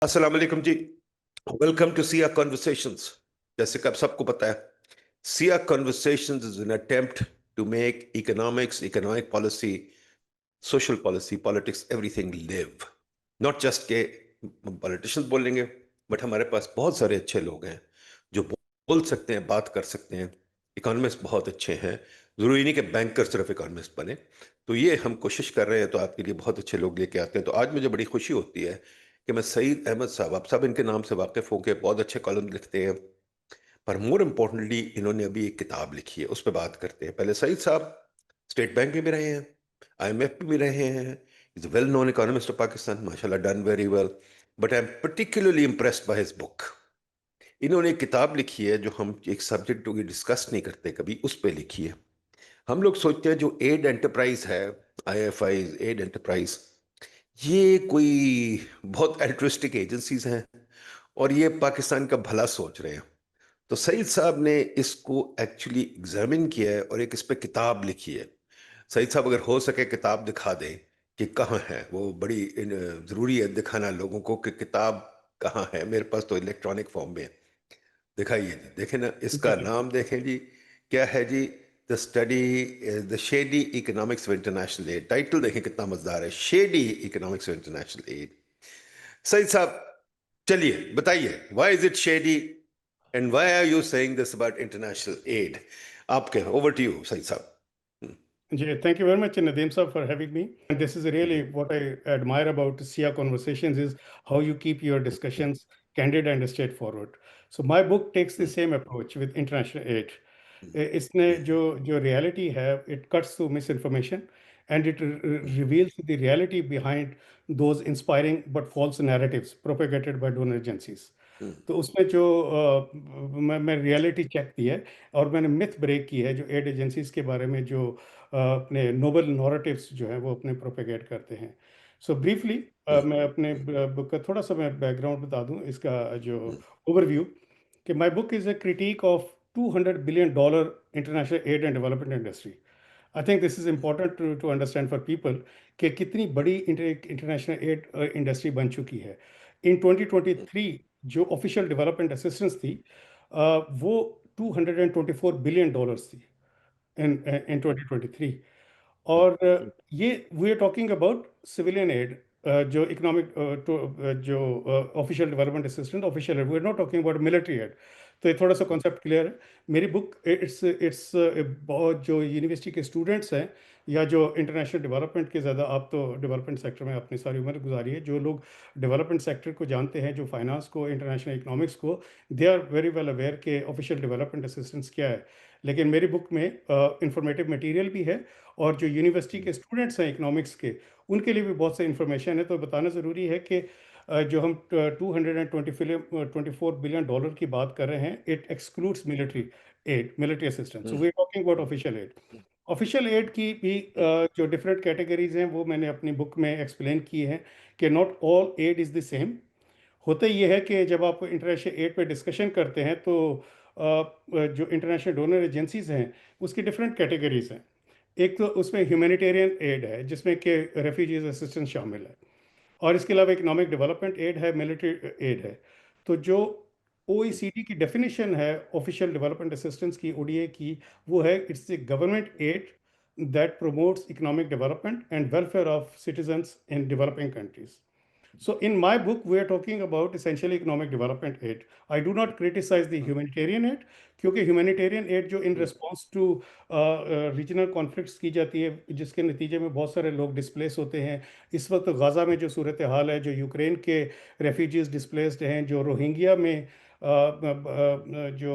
अस्सलाम वालेकुम जी। Welcome to Sia conversations. जैसे कि आप सबको पता है, Sia conversations is an attempt to make economics, economic policy, social policy, politics, everything live. Not just के पॉलिटिशियंस बोलेंगे, बट हमारे पास बहुत सारे अच्छे लोग हैं जो बोल सकते हैं, बात कर सकते हैं। इकोनॉमिस्ट बहुत अच्छे हैं, जरूरी नहीं कि बैंकर सिर्फ इकोनॉमिस्ट बने। तो ये हम कोशिश कर रहे हैं, तो आपके लिए बहुत अच्छे लोग लेके आते हैं। तो आज मुझे बड़ी खुशी होती है कि मैं सईद अहमद साहब, आप सब इनके नाम से वाकिफ होंगे, बहुत अच्छे कॉलम लिखते हैं। पर मोर इम्पोर्टेंटली इन्होंने अभी एक किताब लिखी है, उस पर बात करते हैं। पहले सईद साहब स्टेट बैंक में भी रहे हैं, IMF में भी रहे हैं। Is a well known economist of Pakistan, माशाल्लाह, done very well. But I am particularly impressed by his book. इन्होंने एक किताब लिखी है जो हम एक सब्जेक्ट को डिस्कस नहीं करते कभी, उस पर लिखी है। हम लोग सोचते हैं जो एड एंटरप्राइज है, IFI, एड एंटरप्राइज, ये कोई बहुत एल्ट्रिस्टिक एजेंसीज हैं और ये पाकिस्तान का भला सोच रहे हैं। तो सईद साहब ने इसको एक्चुअली एग्जामिन किया है और एक इस पे किताब लिखी है। सईद साहब अगर हो सके किताब दिखा दें कि कहाँ है वो, बड़ी ज़रूरी है दिखाना लोगों को कि किताब कहाँ है। मेरे पास तो इलेक्ट्रॉनिक फॉर्म में है। दिखाइए जी, देखें ना, जी, इसका नाम देखें जी, क्या है जी? The study, the shady economics of international aid. Title देखें कितना मजेदार है, shady economics of international aid. Saeed साहब, चलिए बताइए, why is it shady and why are you saying this about international aid? आपके, ओवर टू यू सईद साहब। thank you very much, Nadeem sir, for having me. And this is really what I admire about SIA Conversations is how you keep your discussions candid and straightforward. So my book takes the same approach with international aid. इसने जो reality है, it cuts through misinformation and it reveals the reality behind those inspiring but false narratives propagated by donor agencies. तो उसमें जो मैं reality check की है और मैंने मिथ ब्रेक की है जो एड एजेंसीज के बारे में जो अपने नोबल नोरेटिव्स जो है वो अपने प्रोपेगेट करते हैं। सो ब्रीफली मैं अपने बुक का थोड़ा सा मैं बैकग्राउंड बता दूं, इसका जो ओवरव्यू, कि my book is a critique of $200 billion international aid and development industry. I think this is important to understand for people कि कितनी बड़ी इंटरनेशनल एड इंडस्ट्री बन चुकी है। इन 2023 जो ऑफिशियल डेवलपमेंट असिस्टेंस थी, वो $224 बिलियन थी इन 2023। और ये we are talking about civilian aid, जो इकोनॉमिक जो official development assistant official aid, we are not talking about military aid. तो ये थोड़ा सा कॉन्सेप्ट क्लियर है। मेरी बुक इट्स इट्स बहुत जो यूनिवर्सिटी के स्टूडेंट्स हैं या जो इंटरनेशनल डेवलपमेंट के ज़्यादा, आप तो डेवलपमेंट सेक्टर में अपनी सारी उम्र गुजारी है, जो लोग डेवलपमेंट सेक्टर को जानते हैं, जो फाइनेंस को, इंटरनेशनल इकोनॉमिक्स को, they are very well aware के ऑफिशियल डेवलपमेंट असिस्टेंस क्या है। लेकिन मेरी बुक में इंफॉर्मेटिव मटेरियल भी है और जो यूनिवर्सिटी के स्टूडेंट्स हैं इकोनॉमिक्स के, उनके लिए भी बहुत सा इंफॉर्मेशन है। तो बताना ज़रूरी है कि जो हम 224 बिलियन डॉलर की बात कर रहे हैं, it excludes military aid, military assistance. So we are talking about official aid. Official aid की भी जो डिफरेंट कैटेगरीज हैं वो मैंने अपनी बुक में एक्सप्लेन की है कि not all aid is the same. होता ये है कि जब आप इंटरनेशनल एड पे डिस्कशन करते हैं तो जो इंटरनेशनल डोनर एजेंसीज हैं उसकी डिफरेंट कैटेगरीज हैं। एक तो उसमें ह्यूमैनिटेरियन एड है जिसमें कि रेफ्यूजीज असिस्टेंस शामिल है, और इसके अलावा इकोनॉमिक डेवलपमेंट एड है, मिलिट्री एड है। तो जो OECD की डेफिनेशन है ऑफिशियल डेवलपमेंट असिस्टेंस की, ODA की, वो है it's a government aid that promotes economic development and welfare of citizens in developing countries. So in my book, we are talking about essentially economic development aid. I do not criticize the humanitarian aid, क्योंकि humanitarian aid जो in response to regional conflicts की जाती है, जिसके नतीजे में बहुत सारे लोग डिस्प्लेस होते हैं। इस वक्त गाज़ा में जो सूरत हाल है, जो यूक्रेन के रेफ्यूजीज डिस्प्लेस्ड हैं, जो रोहिंग्या में जो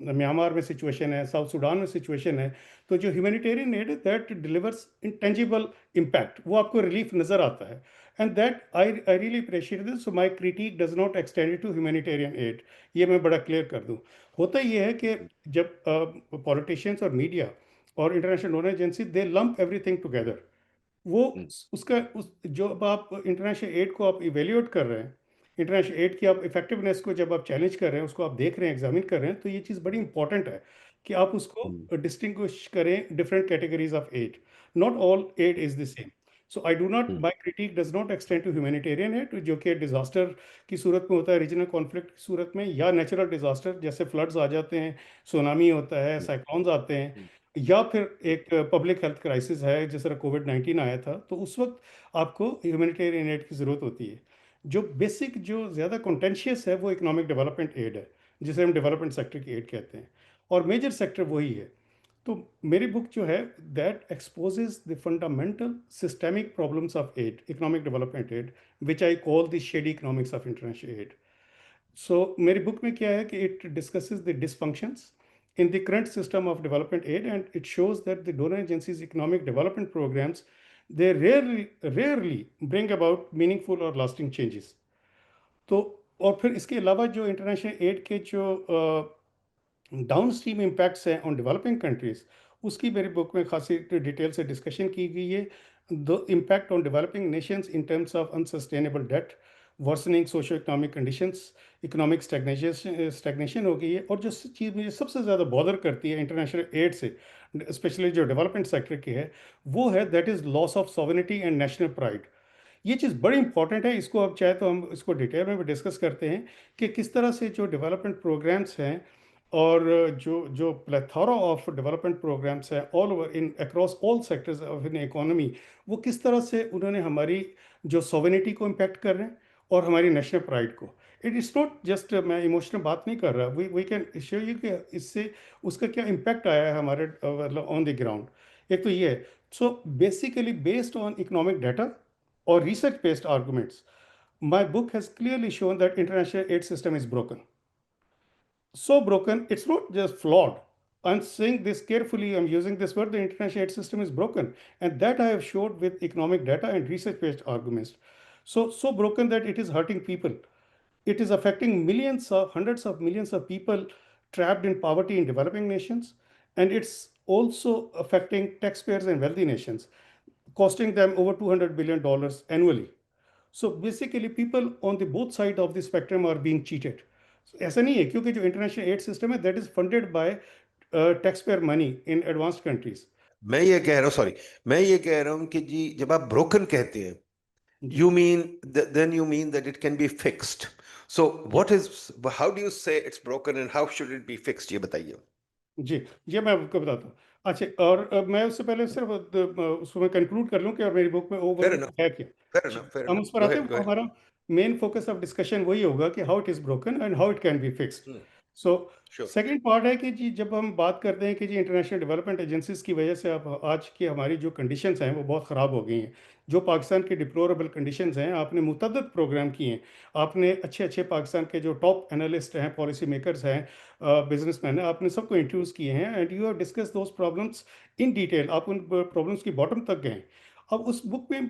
म्यांमार में सिचुएशन है, साउथ सूडान में सिचुएशन है, तो जो ह्यूमैनिटेरियन एड है दैट डिलीवर्स इंटेंजिबल इम्पैक्ट, वो आपको रिलीफ नज़र आता है। And that I really appreciate this. So my critique does not extend to humanitarian aid, ये मैं बड़ा क्लियर कर दूं। होता ये है कि जब पॉलिटिशियंस और मीडिया और इंटरनेशनल डोनर एजेंसी दे लंप एवरीथिंग टुगेदर, वो उसका उस जो अब आप इंटरनेशनल एड को आप इवेल्यूएट कर रहे हैं, इंटरनेशनल एड की आप इफेक्टिवनेस को जब आप चैलेंज कर रहे हैं, उसको आप देख रहे हैं, एग्जामिन कर रहे हैं, तो ये चीज़ बड़ी इंपॉर्टेंट है कि आप उसको डिस्टिंग्विश करें different categories of aid. Not all aid is the same. So I do not, hmm, my critique does not extend to humanitarian aid, जो कि डिजास्टर की सूरत में होता है, रीजनल कॉन्फ्लिक्ट की सूरत में, या नेचुरल डिजास्टर जैसे फ्लड्स आ जाते हैं, सुनामी होता है, हम्म, साइक्लोन्स आते हैं, हम्म, या फिर एक पब्लिक हेल्थ क्राइसिस है जिस तरह कोविड-19 आया था, तो उस वक्त आपको ह्यूमैनिटेरियन एड की ज़रूरत होती है। जो बेसिक, जो ज़्यादा कॉन्टेंशियस है, वो इकोनॉमिक डेवलपमेंट एड है, जिसे हम डेवलपमेंट सेक्टर की एड कहते हैं, और मेजर सेक्टर वही है। तो मेरी बुक जो है, that exposes the fundamental systemic problems of aid, economic development aid, which I call the shady economics of international aid. So मेरी बुक में क्या है कि it discusses the dysfunctions in the current system of development aid, and it shows that the donor agencies economic development programs, they rarely bring about meaningful or lasting changes. तो और फिर इसके अलावा जो इंटरनेशनल एड के जो down stream impacts हैं on developing countries, उसकी मेरी बुक में खासी डिटेल से डिस्कशन की गई है। The impact on developing nations in terms of unsustainable debt, worsening socio economic conditions, economic stagnation हो गई है, और जो चीज़ मुझे सबसे ज़्यादा बॉदर करती है इंटरनेशनल एड से, स्पेशली जो डेवलपमेंट सेक्टर की है, वो है that is loss of sovereignty and national pride. ये चीज़ बड़ी इंपॉर्टेंट है, इसको अब चाहे तो हम इसको डिटेल में भी डिस्कस करते हैं कि किस तरह से जो डेवलपमेंट प्रोग्राम्स हैं, और जो जो प्लेथोरा ऑफ डेवलपमेंट प्रोग्राम्स हैं all over in across all sectors of in economy, वो किस तरह से उन्होंने हमारी जो सोवेनिटी को इम्पैक्ट कर रहे हैं और हमारी नेशनल प्राइड को। इट इज़ नॉट जस्ट, मैं इमोशनल बात नहीं कर रहा, वी कैन शो यू कि इससे उसका क्या इम्पैक्ट आया है हमारे मतलब ऑन द ग्राउंड। एक तो ये है। So basically based on economic data or research based arguments, my book has clearly shown that international aid system is broken. So broken, it's not just flawed. I'm saying this carefully, I'm using this word, the international aid system is broken. And that I have showed with economic data and research based arguments. So broken that it is hurting people. It is affecting millions of, hundreds of millions of people trapped in poverty in developing nations. And it's also affecting taxpayers and wealthy nations, costing them over $200 billion annually. So basically people on the both side of the spectrum are being cheated. ऐसा नहीं है, क्योंकि जो international aid system है that is funded by tax payer money in advanced countries. मैं ये कह रहा हूँ, सॉरी, मैं ये कह रहा हूँ कि जी जब आप ब्रोकन कहते हैं, जी you mean then you mean that it can be fixed. So ji what is, how do you say it's broken and how should it be fixed, ये बताइए। जी, ये मैं आपको बताता हूँ। अच्छा, और मैं उससे पहले सिर्फ उसको मैं कंक्लूड कर लूँ कि और मेरी बुक में fair ओवरऑल enough है क्या। fair जी, enough fair हम enough उस पर go आते ahead हैं। go वो ahead हमारा मेन फोकस ऑफ डिस्कशन वही होगा कि how it is broken and how it can be fixed. hmm, so sure second part है कि जी जब हम बात करते हैं कि जी इंटरनेशनल डेवलपमेंट एजेंसीज की वजह से अब आज की हमारी जो कंडीशंस हैं वो बहुत ख़राब हो गई हैं। जो पाकिस्तान की डिप्लोरेबल कंडीशंस हैं, आपने मुतअद्दिद प्रोग्राम किए हैं, आपने अच्छे अच्छे पाकिस्तान के जो टॉप एनालिस्ट हैं, पॉलिसी मेकर्स हैं, बिजनेसमैन हैं, आपने सबको इंट्रोड्यूस किए हैं, and you have discuss those problems in detail. आप उन प्रॉब्लम्स की बॉटम तक गए। अब उस बुक में,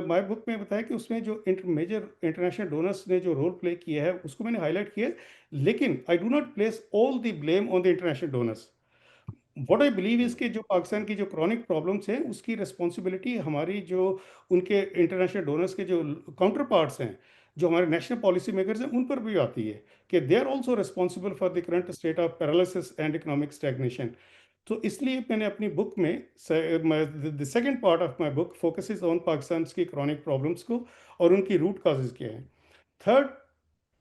माय बुक में बताया कि उसमें जो मेजर इंटरनेशनल डोनर्स ने जो रोल प्ले किया है उसको मैंने हाईलाइट किया। लेकिन आई do not place all the blame on the international donors. What I believe is hmm, कि जो पाकिस्तान की जो क्रॉनिक प्रॉब्लम्स हैं उसकी रिस्पॉन्सिबिलिटी हमारी जो उनके इंटरनेशनल डोनर्स के जो काउंटर पार्ट्स हैं, जो हमारे नेशनल पॉलिसी मेकर्स हैं, उन पर भी आती है कि they are also responsible for the current state of paralysis and economic stagnation. तो इसलिए मैंने अपनी बुक में the second part of my book focuses on Pakistan की क्रॉनिक प्रॉब्लम्स को और उनकी रूट काजेज क्या हैं। Third,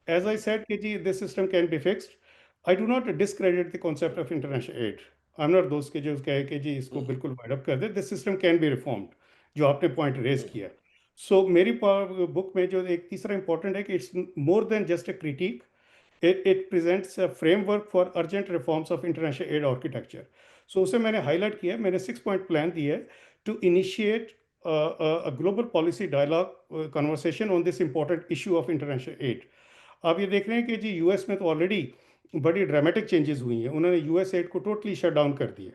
as I said, KG, this system can be fixed. I do not discredit the concept of international aid. I'm not those के जो कहे कि जी इसको hmm, बिल्कुल वाइड अप कर दे। This system can be reformed, जो आपने पॉइंट रेज hmm, किया। सो मेरी बुक में जो एक तीसरा इंपॉर्टेंट है कि it's more than just a critic, it presents a framework for urgent reforms of international aid architecture. So उसे मैंने हाईलाइट किया, मैंने 6 point प्लान दिया है to initiate a global policy dialogue conversation on this important issue of international aid. आप ये देख रहे हैं कि जी यूएस में तो ऑलरेडी बड़ी ड्रामेटिक चेंजेस हुई हैं, उन्होंने यूएस एड को टोटली शट डाउन कर दिया।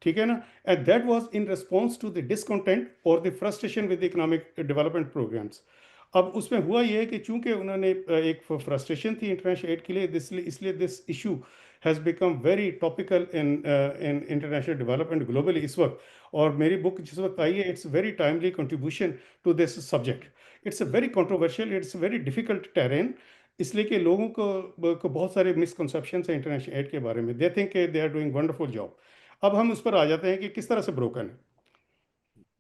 ठीक है ना, and that was in response to the discontent और the frustration with economic development programs. अब उसमें हुआ ये है कि चूंकि उन्होंने एक फ्रस्ट्रेशन थी इंटरनेशनल एड के लिए, इसलिए this issue has become very topical in in international development globally इस वक्त। और मेरी बुक जिस वक्त आई है, it's very timely contribution to this subject. It's a very controversial, it's very difficult terrain, इसलिए कि लोगों को बहुत सारे मिसकंसेप्शन हैं इंटरनेशनल एड के बारे में। They think they are doing wonderful job. अब हम उस पर आ जाते हैं कि किस तरह से ब्रोकन है।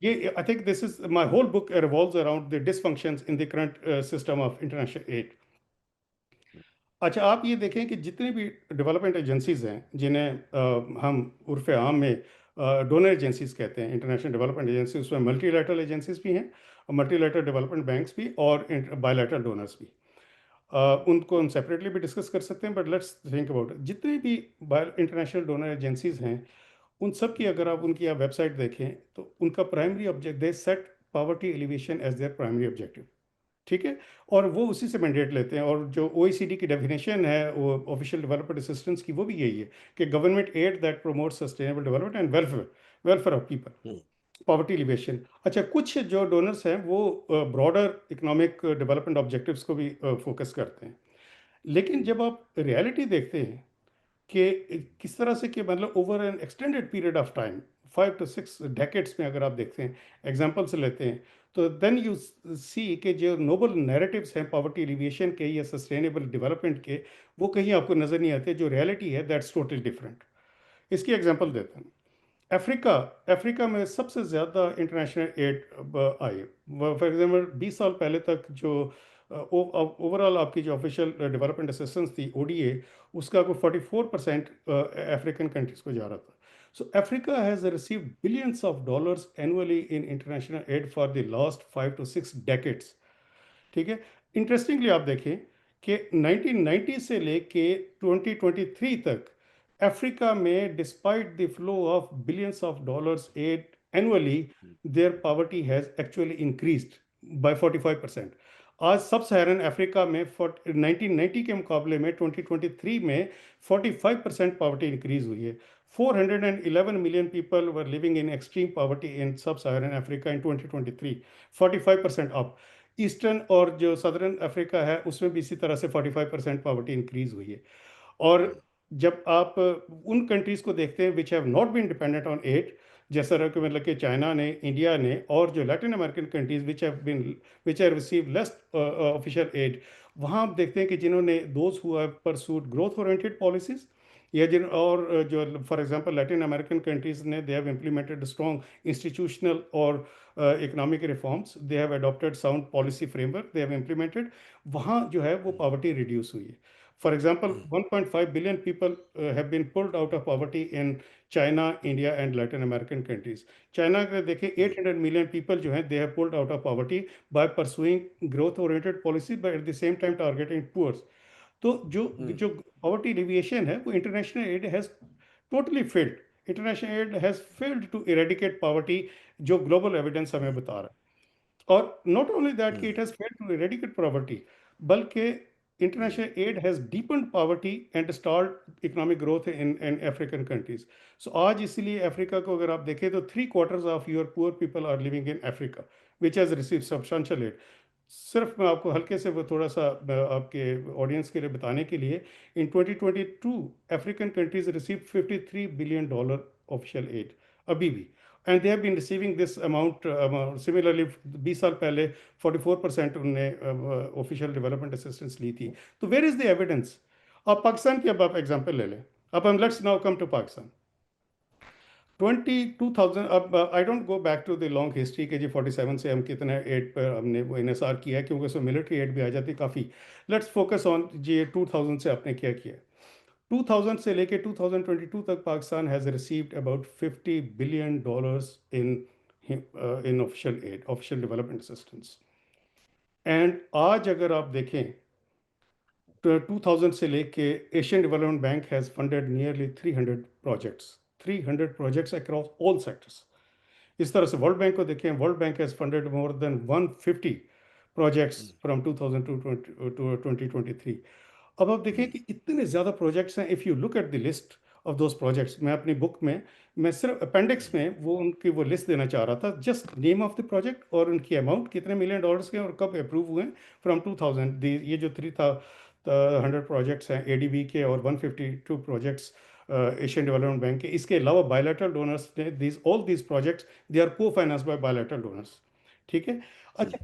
ये I think this is my whole book revolves around the dysfunctions in the current system of international aid. अच्छा, आप ये देखें कि जितनी भी डेवलपमेंट एजेंसीज हैं जिन्हें हम उर्फ आम में डोनर एजेंसीज कहते हैं, इंटरनेशनल डेवलपमेंट एजेंसी, उसमें मल्टीलैटरल एजेंसीज भी हैं, मल्टीलैटरल डेवलपमेंट बैंक्स भी, और बायलैटरल डोनर्स भी। उनको हम सेपरेटली भी डिस्कस कर सकते हैं, but let's think about it. जितनी भी इंटरनेशनल डोनर एजेंसीज हैं, उन सब की अगर आप उनकी आप वेबसाइट देखें तो उनका primary object, they set poverty alleviation as their primary objective. ठीक है, और वो उसी से मैंडेट लेते हैं, और जो OECD की डेफिनेशन है वो ऑफिशियल डेवलपमेंट असिस्टेंस की, वो भी यही है कि government aid that promote sustainable development and welfare, welfare of people, Hmm. Poverty alleviation. अच्छा, कुछ जो डोनर्स हैं वो ब्रॉडर इकोनॉमिक डेवलपमेंट ऑब्जेक्टिव्स को भी फोकस करते हैं। लेकिन जब आप रियलिटी देखते हैं कि किस तरह से, कि मतलब over N extended period of time, 5 to 6 decades में अगर आप देखते हैं, एग्जाम्पल से लेते हैं, तो देन यू सी कि जो नोबल नैरेटिव्स हैं पॉवर्टी एलिविएशन के या सस्टेनेबल डेवलपमेंट के, वो कहीं आपको नज़र नहीं आते। जो रियलिटी है दैट्स टोटली डिफरेंट। इसकी एग्जांपल देता हूँ। अफ्रीका, अफ्रीका में सबसे ज़्यादा इंटरनेशनल एड आई। फॉर एग्जांपल 20 साल पहले तक जो ओवरऑल आपकी जो ऑफिशियल डेवलपमेंट असिस्टेंस थी, ODA, उसका कोई 44% अफ्रीकन कंट्रीज को जा रहा था। So Africa has received billions of dollars annually in international aid for the last 5 to 6 decades. ठीक है, इंटरेस्टिंगली आप देखें कि 1990 से लेके 2023 तक अफ्रीका में, despite the flow of billions of dollars aid annually, their poverty has actually increased by 45%। आज सब सहारन अफ्रीका में 1990 के मुकाबले में 2023 में 45% पॉवर्टी इंक्रीज हुई है। 411 million people were living in extreme poverty in sub Saharan Africa in 2023, 45% up. Eastern और जो सदर्न अफ्रीका है उसमें भी इसी तरह से 45% पॉवर्टी इंक्रीज हुई है। और जब आप उन कंट्रीज़ को देखते हैं which have not been dependent on aid, जैसा रहा कि मतलब कि चाइना ने, इंडिया ने, और जो Latin American countries which have receive less official aid, वहाँ आप देखते हैं कि जिन्होंने those who have pursued growth oriented policies, या जिन और जो for example Latin American countries ने, they have implemented strong institutional और economic reforms, they have adopted sound policy framework, they have implemented, वहाँ जो है वो पॉवर्टी रिड्यूस हुई है। For example, 1.5 billion people have been pulled out of poverty in China, India, and Latin American countries. China के देखें 800 million people जो हैं, they have pulled out of poverty by pursuing growth-oriented policy, but at the same time targeting poor. तो जो जो poverty alleviation है, वो international aid has totally failed. International aid has failed to eradicate poverty, जो global evidence हमें बता रहा है। और नॉट ओनली दैट कि it has failed to eradicate poverty, बल्कि international aid has deepen poverty and stalled economic growth in African countries. So आज इसलिए अफ्रीका को अगर आप देखें तो 3/4 of your poor people are living in Africa which has receive substantial aid. सिर्फ मैं आपको हल्के से वो थोड़ा सा आपके ऑडियंस के लिए बताने के लिए, in 2022 African countries receive $53 billion official aid अभी भी, and they have been receiving this amount. Similarly 20 साल पहले 44% उनने ऑफिशियल डेवलपमेंट असिस्टेंस ली थी। तो वेयर इज द एविडेंस? आप पाकिस्तान की अब आप एग्जांपल ले लें। अब हम let's now come to Pakistan. 2000, अब I don't go back to the long history के जी 47 से हम कितने एड पर हमने वो इन्हिसार किया है, क्योंकि उसमें मिलिट्री एड भी आ जाती काफ़ी। लेट्स फोकस ऑन जी 2000 से आपने क्या किया। 2000 से लेके 2022 तक Pakistan has received about $50 billion in official aid, official development assistance. And आज अगर आप देखें तो 2000 से लेके Asian development Bank has funded nearly 300 projects across all sectors. इस तरह से वर्ल्ड बैंक को देखें, World Bank has funded more than 150 projects from 2000 to 2023। अब आप देखें कि इतने ज़्यादा प्रोजेक्ट्स हैं। If you look at the list of those projects, मैं अपनी बुक में, मैं सिर्फ अपेंडिक्स में वो उनकी वो लिस्ट देना चाह रहा था, just name of the project और उनकी अमाउंट कितने मिलियन डॉलर्स के और कब अप्रूव हुए फ्रॉम 2000। ये जो 300 प्रोजेक्ट्स हैं ADB के और 152 प्रोजेक्ट्स एशियन डेवलपमेंट बैंक के, इसके अलावा बायलैटरल डोनर्स ने all these projects they are को फाइनेंस बाय बायलैटरल डोनर्स। ठीक है। अच्छा,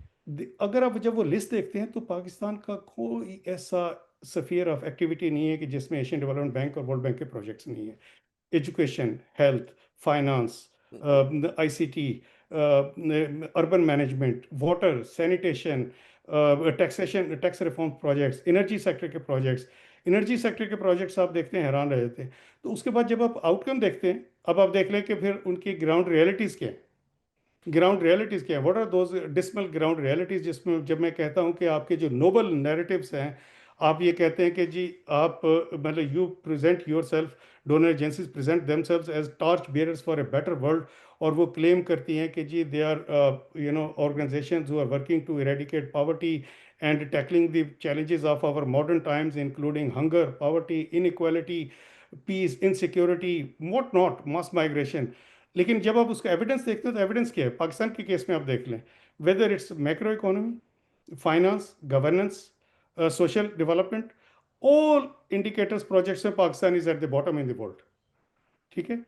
अगर आप जब वो लिस्ट देखते हैं तो पाकिस्तान का कोई ऐसा स्फीयर ऑफ एक्टिविटी नहीं है कि जिसमें एशियन डेवलपमेंट बैंक और वर्ल्ड बैंक के प्रोजेक्ट्स नहीं है। Education, health, finance, ICT, urban management, water, sanitation, taxation, tax reform projects, energy sector के प्रोजेक्ट्स। एनर्जी सेक्टर के प्रोजेक्ट्स आप देखते हैं हैरान रह जाते हैं। तो उसके बाद जब आप आउटकम देखते हैं, अब आप देख लें कि फिर उनकी ग्राउंड रियलिटीज़ क्या है। ग्राउंड रियलिटीज़ क्या है, what are those dismal ground realities, जिसमें जब मैं कहता हूँ कि आपके जो नोबल नैरेटिव्स हैं, आप ये कहते हैं कि जी आप मतलब you present yourself, donor agencies present themselves as torch bearers for a better world, और वो क्लेम करती हैं कि जी they are organizations who are working to eradicate poverty and tackling the challenges of our modern times, including hunger, poverty, inequality, peace, insecurity, what not, mass migration. लेकिन जब आप उसका एविडेंस देखते हैं तो एविडेंस क्या है, पाकिस्तान के केस में आप देख लें, whether it's macro economy, finance, governance, social development, all indicators projects में Pakistan is at the bottom in the world. ठीक है,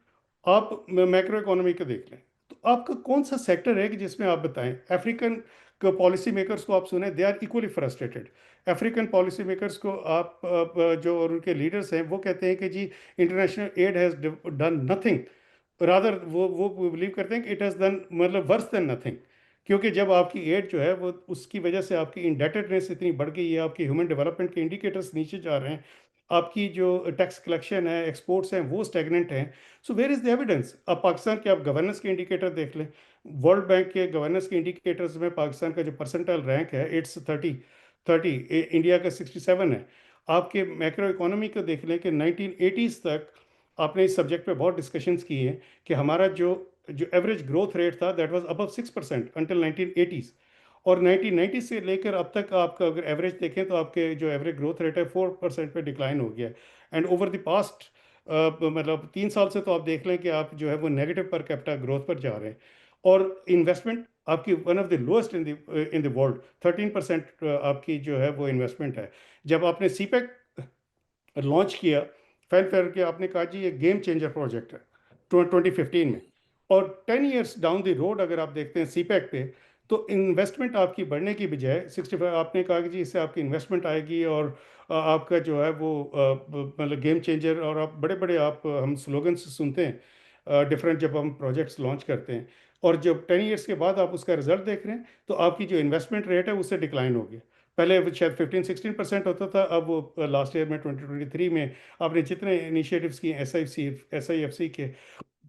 आप मैक्रो इकोनॉमी का देख लें, तो आपका कौन सा सेक्टर है कि जिसमें आप बताएं, अफ्रीकन पॉलिसी मेकर्स को आप सुने, they are equally frustrated. African policy makers को आप जो और उनके लीडर्स हैं वो कहते हैं कि जी international aid has done nothing, rather वो बिलीव करते हैं कि इट हैज़ डन मतलब वर्स देन नथिंग। क्योंकि जब आपकी एड जो है वो उसकी वजह से आपकी इंडेटेडनेस इतनी बढ़ गई है, आपकी ह्यूमन डेवलपमेंट के इंडिकेटर्स नीचे जा रहे हैं, आपकी जो टैक्स कलेक्शन है, एक्सपोर्ट्स हैं, वो स्टेगनेंट हैं। So where is the evidence? अब पाकिस्तान के आप गवर्नेंस के इंडिकेटर देख लें, वर्ल्ड बैंक के गवर्नेंस के इंडिकेटर्स में पाकिस्तान का जो परसेंटाइल रैंक है इट्स 30, इंडिया का 67 है। आपके मैक्रो इकोनॉमी को देख लें कि 1980s तक आपने इस सब्जेक्ट पे बहुत डिस्कशंस की हैं कि हमारा जो जो एवरेज ग्रोथ रेट था that was above 6% until 1980s, और 1990 से लेकर अब तक आपका अगर एवरेज देखें तो आपके जो एवरेज ग्रोथ रेट है 4% पे डिक्लाइन हो गया है। एंड ओवर द पास्ट मतलब 3 साल से तो आप देख लें कि आप जो है वो नेगेटिव पर कैपिटा ग्रोथ पर जा रहे हैं। और इन्वेस्टमेंट आपकी one of the lowest in the world, 13% आपकी जो है वो इन्वेस्टमेंट है। जब आपने सीपेक लॉन्च किया, फैन फेयर के, आपने कहा जी ये गेम चेंजर प्रोजेक्ट है 2015 में, और 10 ईयर्स डाउन द रोड अगर आप देखते हैं सीपैक पे, तो इन्वेस्टमेंट आपकी बढ़ने की बजाय 65, आपने कहा कि जी इससे आपकी इन्वेस्टमेंट आएगी और आपका जो है वो मतलब गेम चेंजर, और आप बड़े बड़े आप हम स्लोगन्स सुनते हैं डिफरेंट जब हम प्रोजेक्ट्स लॉन्च करते हैं, और जब 10 ईयर्स के बाद आप उसका रिजल्ट देख रहे हैं तो आपकी जो इन्वेस्टमेंट रेट है उससे डिक्लाइन हो गया। पहले वो शायद 15-16% होता था, अब वो लास्ट ईयर में 2023 में आपने जितने इनिशिएटिव्स किए SIFC के,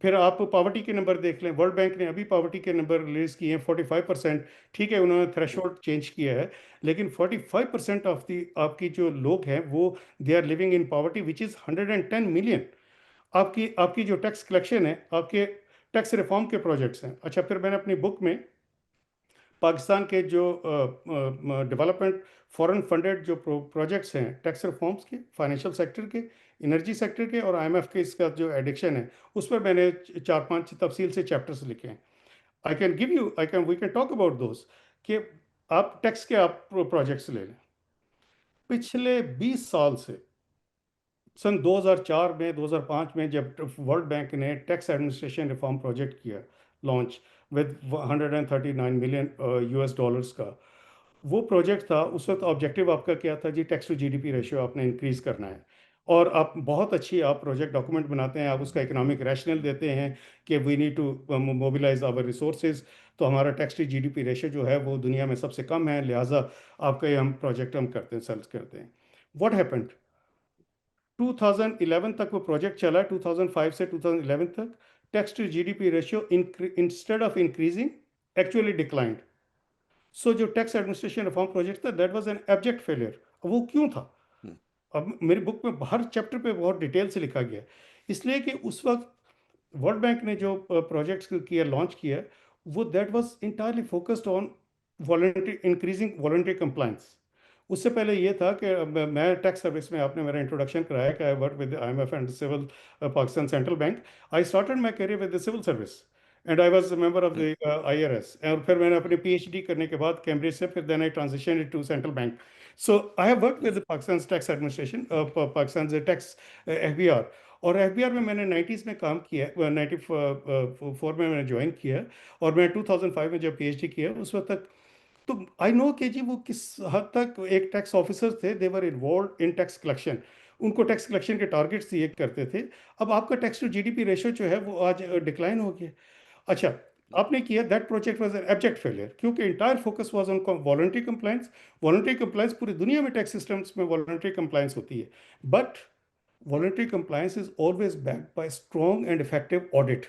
फिर आप पावर्टी के नंबर देख लें, वर्ल्ड बैंक ने अभी पावर्टी के नंबर रिलीज किए हैं 45%। ठीक है, उन्होंने थ्रेशोल्ड चेंज किया है, लेकिन 45% ऑफ दी आपकी जो लोग हैं वो they are living in poverty which is 110 million. आपकी आपकी जो टैक्स कलेक्शन है, आपके टैक्स रिफॉर्म के प्रोजेक्ट्स हैं। अच्छा, फिर मैंने अपनी बुक में पाकिस्तान के जो डेवलपमेंट फॉरेन फंडेड जो प्रोजेक्ट्स हैं टैक्स रिफॉर्म्स के, फाइनेंशियल सेक्टर के, एनर्जी सेक्टर के और IMF के, इसका जो एडिक्शन है उस पर मैंने 4-5 तफसील से चैप्टर्स लिखे हैं। I can give you, I can we can talk about those, कि आप टैक्स के आप प्रोजेक्ट्स ले लें। पिछले 20 साल से, सन 2004 में, 2005 में जब वर्ल्ड बैंक ने टैक्स एडमिनिस्ट्रेशन रिफॉर्म प्रोजेक्ट किया launch with 139 million US dollars का, वो प्रोजेक्ट था, उस वक्त ऑब्जेक्टिव आपका क्या था जी, टैक्स टू GDP रेशियो आपने इंक्रीज करना है। और आप बहुत अच्छी आप प्रोजेक्ट डॉक्यूमेंट बनाते हैं, आप उसका इकोनॉमिक रैशनल देते हैं कि we need to mobilise our resources, तो हमारा टैक्स टू GDP रेशियो जो है वो दुनिया में सबसे कम है, लिहाजा आपका ये हम प्रोजेक्ट हम करते हैं, सेल्स करते हैं। व्हाट हैपेंड, 2011 तक वो प्रोजेक्ट चला, 2005 से 2011 तक tax to GDP ratio instead of increasing actually declined. So जो टैक्स एडमिनिस्ट्रेशन रिफॉर्म प्रोजेक्ट था that was an abject failure. वो क्यों था? अब मेरी बुक में हर चैप्टर पे बहुत डिटेल से लिखा गया है, इसलिए कि उस वक्त वर्ल्ड बैंक ने जो प्रोजेक्ट्स किया, लॉन्च किया, वो that was entirely focused on voluntary, increasing voluntary compliance. उससे पहले ये था कि मैं टैक्स सर्विस में, आपने मेरा इंट्रोडक्शन कराया कि I work with IMF and civil Pakistan central bank. I started my career with the civil service and I was member of the IRS, और फिर मैंने अपनी PhD करने के बाद कैम्ब्रिज से, फिर then I transition to central bank. So I have work with Pakistan tax administration, Pakistan tax FBR। और FBR में मैंने 90s में काम किया, 94 में मैंने ज्वाइन किया, और मैं 2005 में जब PhD किया उस वक्त तक, तो आई नो कि जी वो किस हद तक एक टैक्स ऑफिसर थे, दे वर इन्वॉल्व इन टैक्स कलेक्शन, उनको टैक्स कलेक्शन के टारगेट्स दिए करते थे। अब आपका टैक्स टू GDP रेशियो जो है वो आज डिक्लाइन हो गया। अच्छा, आपने किया, that project was an abject failure, क्योंकि entire focus was on voluntary compliance. Voluntary compliance पूरी दुनिया में टैक्स सिस्टम्स में वॉलंटरी कंप्लायंस होती है, but voluntary compliance is always backed by strong and effective audit.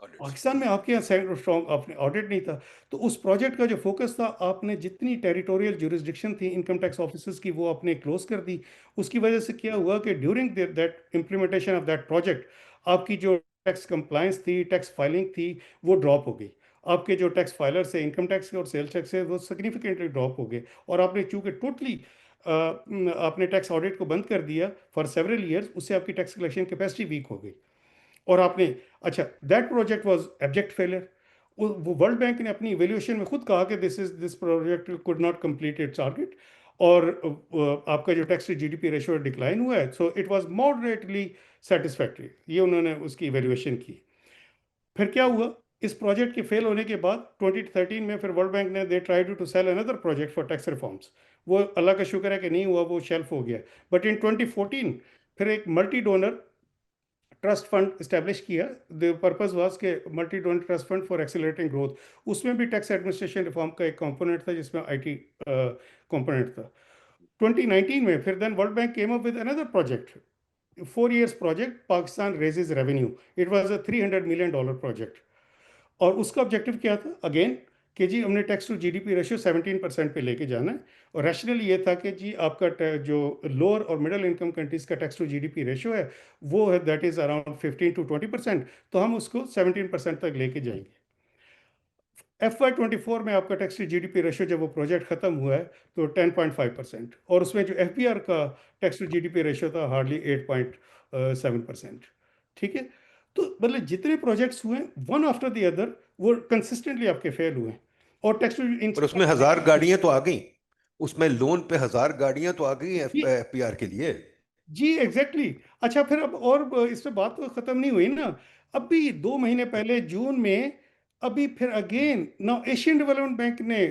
Audits. Pakistan में आपके यहाँ स्ट्रॉन्ग आपने ऑडिट नहीं था। तो उस प्रोजेक्ट का जो फोकस था, आपने जितनी टेरिटोरियल जुरिस्डिक्शन थी इनकम टैक्स ऑफिसर्स की, वो आपने क्लोज कर दी। उसकी वजह से क्या हुआ कि during that implementation of that project, आपकी जो टैक्स कंप्लायंस थी, टैक्स फाइलिंग थी, वो ड्रॉप हो गई। आपके जो टैक्स फाइलर है इनकम टैक्स के और सेल्स टैक्स है, वो सिग्निफिकेंटली ड्रॉप हो गए। और आपने चूंकि टोटली आपने टैक्स ऑडिट को बंद कर दिया फॉर सेवरल ईयर्स, उससे आपकी टैक्स कलेक्शन कैपेसिटी वीक हो गई। और आपने, अच्छा, that project was abject failure. वो वर्ल्ड बैंक ने अपनी इवेल्यूएशन में खुद कहा कि this project could not complete its target. और आपका जो tax to GDP ratio decline हुआ है, so it was moderately satisfactory, ये उन्होंने उसकी इवेल्यूएशन की। फिर क्या हुआ, इस प्रोजेक्ट के फेल होने के बाद 2013 में फिर वर्ल्ड बैंक ने they try to sell another project for tax reforms. वो अल्लाह का शुक्र है कि नहीं हुआ, वो शेल्फ हो गया। बट इन 2014 फिर एक multi donor trust fund establish किया। द पर्पस वाज के multi donor trust fund for accelerating growth. उसमें भी टैक्स एडमिनिस्ट्रेशन रिफॉर्म का एक कंपोनेंट था, जिसमें आईटी कंपोनेंट था। 2019 में फिर then world Bank came up with another project, 4 years project, Pakistan raises revenue. It was a $300 million project. और उसका ऑब्जेक्टिव क्या था, अगेन, कि जी हमने टैक्स टू जीडीपी रेशियो 17% पे लेके जाना है। और रैशनल ये था कि जी आपका जो लोअर और मिडिल इनकम कंट्रीज का टैक्स टू जीडीपी रेशियो है, वो है दैट इज अराउंड 15 to 20%, तो हम उसको 17% तक लेके जाएंगे। FY24 में आपका टैक्स टू जीडीपी रेशियो, जब वो प्रोजेक्ट खत्म हुआ है, तो 10.5%, और उसमें जो एफबीआर का टैक्स टू जीडीपी रेशियो था हार्डली 8.7%। ठीक है। तो मतलब जितने प्रोजेक्ट्स हुए वन आफ्टर द अदर, वो कंसिस्टेंटली आपके फेल हुए। और टैक्स टू इन, पर उसमें 1000 गाड़ियां तो आ गई, उसमें लोन पे 1000 गाड़ियां तो आ गई जी, एफपीआर के लिए। जी एग्जैक्टली अच्छा, फिर अब और इस पे बात तो खत्म नहीं हुई ना। अभी 2 महीने पहले जून में, अभी फिर अगेन ना एशियन डेवलपमेंट बैंक ने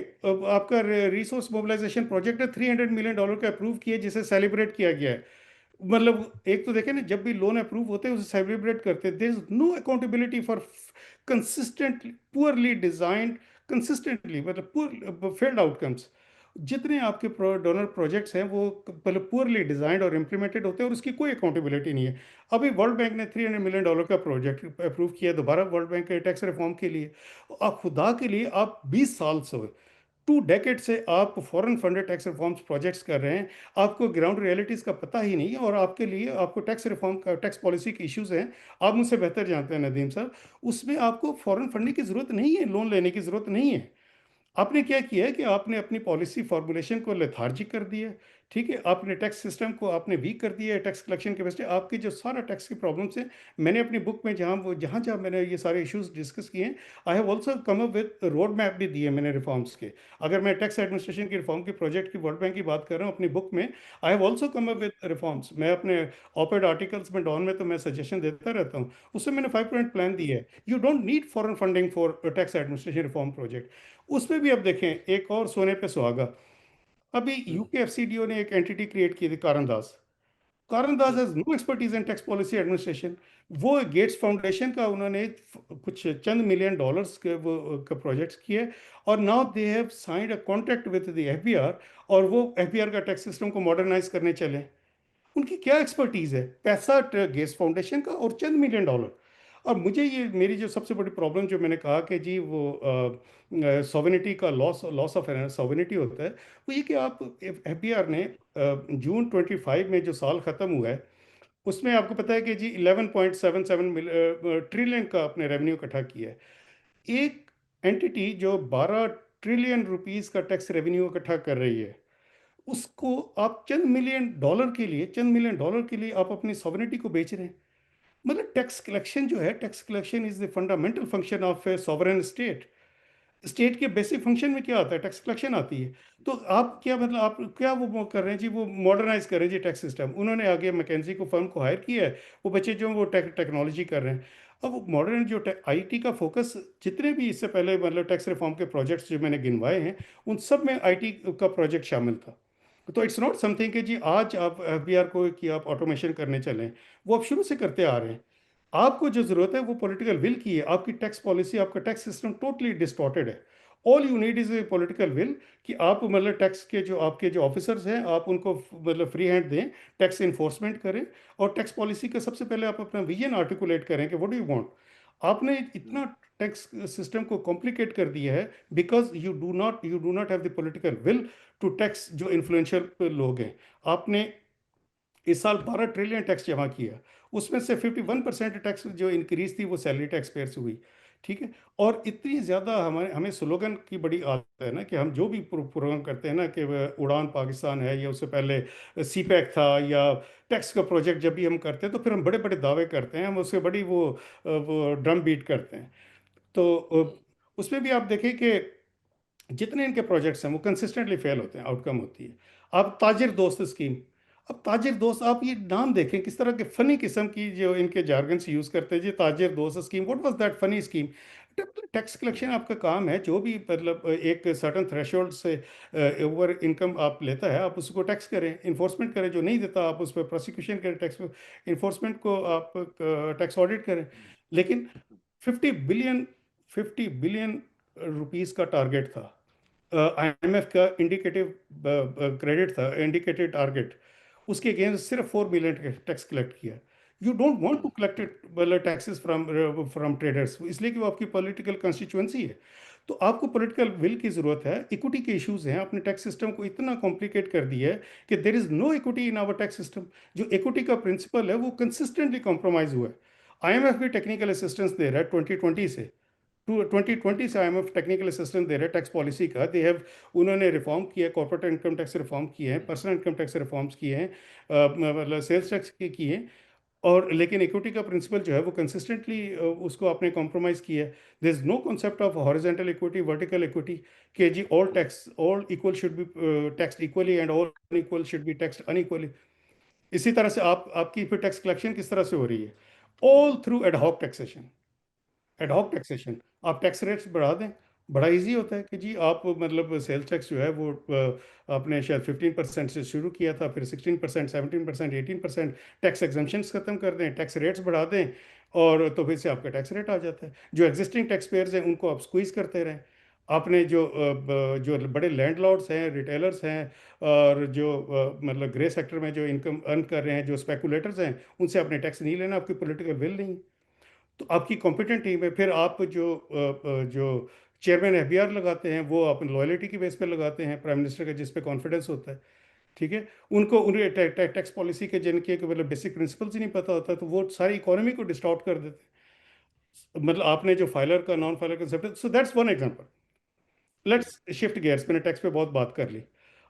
आपका रिसोर्स मोबिलाइजेशन प्रोजेक्ट है $300 million का अप्रूव किया, जिसे सेलिब्रेट किया गया है। मतलब एक तो देखें ना, जब भी लोन अप्रूव होते हैं उसे सेलिब्रेट करते हैं। There is no accountability for consistently poorly designed, consistently मतलब पुअर फेल्ड आउटकम्स। जितने आपके डोनर प्रोजेक्ट्स हैं वो मतलब पुअरली डिजाइंड और इम्प्लीमेंटेड होते हैं, और उसकी कोई अकाउंटेबिलिटी नहीं है। अभी वर्ल्ड बैंक ने $300 million का प्रोजेक्ट अप्रूव किया दोबारा वर्ल्ड बैंक के टैक्स रिफॉर्म के लिए। आप खुदा के लिए, आप 20 साल से, 2 डेकेड से आप foreign funded tax reforms projects कर रहे हैं, आपको ग्राउंड रियलिटीज़ का पता ही नहीं है, और आपके लिए आपको टैक्स रिफॉर्म का, टैक्स पॉलिसी के इश्यूज हैं, आप मुझसे बेहतर जानते हैं नदीम साहब। उसमें आपको फॉरेन फंडिंग की ज़रूरत नहीं है, लोन लेने की ज़रूरत नहीं है। आपने क्या किया है कि आपने अपनी पॉलिसी फॉर्मुलेशन को लेथार्जिक कर दिया है। ठीक है, आपने टैक्स सिस्टम को आपने वीक कर दिया है, टैक्स कलेक्शन कैपेसिटी, आपकी जो सारा टैक्स की प्रॉब्लम्स हैं, मैंने अपनी बुक में जहाँ जहाँ मैंने ये सारे इश्यूज डिस्कस किए हैं, आई have also come up with road map भी दिए मैंने रिफॉर्म्स के। अगर मैं टैक्स एडमिनिस्ट्रेशन की रिफॉर्म के प्रोजेक्ट की वर्ल्ड बैंक की बात कर रहा हूँ अपनी बुक में, आई have also come up with reforms. मैं अपने ऑपेड आर्टिकल्स में, डॉन में, तो मैं सजेशन देता रहता हूँ। उसमें मैंने 5 पॉइंट प्लान दिया है। You don't need foreign funding for tax administration reform project. उसमें भी अब देखें, एक और सोने पे सुहागा। अभी हम्म, यूकेएफसीडीओ ने एक एंटिटी क्रिएट की थी, कारणदास। Karandaas hmm, has no expertise in tax policy administration. वो गेट्स फाउंडेशन का उन्होंने कुछ चंद मिलियन डॉलर्स के वो का प्रोजेक्ट्स किए। और now they have signed a contract with the FBR, और वो एफबीआर का टैक्स सिस्टम को मॉडर्नाइज करने चले। उनकी क्या एक्सपर्टीज है, पैसा गेट्स फाउंडेशन का और चंद मिलियन डॉलर। और मुझे ये, मेरी जो सबसे बड़ी प्रॉब्लम, जो मैंने कहा कि जी वो सॉवेनिटी का लॉस, लॉस ऑफ सॉवेनिटी होता है, वो ये कि आप, एफबीआर ने जून 25 में जो साल ख़त्म हुआ है, उसमें आपको पता है कि जी 11.77 ट्रिलियन का आपने रेवेन्यू इकट्ठा किया है। एक एंटिटी जो 12 ट्रिलियन रुपीस का टैक्स रेवेन्यू इकट्ठा कर रही है, उसको आप चंद मिलियन डॉलर के लिए आप अपनी सॉवरेनिटी को बेच रहे हैं। मतलब टैक्स कलेक्शन जो है, tax collection is the fundamental function of A sovereign state. State के बेसिक फंक्शन में क्या आता है, टैक्स कलेक्शन आती है। तो आप क्या, मतलब आप क्या वो कर रहे हैं जी, वो मॉडर्नाइज कर रहे हैं जी टैक्स सिस्टम। उन्होंने आगे मैकेंजी को, फर्म को हायर किया है, वो बच्चे जो वो टेक्नोलॉजी कर रहे हैं। अब वो मॉडर्न जो आईटी का फोकस, जितने भी इससे पहले मतलब टैक्स रिफॉर्म के प्रोजेक्ट्स जो मैंने गिनवाए हैं, उन सब में आईटी का प्रोजेक्ट शामिल था। तो इट्स नॉट समथिंग कि जी आज आप एफबीआर को कि आप ऑटोमेशन करने चलें, वो आप शुरू से करते आ रहे हैं। आपको जो जरूरत है वो पॉलिटिकल विल की है। आपकी टैक्स पॉलिसी, आपका टैक्स सिस्टम टोटली डिस्टॉर्टेड है। All you need is a political will कि आप मतलब टैक्स के जो आपके जो ऑफिसर्स हैं आप उनको मतलब फ्री हैंड दें, टैक्स इन्फोर्समेंट करें, और टैक्स पॉलिसी का सबसे पहले आप अपना विजन आर्टिकुलेट करें कि व्हाट डू यू वांट। आपने इतना टैक्स सिस्टम को कॉम्प्लिकेट कर दिया है because you do not have the political will to tax जो इन्फ्लुएंशियल लोग हैं। आपने इस साल 12 ट्रिलियन टैक्स जमा किया, उसमें से 51% टैक्स जो इंक्रीज थी वो सैलरी टैक्स पेयर से हुई। ठीक है। और इतनी ज़्यादा हमारे हमें स्लोगन की बड़ी आदत है ना कि हम जो भी प्रोग्राम करते हैं ना कि वह उड़ान पाकिस्तान है या उससे पहले सीपैक था या टैक्स का प्रोजेक्ट जब भी हम करते हैं तो फिर हम बड़े बड़े दावे करते हैं, हम उससे बड़ी वो ड्रम बीट करते हैं। तो उसमें भी आप देखें कि जितने इनके प्रोजेक्ट्स हैं वो कंसिस्टेंटली फेल होते हैं, आउटकम होती है। अब ताजिर दोस्त स्कीम, अब ताजिर दोस्त आप ये नाम देखें किस तरह के फनी किस्म की जो इनके जार्गन से यूज करते हैं जी, ताजिर दोस्त scheme, what was that funny scheme. Tax collection आपका काम है, जो भी मतलब एक सर्टन थ्रेशोल्ड से ओवर इनकम आप लेता है आप उसको टैक्स करें, इन्फोर्समेंट करें, जो नहीं देता आप उस पर प्रोसिक्यूशन करें, टैक्स इन्फोर्समेंट को आप टैक्स ऑडिट करें। लेकिन 50 बिलियन 50 बिलियन रुपीस का टारगेट था, आईएमएफ का इंडिकेटिव क्रेडिट था, इंडिकेटेड टारगेट, उसके अगेंस्ट सिर्फ 4 बिलियन टैक्स कलेक्ट किया। You don't want to collect मतलब टैक्सेस फ्रॉम फ्रॉम ट्रेडर्स, इसलिए कि वो आपकी पॉलिटिकल कंस्टिट्यूएंसी है। तो आपको पॉलिटिकल विल की जरूरत है। इक्विटी के इश्यूज हैं, आपने टैक्स सिस्टम को इतना कॉम्प्लिकेट कर दिया है कि there is no equity in our tax system. जो इक्विटी का प्रिंसिपल है वो कंसिस्टेंटली कॉम्प्रोमाइज हुआ है। आईएमएफ भी टेक्निकल असिस्टेंस दे रहा है 2020 से, 2020 से आईएमएफ टेक्निकल असिस्टेंस दे रहे हैं टैक्स पॉलिसी का। दे हैव, उन्होंने रिफॉर्म किया, कॉर्पोरेट इनकम टैक्स रिफॉर्म किए हैं, पर्सनल इनकम टैक्स रिफॉर्म्स किए हैं, मतलब सेल्स टैक्स के किए हैं। और लेकिन इक्विटी का प्रिंसिपल जो है वो कंसिस्टेंटली उसको आपने कॉम्प्रोमाइज किया है। There is no concept of horizontal equity, vertical equity, कि जी all tax, all equal should be taxed equally and all unequal should be taxed unequally. इसी तरह से आप आपकी फिर टैक्स कलेक्शन किस तरह से हो रही है? All through ad hoc taxation. Ad hoc taxation, आप टैक्स रेट्स बढ़ा दें, बड़ा इजी होता है कि जी आप मतलब सेल्स टैक्स जो है वो आपने शायद 15% से शुरू किया था, फिर 16%, 17%, 18% टैक्स एग्जम्पशंस खत्म कर दें, टैक्स रेट्स बढ़ा दें, और तो फिर से आपका टैक्स रेट आ जाता है। जो एग्जिस्टिंग टैक्स पेयर्स हैं उनको आप स्क्वीज करते रहें। आपने जो बड़े लैंडलॉर्ड्स हैं, रिटेलर्स हैं, और जो मतलब ग्रे सेक्टर में जो इनकम अर्न कर रहे हैं, जो स्पेकुलेटर्स हैं, उनसे आपने टैक्स नहीं लेना, आपकी पॉलिटिकल विल नहीं। तो आपकी कॉम्पिटेंट टीम है। फिर आप जो चेयरमैन एफबीआर लगाते हैं वो आप लॉयल्टी की बेस पे लगाते हैं, प्राइम मिनिस्टर का जिस पे कॉन्फिडेंस होता है। ठीक है। उनको उन्हें टैक्स पॉलिसी के जिनके मतलब बेसिक प्रिंसिपल्स ही नहीं पता होता, तो वो सारी इकोनॉमी को डिस्टॉर्ट कर देते हैं। मतलब आपने जो फाइलर का नॉन फाइलर कंसेप्ट है, सो that's one example. Let's shift gears, मैंने टैक्स पे बहुत बात कर ली।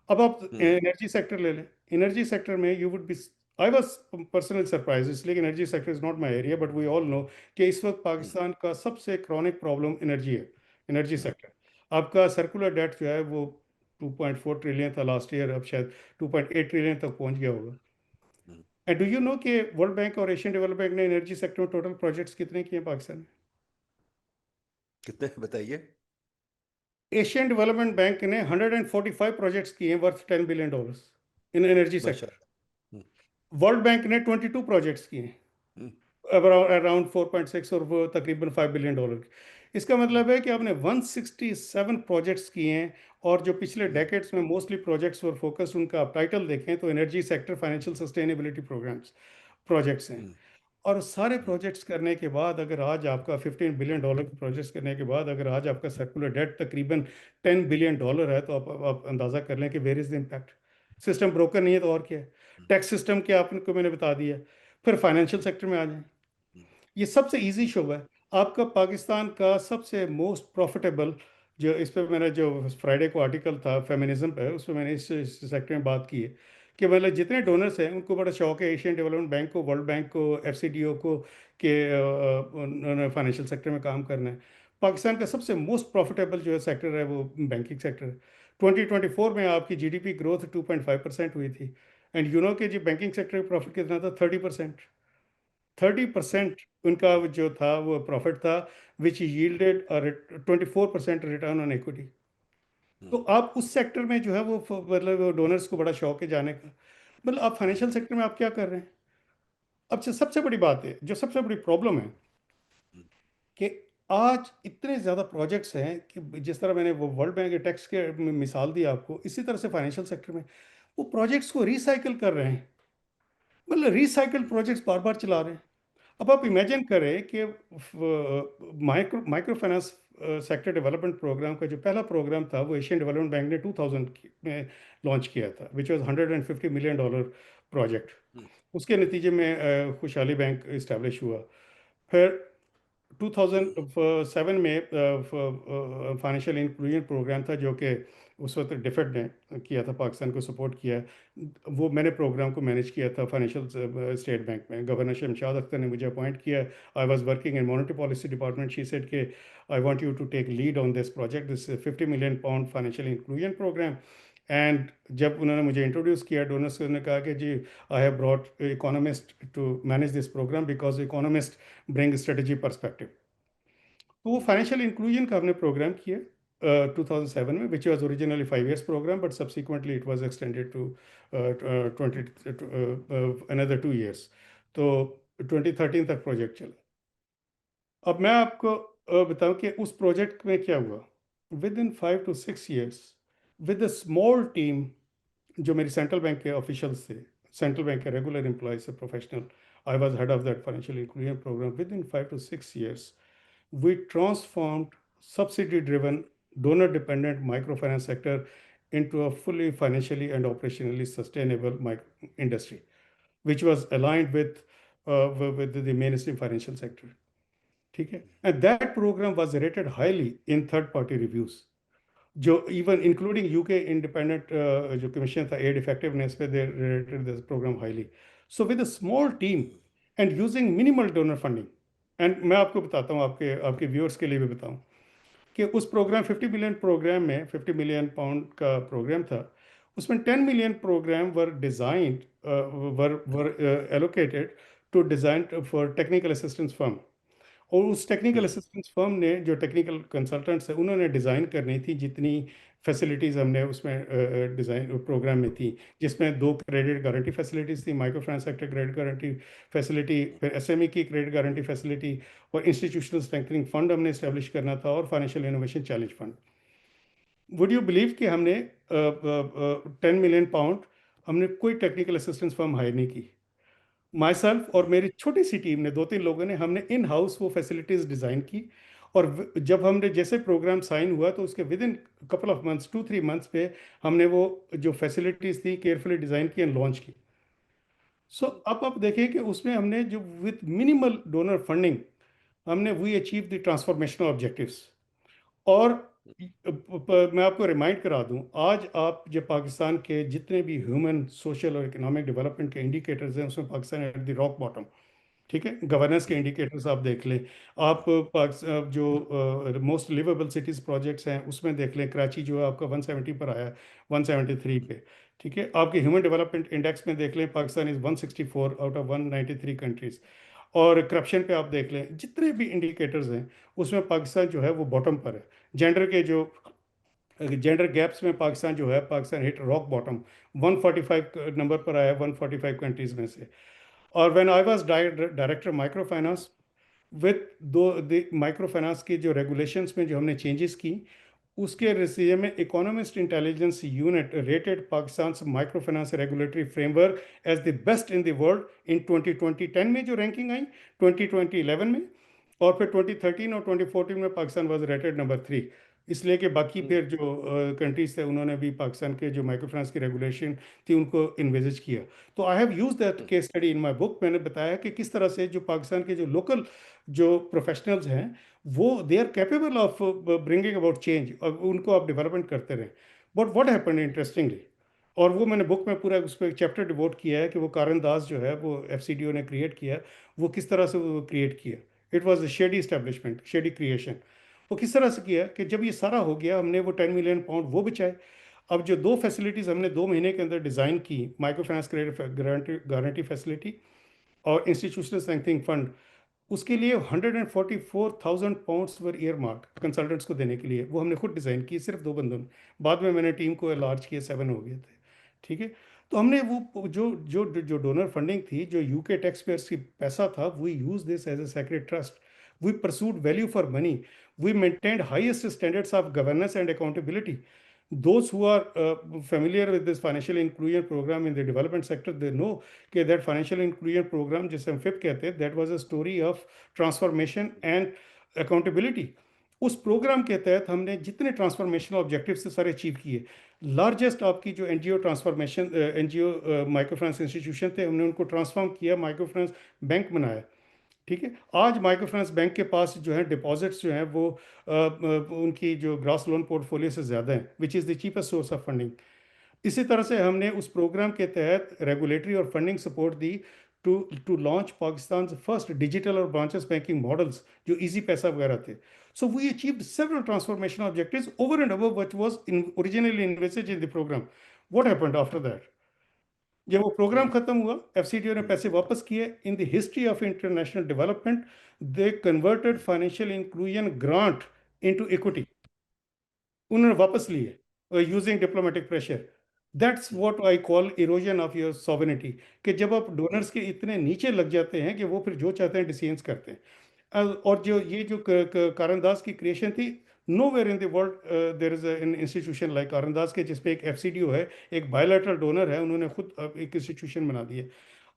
अब आप एनर्जी सेक्टर ले लें। एनर्जी सेक्टर में you would be, I was personally surprise, इसलिए कि energy sector is not my area, but we all know कि इस वक्त पाकिस्तान का सबसे क्रॉनिक प्रॉब्लम एनर्जी है, एनर्जी सेक्टर। आपका सर्कुलर डेट जो है वो 2.4 ट्रिलियन था लास्ट ईयर, अब शायद 2.8 ट्रिलियन तक पहुंच गया होगा। एंड डू यू नो कि वर्ल्ड बैंक और एशियन डेवलपमेंट बैंक ने एनर्जी सेक्टर में टोटल प्रोजेक्ट्स कितने किए हैं पाकिस्तान में? कितने बताइए? एशियन डेवलपमेंट बैंक ने 145 प्रोजेक्ट्स किए हैं worth $10 billion in energy sector. माशाल्लाह। वर्ल्ड बैंक ने 22 प्रोजेक्ट्स किए हैं हम्म, अराउंड 4.6 और वो तकरीबन $5 बिलियन की। इसका मतलब है कि आपने 167 प्रोजेक्ट्स किए हैं। और जो पिछले डेकेड्स में मोस्टली प्रोजेक्ट्स और फोकस, उनका आप टाइटल देखें तो energy sector financial sustainability programmes projects हैं। और सारे प्रोजेक्ट्स करने के बाद अगर आज आपका $15 बिलियन के प्रोजेक्ट्स करने के बाद अगर आज आपका सर्कुलर डेट तकरीबन $10 बिलियन है, तो आप अंदाज़ा कर लें कि where is the impact. System broken नहीं है तो और क्या है। टैक्स सिस्टम क्या आपको मैंने बता दिया। फिर फाइनेंशियल सेक्टर में आ जाए, ये सबसे इजी शोबा है। आपका पाकिस्तान का सबसे मोस्ट प्रॉफिटेबल, जो इस पे मैंने जो फ्राइडे को आर्टिकल था फेमिनिज्म पे, उसमें मैंने इस सेक्टर में बात की है कि मतलब जितने डोनर्स हैं उनको बड़ा शौक है एशियन डेवलपमेंट बैंक को, वर्ल्ड बैंक को, एफसीडीओ को, कि उन्होंने फाइनेंशियल सेक्टर में काम करना है। पाकिस्तान का सबसे मोस्ट प्रॉफिटेबल जो है सेक्टर है वो बैंकिंग सेक्टर है। 2024 में आपकी जीडीपी ग्रोथ 2.5% हुई थी। एंड यू नो कि जी बैंकिंग सेक्टर का प्रॉफिट कितना था? 30%। 30% उनका जो था वो प्रॉफिट था, विच यील्डेड 24% रिटर्न ऑन इक्विटी। तो आप उस सेक्टर में जो है वो मतलब डोनर्स को बड़ा शौक है जाने का। मतलब आप फाइनेंशियल सेक्टर में आप क्या कर रहे हैं? अब सबसे बड़ी बात है, जो सबसे बड़ी प्रॉब्लम है कि आज इतने ज़्यादा प्रोजेक्ट्स हैं कि जिस तरह मैंने वो वर्ल्ड बैंक के टैक्स के मिसाल दी आपको, इसी तरह से फाइनेंशियल सेक्टर में वो प्रोजेक्ट्स को रिसाइकिल कर रहे हैं, मतलब रिसाइकल प्रोजेक्ट्स बार बार चला रहे हैं। अब आप इमेजिन करें कि micro finance sector development programme का जो पहला प्रोग्राम था वो एशियन डेवलपमेंट बैंक ने 2000 में लॉन्च किया था, विच वाज $150 मिलियन प्रोजेक्ट। उसके नतीजे में खुशहाली बैंक इस्टेब्लिश हुआ। फिर 2007 में फाइनेंशियल इंक्लूजन प्रोग्राम था जो कि उस वक्त डिफेड ने किया था, पाकिस्तान को सपोर्ट किया। वो मैंने प्रोग्राम को मैनेज किया था फाइनेंशियल स्टेट बैंक में। गवर्नर शमशाद अख्तर ने मुझे अपॉइंट किया। I was working in monetary policy department. She said के I want you to take lead on this project, this 50 million pound financial inclusion program. And जब उन्होंने मुझे इंट्रोड्यूस किया, donors ने कहा कि जी I have brought economist to manage this program because economist bring strategy perspective. तो वो फाइनेंशियल इंक्लूजन का हमने प्रोग्राम किया 2007 में, which was originally 5 years programme, but subsequently it was extended to 20 another 2 years। तो 2013 तक प्रोजेक्ट चला। अब मैं आपको बताऊं कि उस प्रोजेक्ट में क्या हुआ। Within 5 to 6 years, with a small team, जो मेरी सेंट्रल बैंक के ऑफिशियल्स थे, सेंट्रल बैंक के रेगुलर एम्प्लॉयज से professional, I was head of that financial inclusion programme. Within 5 to 6 years we transformed subsidy driven donor dependent microfinance sector into a fully financially and operationally sustainable industry which was aligned with the mainstream financial sector, ठीक है। and that program was rated highly in third party reviews, जो even including UK independent जो commission था aid effectiveness पे, they rated this program highly. So with a small team and using minimal donor funding. And मैं आपको बताता हूँ, आपके आपके व्यूअर्स के लिए भी बताऊँ कि उस प्रोग्राम 50 मिलियन प्रोग्राम में 50 मिलियन पाउंड का प्रोग्राम था। उसमें 10 million program were designed were allocated to design for technical assistance firm. और उस टेक्निकल असिस्टेंस फर्म ने, जो टेक्निकल कंसल्टेंट्स हैं, उन्होंने डिज़ाइन करनी थी जितनी फैसिलिटीज़ हमने उसमें डिज़ाइन प्रोग्राम में थी, जिसमें 2 क्रेडिट गारंटी फैसिलिटीज़ थी, micro finance sector credit guarantee facility, फिर एसएमई की क्रेडिट गारंटी फैसिलिटी, और इंस्टीट्यूशनल स्ट्रेंथनिंग फंड हमने इस्टेब्लिश करना था, और financial innovation challenge fund. Would you believe कि हमने 10 मिलियन पाउंड, हमने कोई टेक्निकल असिस्टेंस फर्म हायर नहीं की। माई सेल्फ और मेरी छोटी सी टीम ने, 2-3 लोगों ने, हमने इन हाउस वो फैसिलिटीज़ डिज़ाइन की। और जब हमने जैसे प्रोग्राम साइन हुआ तो उसके with in couple of months, 2-3 months पे हमने वो जो फैसिलिटीज़ थी केयरफुली डिज़ाइन की एंड लॉन्च की। सो अब आप देखिए कि उसमें हमने जो विद मिनिमल डोनर फंडिंग हमने we achieve the transformational objectives. और मैं आपको रिमाइंड करा दूं, आज आप जब पाकिस्तान के जितने भी ह्यूमन, सोशल और इकोनॉमिक डेवलपमेंट के इंडिकेटर्स हैं, उसमें Pakistan at the rock bottom, ठीक है। गवर्नेंस के इंडिकेटर्स आप देख लें, आप जो मोस्ट लिवेबल सिटीज़ प्रोजेक्ट्स हैं उसमें देख लें, कराची जो है आपका 170 पर आया है, 173 पे, ठीक है। आपके ह्यूमन डेवलपमेंट इंडेक्स में देख लें, Pakistan is 164 out of 193 countries. और करप्शन पे आप देख लें, जितने भी इंडिकेटर्स हैं उसमें पाकिस्तान जो है वो बॉटम पर है। जेंडर के जो जेंडर गैप्स में पाकिस्तान जो है, Pakistan hit rock bottom, 145 number पर आया है 145 कंट्रीज़ में से। और when I was director micro finance, with दो माइक्रो फाइनेंस की जो रेगुलेशंस में जो हमने चेंजेस की, उसके नतीजे में economist intelligence unit rated Pakistan micro finance regulatory framework as the best in the world in 2010 में जो रैंकिंग आई, 2011 में, और फिर 2013 और 2014 में पाकिस्तान वाज रेटेड नंबर 3। इसलिए कि बाकी फिर जो कंट्रीज थे उन्होंने भी पाकिस्तान के जो माइक्रो फाइनेंस की रेगुलेशन थी उनको इन्वेजिज किया। तो I have use that case study in my book. मैंने बताया कि किस तरह से जो पाकिस्तान के जो लोकल जो प्रोफेशनल्स हैं वो they are capable of bringing about change, और उनको आप डेवलपमेंट करते रहें। बट व्हाट हैपेंड इंटरेस्टिंगली, और वो मैंने बुक में पूरा उस पर एक चैप्टर डिवोट किया है कि वो कारण दास जो है वो एफसीडीओ ने क्रिएट किया, वो किस तरह से वो क्रिएट किया। It was a shady establishment, shady creation. वो किस तरह से किया कि जब ये सारा हो गया, हमने वो 10 मिलियन पाउंड वो बचाए। अब जो 2 फैसिलिटीज़ हमने 2 महीने के अंदर डिज़ाइन की, micro finance credit guarantee facility और इंस्टीट्यूशनल स्ट्रेंथनिंग फंड, उसके लिए 144,000 पाउंड्स वर ईयर मार्क कंसल्टेंट्स को देने के लिए, वो हमने खुद डिज़ाइन की सिर्फ 2 बंदों ने। बाद में मैंने टीम को लार्ज किया, 7 हो गए थे, ठीक है। तो हमने वो जो जो जो डोनर फंडिंग थी, जो यूके टैक्स पेयर्स की पैसा था, we use this as a sacred trust. We pursued value for money. We maintained highest standards of governance and accountability. Those who are familiar with this financial inclusion program in the development sector, they know that financial inclusion program, जिसे हम FIP कहते हैं, that was a story of transformation and accountability. उस programme के तहत हमने जितने transformational objectives थे सारे अचीव किए। लार्जेस्ट आपकी जो NGO transformation, NGO micro finance institution थे, हमने उनको ट्रांसफॉर्म किया, माइक्रो फाइनेंस बैंक बनाया। ठीक है, आज माइक्रो फाइनेंस बैंक के पास जो है डिपॉजिट्स जो हैं वो उनकी जो ग्रॉस लोन पोर्टफोलियो से ज़्यादा हैं, which is the cheapest source of funding. इसी तरह से हमने उस प्रोग्राम के तहत रेगुलेटरी और फंडिंग सपोर्ट दी to to launch Pakistan first digital और ब्रांचेस बैंकिंग मॉडल्स, जो इजी पैसा वगैरह थे। So we achieved several transformation objectives over and above what was originally envisaged in the program. What happened after that? जब वो programme खत्म हुआ, एफसीडीओ ने पैसे वापस किए। In the history of international development, they converted financial inclusion grant into equity. उन्होंने वापस लिए using diplomatic pressure. That's what I call erosion of your sovereignty, कि जब आप डोनर्स के इतने नीचे लग जाते हैं कि वो फिर जो चाहते हैं डिसीजंस करते हैं। और जो ये जो कारंदास की क्रिएशन थी, nowhere in the world there is an institution like Karandaas के, जिसपे एक एफसीडीओ है, एक बायोलैटरल डोनर है, उन्होंने खुद एक इंस्टीट्यूशन बना दी है।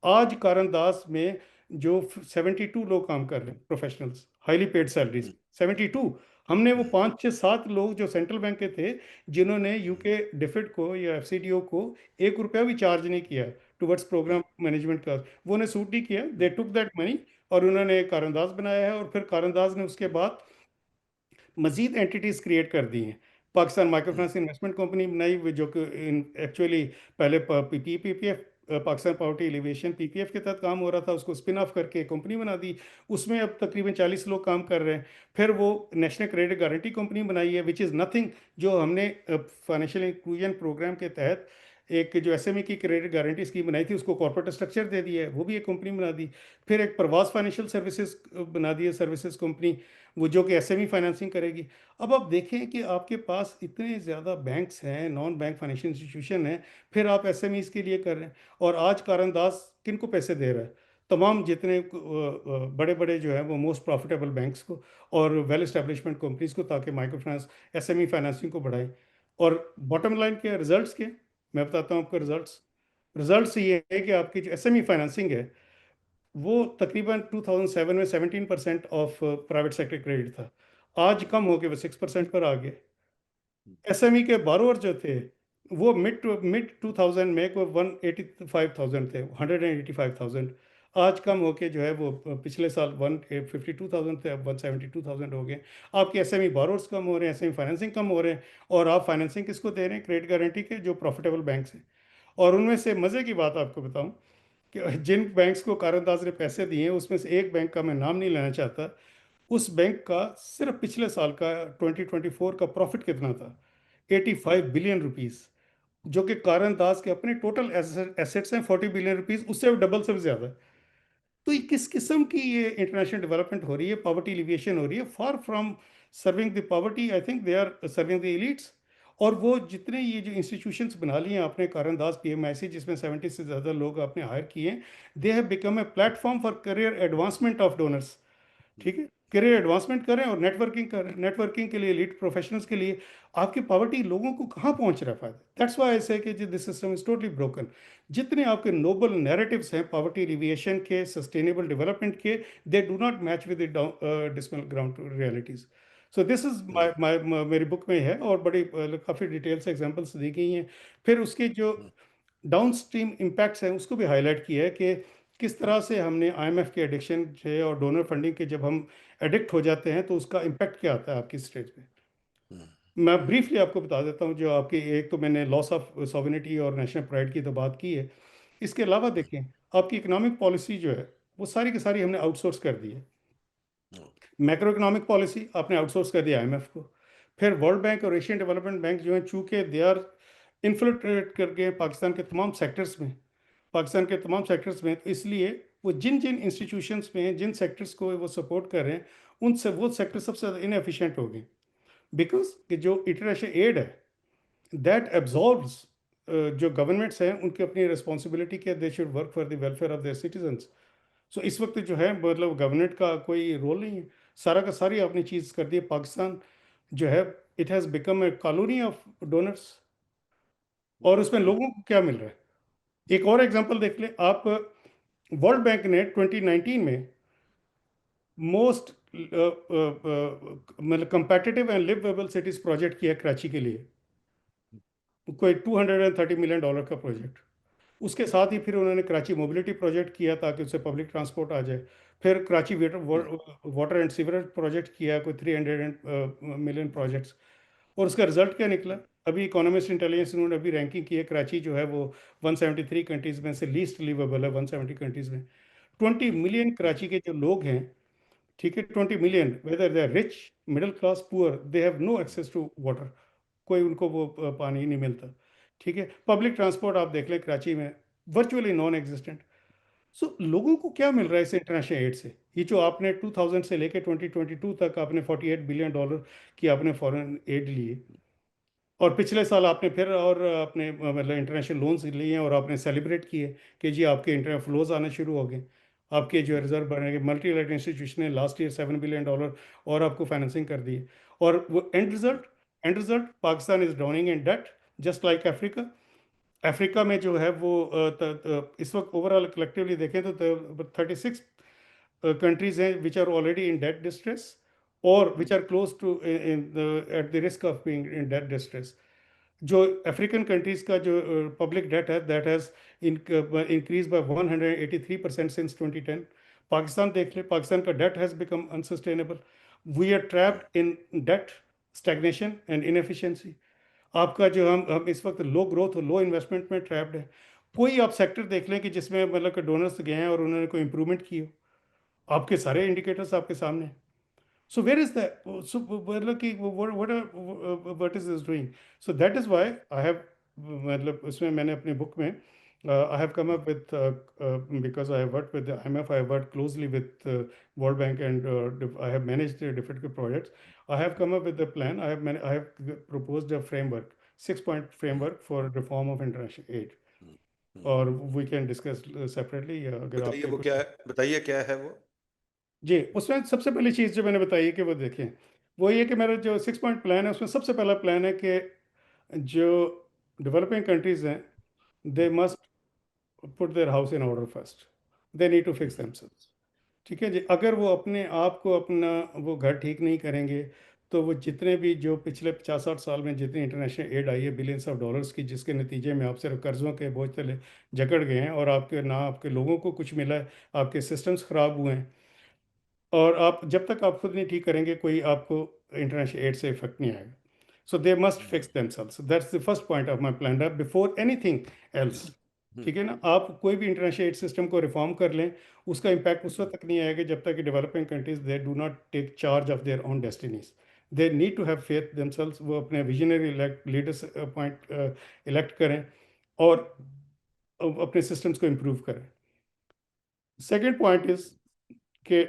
आज कारंदास में जो 72 लोग काम कर रहे हैं, प्रोफेशनल्स, हाईली पेड सैलरीज, 72। हमने वो 5 6 7 लोग जो सेंट्रल बैंक के थे, जिन्होंने यूके डिफिड को या एफसीडीओ को 1 रुपया भी चार्ज नहीं किया टुवर्ड्स प्रोग्राम मैनेजमेंट का, वो ने सूट नहीं किया। दे टुक दैट मनी और उन्होंने एक कारंदाज बनाया है, और फिर कारंदाज ने उसके बाद मजीद एंटिटीज क्रिएट कर दी हैं। Pakistan micro finance investment company बनाई हुई, जो कि एक्चुअली पहले PPF, Pakistan poverty alleviation PPF के तहत काम हो रहा था, उसको स्पिन ऑफ करके कंपनी बना दी। उसमें अब तकरीबन 40 लोग काम कर रहे हैं। फिर वो नेशनल क्रेडिट गारंटी कंपनी बनाई है, विच इज़ नथिंग, जो हमने फाइनेंशियल इंक्लूजन प्रोग्राम के तहत एक जो एसएमई की क्रेडिट गारंटी स्कीम बनाई थी, उसको कॉर्पोरेट स्ट्रक्चर दे दिया है, वो भी एक कंपनी बना दी। फिर एक प्रवास फाइनेंशियल सर्विसेज बना दी है, सर्विसेज कंपनी, वो जो कि एसएमई फाइनेंसिंग करेगी। अब आप देखें कि आपके पास इतने ज़्यादा बैंक्स हैं, नॉन बैंक फाइनेंशियल इंस्टीट्यूशन हैं, फिर आप एसएमईज के लिए कर रहे हैं। और आज कारंदाज किन को पैसे दे रहा है? तमाम जितने बड़े बड़े जो है वो मोस्ट प्रॉफिटेबल बैंक्स को और वेल एस्टेब्लिशमेंट कंपनीज को, ताकि माइक्रो फाइनेंस एसएमई फाइनेंसिंग को बढ़ाएं। और बॉटम लाइन के रिजल्ट्स के मैं बताता हूँ आपको रिजल्ट्स। रिजल्ट्स ये है कि आपकी जो एसएमई फाइनेंसिंग है, वो तकरीबन 2007 में 17% ऑफ प्राइवेट सेक्टर क्रेडिट था। आज कम हो के वो 6% पर आ गए। एसएमई के बारोअर जो थे, वो मिड 2000 में को 185,000 थे, 185,000। आज कम होके जो है वो पिछले साल 152,000 थे, अब 172,000 हो गए। आपके एसएमई बारोअर्स कम हो रहे हैं, एसएमई फाइनेंसिंग कम हो रहे हैं, और आप फाइनेंसिंग किसको दे रहे हैं? क्रेडिट गारंटी के जो प्रॉफिटेबल बैंक्स हैं। और उनमें से मज़े की बात आपको बताऊं कि जिन बैंक्स को कारंदाज ने पैसे दिए हैं, उसमें से एक बैंक का मैं नाम नहीं लेना चाहता, उस बैंक का सिर्फ पिछले साल का 2024 का प्रॉफिट कितना था? 85 बिलियन रुपीस, जो कि कारंदाज के अपने टोटल एसेट्स हैं 40 बिलियन रुपीस, उससे डबल से भी ज्यादा है। तो ये किस किस्म की ये इंटरनेशनल डेवलपमेंट हो रही है? पॉवर्टी एलिविएशन हो रही है। Far from serving the poverty, I think they are serving the elites. और वो जितने ये जो इंस्टीट्यूशंस बना लिए हैं आपने, कारंदाज पीएमआईसी, जिसमें 70 से ज़्यादा लोग आपने हायर किए हैं, they have become a platform for career advancement of donors. ठीक है, करियर एडवांसमेंट करें और नेटवर्किंग करें। नेटवर्किंग के लिए, लीड प्रोफेशनल्स के लिए आपकी पॉवर्टी लोगों को कहाँ पहुँच रहा है फायदा? दैट्स व्हाई आई से कि this system is totally broken. जितने आपके नोबल नैरेटिव्स हैं पॉवर्टी एलिविएशन के, सस्टेनेबल डेवलपमेंट के, दे do not match with the dismal ground realities. So this is my मेरी बुक में है, और बड़ी काफ़ी डिटेल से एग्जांपल्स दी गई हैं। फिर उसके जो डाउन स्ट्रीम इम्पैक्ट्स हैं उसको भी हाईलाइट किया है कि किस तरह से हमने आईएमएफ के एडिक्शन से और डोनर फंडिंग के जब हम एडिक्ट हो जाते हैं तो उसका इम्पैक्ट क्या आता है आपकी स्टेज पे। मैं ब्रीफली आपको बता देता हूँ। जो आपकी, एक तो मैंने लॉस ऑफ सॉवरेनिटी और नेशनल प्राइड की तो बात की है, इसके अलावा देखें आपकी इकोनॉमिक पॉलिसी जो है वो सारी की सारी हमने आउटसोर्स कर दी है। मैक्रो इकोनॉमिक पॉलिसी आपने आउटसोर्स कर दिया आईएमएफ को। फिर वर्ल्ड बैंक और एशियन डेवलपमेंट बैंक जो है, चूंकि दे आर इन्फ्iltrate करके पाकिस्तान के तमाम सेक्टर्स में, तो इसलिए वो जिन जिन इंस्टीट्यूशंस में, जिन सेक्टर्स को वो सपोर्ट कर रहे हैं, उनसे वो सेक्टर सबसे ज़्यादा इनएफिशिएंट हो गए। बिकॉज कि जो इंटरनेशनल एड है, दैट एब्जॉर्ब्स जो गवर्नमेंट्स हैं उनकी अपनी रिस्पॉन्सिबिलिटी क्या, they should work for the welfare of their citizens. So इस वक्त जो है मतलब गवर्नमेंट का कोई रोल नहीं है, सारा का सारी आपने चीज़ कर दी है। पाकिस्तान जो है, it has become a colony of donors, और उसमें लोगों को क्या मिल रहा है। एक और एग्जांपल देख ले आप, वर्ल्ड बैंक ने 2019 में मोस्ट मतलब competitive and livable cities project किया कराची के लिए, कोई $230 मिलियन का प्रोजेक्ट। उसके साथ ही फिर उन्होंने कराची मोबिलिटी प्रोजेक्ट किया ताकि उससे पब्लिक ट्रांसपोर्ट आ जाए। फिर Karachi water and sewerage project किया, कोई 300 मिलियन प्रोजेक्ट्स। और उसका रिजल्ट क्या निकला? अभी इकोनॉमिस्ट इंटेलिजेंस उन्होंने अभी रैंकिंग की है, कराची जो है वो 173 कंट्रीज में से लीस्ट लिवेबल है 170 कंट्रीज में। 20 मिलियन कराची के जो लोग हैं, ठीक है, 20 million, whether they are rich, middle class, poor, they have no access to water. कोई उनको वो पानी ही नहीं मिलता। ठीक है, पब्लिक ट्रांसपोर्ट आप देख लें कराची में वर्चुअली नॉन एग्जिस्टेंट। सो लोगों को क्या मिल रहा है इस इंटरनेशनल एड से? ये जो आपने 2000 से लेकर 2022 तक आपने $48 बिलियन की आपने फॉरेन एड लिए, और पिछले साल आपने फिर और अपने मतलब इंटरनेशनल लोन्स लिए हैं, और आपने सेलिब्रेट किए कि जी आपके इंटरनल फ्लोज आने शुरू हो गए, आपके जो रिजर्व बढ़ने के। मल्टीलेटरल इंस्टीट्यूशन ने लास्ट ईयर $7 बिलियन और आपको फाइनेंसिंग कर दी है। और वो end result Pakistan is drowning in debt, just like Africa. Africa में जो है वो इस वक्त ओवरऑल कलेक्टिवली देखें तो 36 countries हैं which are already in debt distress, or which are close to at the risk of being in debt distress. जो अफ्रीकन कंट्रीज का जो पब्लिक डेट है, that has increase by 183% since 2010। Pakistan देख ले, पाकिस्तान का debt has become unsustainable. We are trapped in debt, stagnation and inefficiency. आपका जो हम इस वक्त लो ग्रोथ और लो इन्वेस्टमेंट में ट्रैप्ड है। कोई आप सेक्टर देख लें कि जिसमें मतलब कि डोनर्स गए हैं और उन्होंने कोई इंप्रूवमेंट की हो, आपके सारे इंडिकेटर्स आपके सामने हैं। So where is that? So we're looking, what is this doing? So that is why I have, मतलब उसमें मैंने अपनी बुक में I have come up with because I have worked with the IMF, I have worked closely with World Bank, and I have managed the different projects. I have come up with the plan. I have proposed a framework, 6-point framework for reform of international aid. और we can discuss separately, अगर बताइए आपके वो कुछ। क्या है, बताइए क्या है वो। जी, उसमें सबसे पहली चीज़ जो मैंने बताई है कि वो देखें, वो ये कि मेरा जो 6-पॉइंट प्लान है उसमें सबसे पहला प्लान है कि जो डेवलपिंग कंट्रीज़ हैं, they must put their house in order first, they need to fix themselves. ठीक है जी, अगर वो अपने आप को अपना वो घर ठीक नहीं करेंगे, तो वो जितने भी जो पिछले 50-60 साल में जितनी इंटरनेशनल एड आई है बिलियंस ऑफ डॉलर्स की, जिसके नतीजे में आप सिर्फ कर्ज़ों के बोझ तले जकड़ गए हैं, और आपके ना आपके लोगों को कुछ मिला है, आपके सिस्टम्स ख़राब हुए हैं, और आप जब तक आप खुद नहीं ठीक करेंगे, कोई आपको इंटरनेशनल एड से इफेक्ट नहीं आएगा। So they must fix themselves, that's the first point of my plan before anything else. ठीक है ना, आप कोई भी इंटरनेशनल एड सिस्टम को रिफॉर्म कर लें, उसका इम्पैक्ट उस वक्त तक नहीं आएगा जब तक कि developing countries they do not take charge of their own destinies. They need to have faith themselves, वो अपने विजनरी लीडर्स अपॉइंट इलेक्ट करें, और अपने सिस्टम्स को इम्प्रूव करें। सेकेंड पॉइंट इज कि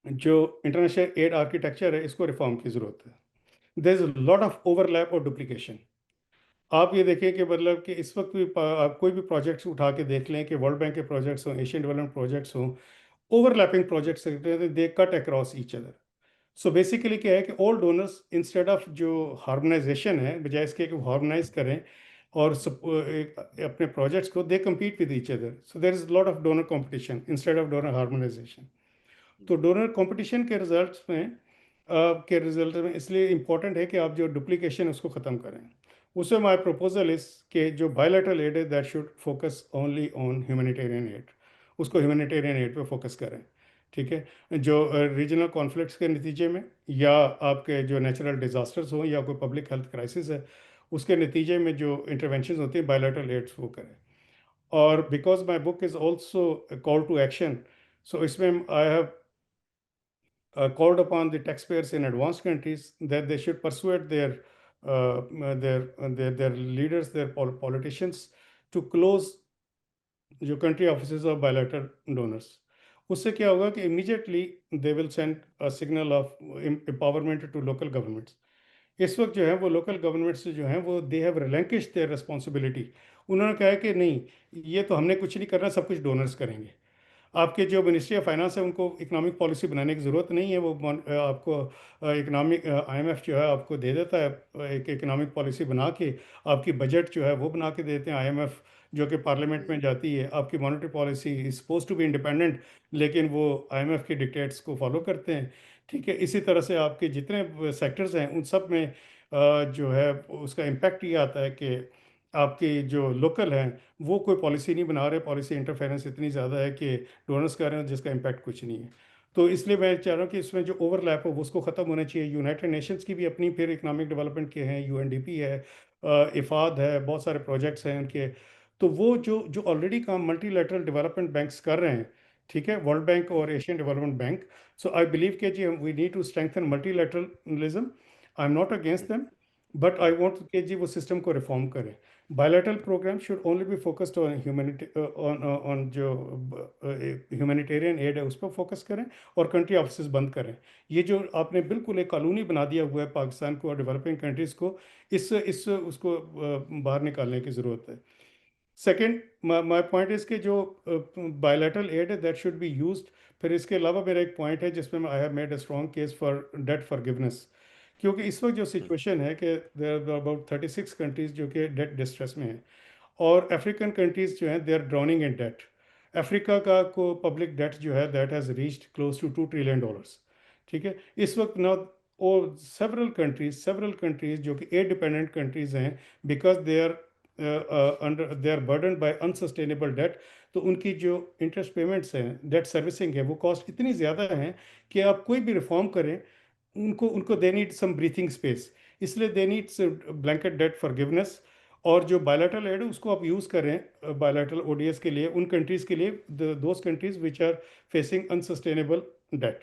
जो इंटरनेशनल एड आर्किटेक्चर है, इसको रिफॉर्म की ज़रूरत है। There is lot of overlap और डुप्लीकेशन। आप ये देखें कि मतलब कि इस वक्त भी आप कोई भी प्रोजेक्ट्स उठा के देख लें कि वर्ल्ड बैंक के प्रोजेक्ट्स हों, एशियन डेवलपमेंट प्रोजेक्ट्स हों, overlapping projects, they cut across each other. So basically क्या है कि ऑल डोनर्स इंस्टेड ऑफ जो हार्मोनाइजेशन है, बजाय इसके कि हार्मोनाइज करें और अपने प्रोजेक्ट्स को, they compete with each other. So there is lot of donor competition instead of donor harmonization. तो डोनर कंपटीशन के रिजल्ट में इसलिए इम्पोर्टेंट है कि आप जो डुप्लीकेशन उसको ख़त्म करें। उसमें माय प्रपोजल इस कि जो बायलैटरल एड है, that should focus only on humanitarian add, उसको ह्यूमैनिटेरियन एड पे फोकस करें। ठीक है, जो रीजनल कॉन्फ्लिक्ट्स के नतीजे में, या आपके जो नेचुरल डिज़ास्टर्स हों, या कोई पब्लिक हेल्थ क्राइसिस है, उसके नतीजे में जो इंटरवेंशन होती है, बायलैटरल एड्स वो करें। और because my book is also call to action, so इसमें I have called upon the taxpayers in advanced countries that they should persuade their leaders, their politicians, to close जो country offices of bilateral donors. उससे क्या होगा कि immediately they will send a signal of empowerment to local governments. इस वक्त जो है वो लोकल गवर्नमेंट्स जो हैं वो दे हैव रिलैंक्विश्ड देयर रिस्पॉन्सिबिलिटी। उन्होंने कहा है कि नहीं, ये तो हमने कुछ नहीं करना, सब कुछ डोनर्स करेंगे। आपके जो मिनिस्ट्री ऑफ फाइनेंस है उनको इकोनॉमिक पॉलिसी बनाने की ज़रूरत नहीं है, वो आपको इकोनॉमिक आईएमएफ जो है आपको दे देता है, एक इकोनॉमिक पॉलिसी बना के आपकी बजट जो है वो बना के देते हैं आईएमएफ, जो कि पार्लियामेंट में जाती है। आपकी monetary policy is suppose to be independent, लेकिन वो आईएमएफ के डिक्टेट्स को फॉलो करते हैं। ठीक है, इसी तरह से आपके जितने सेक्टर्स हैं उन सब में जो है उसका इम्पैक्ट ये आता है कि आपके जो लोकल हैं वो कोई पॉलिसी नहीं बना रहे, पॉलिसी इंटरफेरेंस इतनी ज़्यादा है कि डोनर्स कर रहे हैं जिसका इम्पैक्ट कुछ नहीं है। तो इसलिए मैं चाह रहा हूँ कि इसमें जो ओवरलैप हो वो उसको ख़त्म होना चाहिए। यूनाइटेड नेशंस की भी अपनी फिर इकोनॉमिक डेवलपमेंट के हैं, यूएनडीपी है, इफ़ाद है, बहुत सारे प्रोजेक्ट्स हैं उनके। तो वो जो जो ऑलरेडी काम मल्टीलैटरल डेवलपमेंट बैंक्स कर रहे हैं, ठीक है, वर्ल्ड बैंक और Asian development bank. So I believe कि जी we need to strengthen multilateralism. I am not against them, but I want कि जी वो सिस्टम को रिफॉर्म करें। Bilateral programme should only be focused on humanity, on जो humanitarian aid है उस पर फोकस करें, और कंट्री ऑफिस बंद करें। ये जो आपने बिल्कुल एक कॉलोनी बना दिया हुआ है पाकिस्तान को और डेवलपिंग कंट्रीज़ को, इस उसको बाहर निकालने की ज़रूरत है। सेकेंड, माई पॉइंट इज कि जो बायलैटरल एड है दैट शुड बी यूज्ड। फिर इसके अलावा मेरा एक पॉइंट है जिसमें I have made a strong case for debt forgiveness, क्योंकि इस वक्त जो सिचुएशन है कि देयर आर अबाउट 36 कंट्रीज जो कि डेट डिस्ट्रेस में हैं, और अफ्रीकन कंट्रीज जो हैं they are drowning in debt. Africa का को पब्लिक डेट जो है that has reached close to $2 trillion. ठीक है, इस वक्त ना, और सेवरल कंट्रीज जो कि एड डिपेंडेंट कंट्रीज हैं, because they are under they are burden by unsustainable debt. तो उनकी जो इंटरेस्ट पेमेंट्स हैं, डेट सर्विसिंग है, वो कॉस्ट इतनी ज़्यादा है कि आप कोई भी रिफॉर्म करें, उनको उनको they need some breathing space. इसलिए they need blanket debt forgiveness. और जो बायलैटरल एड है उसको आप यूज़ करें बायलैटरल ओडीएस के लिए, उन कंट्रीज़ के लिए, those countries which are facing unsustainable debt.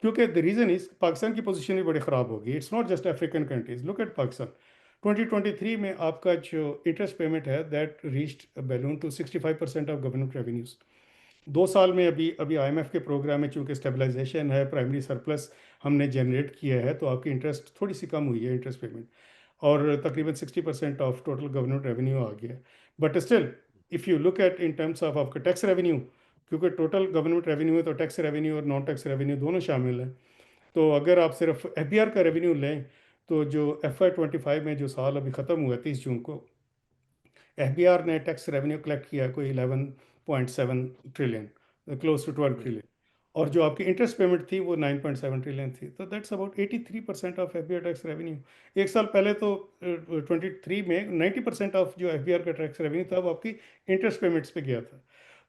क्योंकि द रीज़न इज पाकिस्तान की पोजीशन भी बड़ी ख़राब होगी। It's not just African countries, look at Pakistan. 2023 में आपका जो इंटरेस्ट पेमेंट है that reached balloon to 65% of government revenues. 2 साल में अभी अभी आईएमएफ के प्रोग्राम में चूंकि स्टेबलाइजेशन है, प्राइमरी सरप्लस हमने जनरेट किया है, तो आपकी इंटरेस्ट थोड़ी सी कम हुई है इंटरेस्ट पेमेंट, और तकरीबन 60% ऑफ टोटल गवर्नमेंट रेवेन्यू आ गया है। But still if you look eight in terms of आपका टैक्स रेवेन्यू, क्योंकि टोटल गवर्नमेंट रेवेन्यू है तो टैक्स रेवेन्यू और नॉन टैक्स रेवेन्यू दोनों शामिल हैं। तो अगर आप सिर्फ एफबीआर का रेवेन्यू लें, तो जो FY 25 में जो साल अभी ख़त्म हुआ 30 जून को, एफबीआर ने टैक्स रेवेन्यू कलेक्ट किया कोई 11.7 ट्रिलियन, क्लोज टू 12 ट्रिलियन। और जो आपकी इंटरेस्ट पेमेंट थी वो 9.7 ट्रिलियन थी। तो that's about 83% of FBR tax revenue. एक साल पहले तो 23 में 90% ऑफ जो एफबीआर का टैक्स रेवेन्यू था वो आपकी इंटरेस्ट पेमेंट्स पे गया था।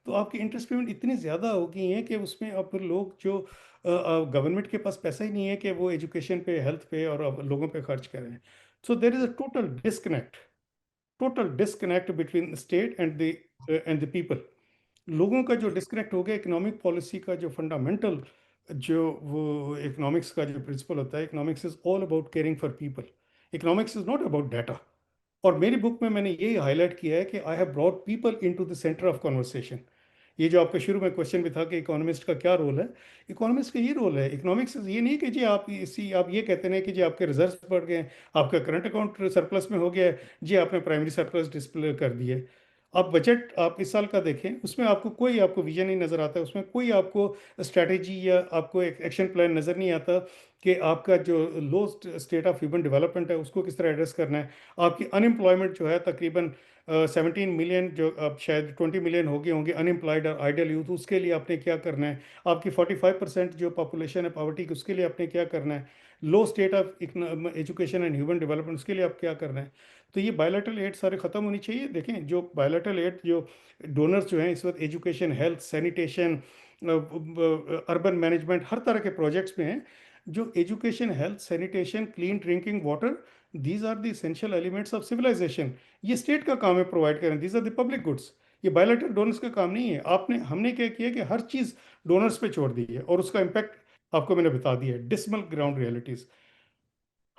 तो आपकी इंटरेस्ट पेमेंट इतनी ज़्यादा हो गई हैं कि उसमें अब लोग जो गवर्नमेंट के पास पैसा ही नहीं है कि वो एजुकेशन पे, हेल्थ पे और अब लोगों पे खर्च करें। So there is a total disconnect between state and the people. लोगों का जो डिस्कनेक्ट हो गया इकोनॉमिक पॉलिसी का, जो फंडामेंटल जो वो इकोनॉमिक्स का जो प्रिंसिपल होता है, economics is all about caring for people, economics is not about data. और मेरी बुक में मैंने ये हाईलाइट किया है कि I have brought people into the centre of conversation. ये जो आपका शुरू में क्वेश्चन भी था कि इकोनॉमिस्ट का क्या रोल है, इकोनॉमिस्ट का ये रोल है। इकोनॉमिक्स ये नहीं कि जी आप ये कहते हैं कि जी आपके रिजर्व बढ़ गए हैं, आपका करंट अकाउंट सरप्लस में हो गया है, जी आपने प्राइमरी सरप्लस डिस्प्ले कर दिए। आप बजट आप इस साल का देखें, उसमें आपको कोई आपको विजन नहीं नज़र आता है, उसमें कोई आपको स्ट्रैटेजी या आपको एक एक्शन प्लान नज़र नहीं आता कि आपका जो लो स्टेट ऑफ ह्यूमन डेवलपमेंट है उसको किस तरह एड्रेस करना है। आपकी अनएम्प्लॉयमेंट जो है तकरीबन 17 मिलियन, जो अब शायद 20 मिलियन हो गए होंगे अनएम्प्लॉयड और आइडल यूथ, उसके लिए आपने क्या करना है। आपकी 45% जो पॉपुलेशन है पॉवर्टी की, उसके लिए आपने क्या करना है। Low state of education and human development, उसके लिए आप क्या करना है। तो ये बायलैटरल एड सारे ख़त्म होनी चाहिए। देखें जो बायलैटरल एड जो डोनर्स जो हैं इस वक्त education, health, sanitation, urban management, हर तरह के प्रोजेक्ट्स में हैं। जो education, health, sanitation, clean drinking water, these are the essential elements of civilisation. ये स्टेट का काम है प्रोवाइड करें, these are the public goods. ये बायलैटरल डोनर्स का काम नहीं है। हमने क्या किया कि हर चीज़ डोनर्स पे छोड़ दी है, और उसका इम्पैक्ट आपको मैंने बता दिया है, डिसमल ग्राउंड रियलिटीज़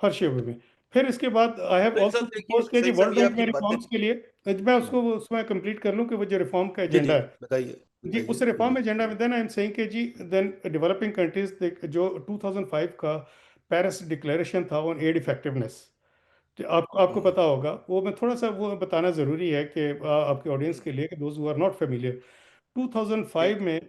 हर शोबे में। फिर इसके बाद आई हैव शेख ऑल्सो साहब देखिए, प्रपोज किया जी शेख साहब वर्ल्ड ये बैंक आपकी में बातें। रिफॉर्म्स के लिए। मैं हम्म, उसको उसमें कंप्लीट कर लूँ कि वो जो रिफॉर्म का जी एजेंडा जी, है बताइए जी, बताइए। उस रिफॉर्म एजेंडा में देन आई एम सेइंग कि जी देन डेवलपिंग कंट्रीज जो 2005 का पेरिस डिक्लेरेशन था ऑन एड इफेक्टिवनेस, तो आपको पता होगा वो, मैं थोड़ा सा वो बताना ज़रूरी है कि आपके ऑडियंस के लिए, कि those who are not familiar, 2005 में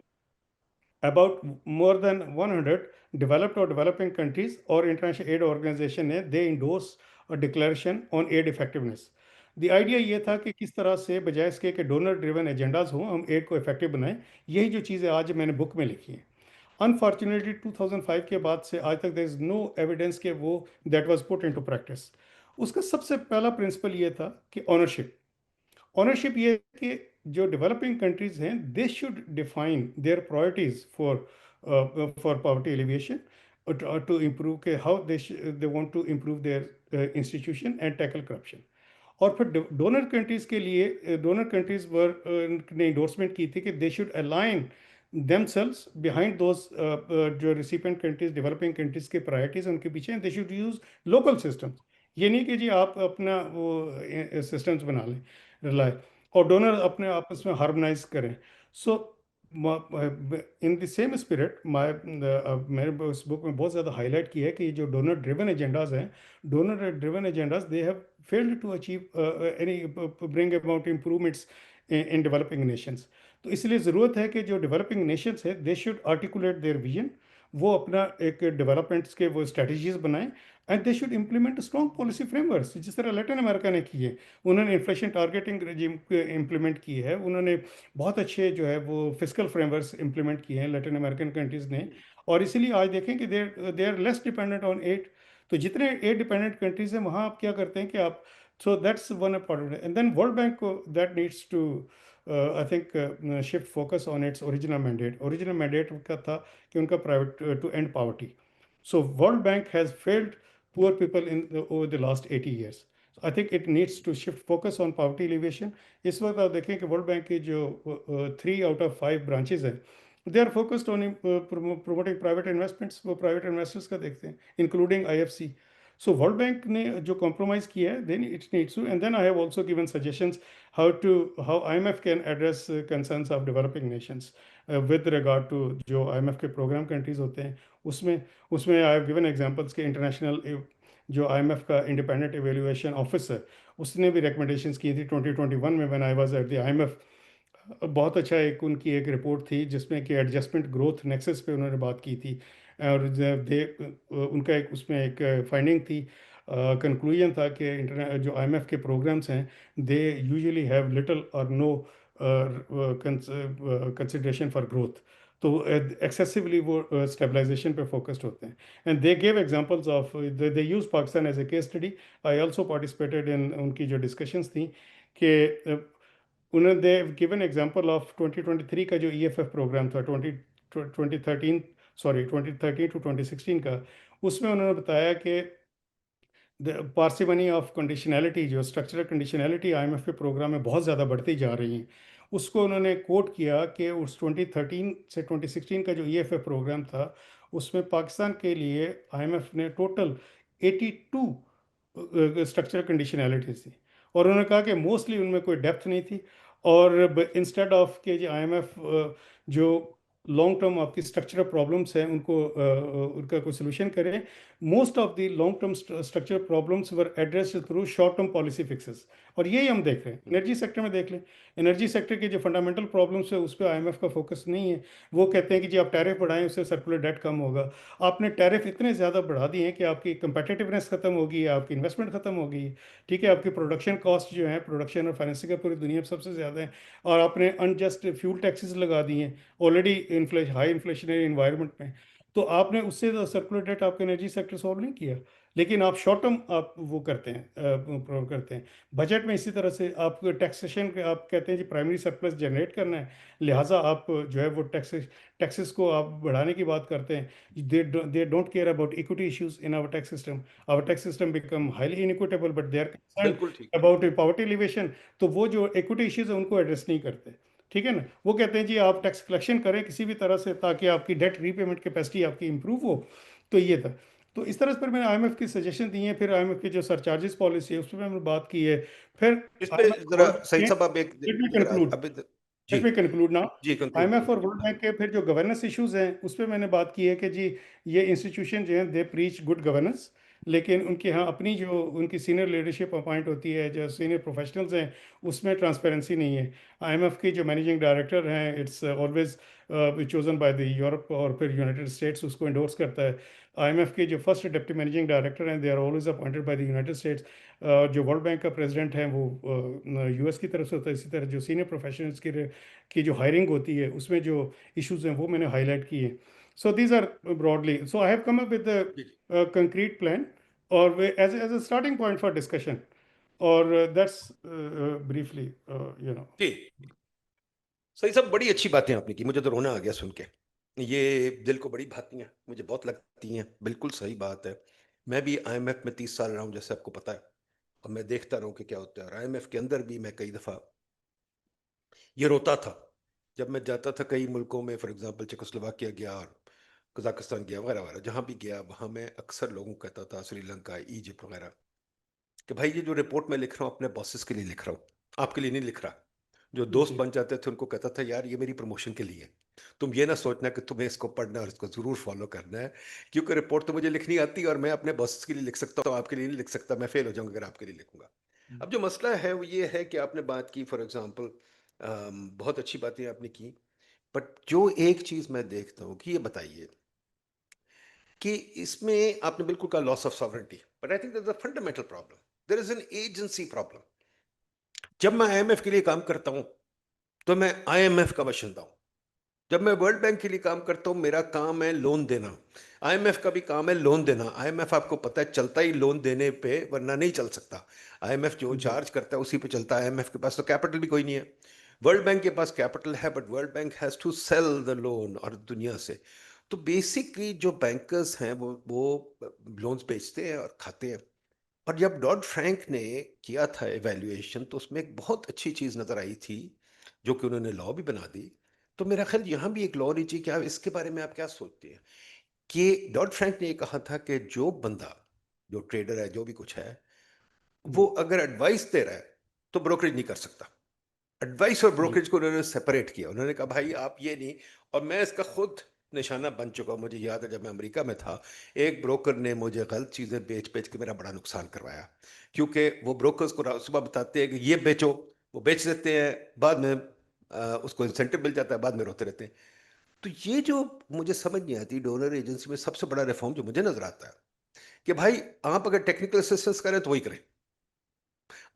about more than 100 developed or developing countries or international aid organization ने they endorse a declaration on aid effectiveness. The idea ये था कि किस तरह से बजाय इसके कि डोनर ड्रिवन एजेंडाज हों, हम एड को इफेक्टिव बनाएं। यही जो चीज़ें आज मैंने बुक में लिखी हैं। अनफॉर्चुनेटली 2005 के बाद से आज तक देयर इज नो एविडेंस के वो that was put into practice. उसका सबसे पहला प्रिंसिपल ये था कि ऑनरशिप, ओनरशिप ये है कि जो डेवलपिंग कंट्रीज हैं they should define their priorities for poverty alleviation, to improve के how they want to improve their institution and tackle corruption. और फिर डोनर कंट्रीज के लिए डोनर कंट्रीज वर ने इंडोर्समेंट की थी कि they should align themselves behind those जो recipient countries डेवलपिंग कंट्रीज के प्रायोरिटीज उनके पीछे, they should use local systems. ये नहीं कि जी आप अपना वो सिस्टम्स बना लें रिलाय, और डोनर अपने आपस में हार्मोनाइज करें। सो इन द सेम स्पिरिट मैंने उस बुक में बहुत ज़्यादा हाईलाइट किया है कि जो डोनर ड्रिवन एजेंडाज हैं, donor driven agendas they have failed to achieve any bring about improvements in developing nations. तो इसलिए ज़रूरत है कि जो डेवलपिंग नेशंस है they should articulate their vision, वो अपना एक डेवलपमेंट्स के वो स्ट्रेटजीज बनाएं, and they should implement strong policy frameworks जिस तरह लैटिन अमेरिका ने किए। उन्होंने इन्फ्लेशन टारगेटिंग रेजिम इम्प्लीमेंट की है, उन्होंने बहुत अच्छे जो है वो फिजिकल फ्रेमवर्क्स इम्प्लीमेंट किए हैं लैटिन अमेरिकन कंट्रीज़ ने, और इसीलिए आज देखें कि they are less dependent on aid. तो जितने एड डिपेंडेंट कंट्रीज हैं वहाँ आप क्या करते हैं कि आप, so that's one important, and then world bank को that needs to I think shift focus on its original mandate. Original mandate का था कि उनका private to end poverty. So World Bank has failed poor people over the last 80 years. So I think it needs to shift focus on poverty alleviation. इस वक्त आप देखें कि world bank की जो 3 out of 5 ब्रांचेज हैं, they are focused on promoting private investments, वो private investors का देखते हैं, including IFC। So world bank ने जो कॉम्प्रोमाइज़ किया है, then it needs to, and then I have also given suggestions how IMF can address concerns of developing nations with regard to जो IMF के program countries होते हैं। उसमें उसमें आई हैव गिवन एग्जांपल्स के इंटरनेशनल जो IMF का independent evaluation office है, उसने भी रिकमेंडेशंस की थी 2021 में when I was at the IMF। बहुत अच्छा एक उनकी एक रिपोर्ट थी जिसमें कि एडजस्टमेंट ग्रोथ नेक्सस पे उन्होंने बात की थी, और दे उनका एक उसमें एक फाइंडिंग थी, कंक्लूजन था कि जो IMF के प्रोग्राम्स हैं दे यूजुअली हैव लिटिल और नो कंसिडरेशन फॉर ग्रोथ। तो एक्सेसिवली वो स्टेबलाइजेशन पे फोकस्ड होते हैं, and they gave examples of, they use Pakistan as a case study. I also participated in उनकी जो डिस्कशंस थी कि उन्होंने दे गिवन एग्जांपल ऑफ 2023 का जो EFF प्रोग्राम था 2013 सॉरी 2013 टू 2016 का, उसमें उन्होंने बताया कि पार्सिमनी ऑफ कंडीशनैलिटी, जो स्ट्रक्चरल कंडीशनैलिटी IMF के प्रोग्राम में बहुत ज़्यादा बढ़ती जा रही हैं, उसको उन्होंने कोट किया कि उस 2013 से 2016 का जो EFF प्रोग्राम था उसमें पाकिस्तान के लिए IMF ने टोटल 82 स्ट्रक्चरल कंडीशनैलिटीज थी, और उन्होंने कहा कि मोस्टली उनमें कोई डेप्थ नहीं थी, और इंस्टेड ऑफ के जो IMF जो लॉन्ग टर्म आपकी स्ट्रक्चरल प्रॉब्लम्स हैं उनको उनका कोई सोल्यूशन करें, most of the long term structural problems were addressed through short term policy fixes. और यही हम देख रहे हैं एनर्जी सेक्टर में, देख लें एनर्जी सेक्टर के जो फंडामेंटल प्रॉब्लम्स है उस पर IMF का फोकस नहीं है। वो कहते हैं कि जी आप टैरिफ बढ़ाएं उससे सर्कुलर डेट कम होगा। आपने टैरिफ इतने ज़्यादा बढ़ा दिए हैं कि आपकी कंपेटिटिवनेस खत्म होगी, आपकी इन्वेस्टमेंट खत्म होगी, ठीक है, आपकी प्रोडक्शन कॉस्ट जो है, प्रोडक्शन और फाइनेंसिंग का पूरी दुनिया में सबसे ज़्यादा है, और आपने अनजस्ट फ्यूल टैक्सेस लगा दिए हैं ऑलरेडी हाई इन्फ्लेशनरी इन्वायरमेंट में। तो आपने उससे सर्कुलर डेट आपका एनर्जी सेक्टर सॉल्व नहीं किया, लेकिन आप शॉर्ट टर्म आप वो करते हैं, करते हैं बजट में। इसी तरह से आप टैक्सेशन आप कहते हैं जी प्राइमरी सरप्लस जनरेट करना है, लिहाजा आप जो है वो टैक्सेस को आप बढ़ाने की बात करते हैं। They don't care about equity issues in our tax system. Our tax system become highly inequitable, but they are concern बिल्कुल ठीक। About poverty elevation. तो वो जो इक्विटी इश्यूज है उनको एड्रेस नहीं करते, ठीक है ना। वो कहते हैं जी आप टैक्स कलेक्शन करें किसी भी तरह से ताकि आपकी डेट रीपेमेंट कैपेसिटी आपकी इंप्रूव हो। तो ये था। तो इस तरह से फिर मैंने IMF की सजेशन दी है, फिर IMF की जो सरचार्जेस पॉलिसी है उस पर मैंने बात की है। फिर इस पे जरा सही लेट साहब आप एक मी जरा कंक्लूड, अभी लेट मी कंक्लूड नाउ। जी कंक्लूड आईएमएफ और कंक्लूड। वर्ल्ड बैंक के फिर जो गवर्नेंस इश्यूज हैं उस पे मैंने बात की है कि जी ये इंस्टीट्यूशन जो है दे प्रीच गुड गवर्नेंस, लेकिन उनके यहाँ अपनी जो उनकी सीनियर लीडरशिप अपॉइंट होती है, जो सीनियर प्रोफेशनल्स हैं, उसमें ट्रांसपेरेंसी नहीं है। आईएमएफ की जो मैनेजिंग डायरेक्टर हैं it's always chosen by the Europe और फिर यूनाइटेड स्टेट्स उसको इंडोर्स करता है। आईएमएफ के जो फर्स्ट डिप्टी मैनेजिंग डायरेक्टर हैं they are always appointed by the United States. जो वर्ल्ड बैंक का प्रेसिडेंट है वो यूएस की तरफ से होता है। इसी तरह जो सीनियर प्रोफेशनल्स की जो हायरिंग होती है उसमें जो इश्यूज हैं वो मैंने हाईलाइट किए। So these are broadly, so I have come up with जी जी कंक्रीट प्लान और as a starting point for discussion, और दैट्स ब्रीफली यू नो। जी। सही सब बड़ी अच्छी बातें आपने की, मुझे तो रोना आ गया सुन के। ये दिल को बड़ी भाती हैं, मुझे बहुत लगती हैं, बिल्कुल सही बात है। मैं भी आईएमएफ में 30 साल रहा हूँ जैसे आपको पता है, और मैं देखता रहा हूँ कि क्या होता है। और आईएमएफ के अंदर भी मैं कई दफ़ा ये रोता था जब मैं जाता था कई मुल्कों में, फॉर एग्जांपल चेकोस्लोवाकिया गया और कजाकिस्तान गया वगैरह वगैरह, जहाँ भी गया वहाँ मैं अक्सर लोगों को कहता था, श्रीलंका, इजिप्ट वगैरह, कि भाई ये जो रिपोर्ट मैं लिख रहा हूँ अपने बॉसेस के लिए लिख रहा हूँ, आपके लिए नहीं लिख रहा। जो दोस्त जी बन जाते थे उनको कहता था यार ये मेरी प्रमोशन के लिए है। तुम ये ना सोचना कि तुम्हें इसको पढ़ना और इसको जरूर फॉलो करना है, क्योंकि रिपोर्ट तो मुझे लिखनी आती है और मैं अपने बॉसेस के लिए लिख सकता हूँ, आपके लिए नहीं लिख सकता, मैं फेल हो जाऊंगा अगर आपके लिए लिखूंगा। अब जो मसला है वो ये है कि आपने बात की, फॉर एग्जाम्पल बहुत अच्छी बातें आपने की, बट जो एक चीज मैं देखता हूँ कि ये बताइए कि इसमें आपने बिल्कुल कहा loss of sovereignty, but I think that is a fundamental problem, there is an agency problem. जब मैं आईएमएफ के लिए काम करता हूं तो मैं आईएमएफ का बशिंदा हूं। जब मैं वर्ल्ड बैंक के लिए काम करता हूं मेरा काम है लोन देना। आईएमएफ का भी काम है लोन देना। आईएमएफ आपको पता है चलता ही लोन देने पे, वरना नहीं चल सकता। आईएमएफ जो जी चार्ज करता है उसी पे चलता है। आईएमएफ के पास तो कैपिटल भी कोई नहीं है। वर्ल्ड बैंक के पास कैपिटल है, but world bank has to sell the loan और दुनिया से। तो बेसिकली जो बैंकर्स हैं वो लोन्स बेचते हैं और खाते हैं। और जब डॉड फ्रैंक ने किया था एवेल्युएशन तो उसमें एक बहुत अच्छी चीज नजर आई थी, जो कि उन्होंने लॉ भी बना दी। तो मेरा ख्याल यहाँ भी एक लॉ होनी चाहिए। क्या इसके बारे में आप क्या सोचते हैं कि डॉड फ्रैंक ने ये कहा था कि जो बंदा, जो ट्रेडर है, जो भी कुछ है, वो जी अगर एडवाइस दे रहा है तो ब्रोकरेज नहीं कर सकता। एडवाइस और जी ब्रोकरेज को उन्होंने सेपरेट किया। उन्होंने कहा भाई आप ये नहीं। और मैं इसका खुद निशाना बन चुका हूं। मुझे याद है जब मैं अमेरिका में था, एक ब्रोकर ने मुझे गलत चीज़ें बेच बेच के मेरा बड़ा नुकसान करवाया। क्योंकि वो ब्रोकर्स को सुबह बताते हैं कि ये बेचो, वो बेच देते हैं, बाद में उसको इंसेंटिव मिल जाता है, बाद में रोते रहते हैं। तो ये जो मुझे समझ नहीं आती, डोनर एजेंसी में सबसे बड़ा रिफॉर्म जो मुझे नजर आता है कि भाई आप अगर टेक्निकल असिस्टेंस करें तो वही करें,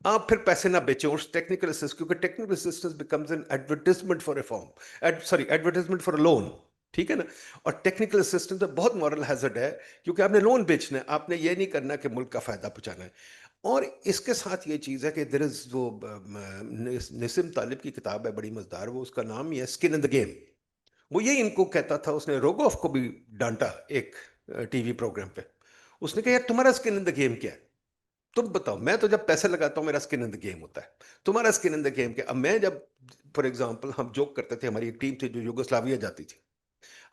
आप फिर पैसे ना बेचें उस टेक्निकल असिस्टेंस, क्योंकि technical assistance becomes an advertisement for reform, sorry advertisement for loan. ठीक है ना। और टेक्निकल असिस्टेंस में बहुत मॉरल हैजर्ड है, क्योंकि आपने लोन बेचना है, आपने ये नहीं करना कि मुल्क का फायदा पहुंचाना है। और इसके साथ ये चीज़ है कि देर इज वो निसिम तालिब की किताब है बड़ी मजेदार, वो उसका नाम ही है स्किन इन द गेम। वो यही इनको कहता था। उसने रोगोफ को भी डांटा एक टीवी प्रोग्राम पे। उसने कहा यार तुम्हारा स्किन इन द गेम क्या है? तुम बताओ। मैं तो जब पैसे लगाता हूँ मेरा स्किन इन द गेम होता है, तुम्हारा स्किन इन द गेम क्या? अब मैं जब, फॉर एग्जांपल, हम जोक करते थे, हमारी एक टीम थी जो युगोस्लाविया जाती थी,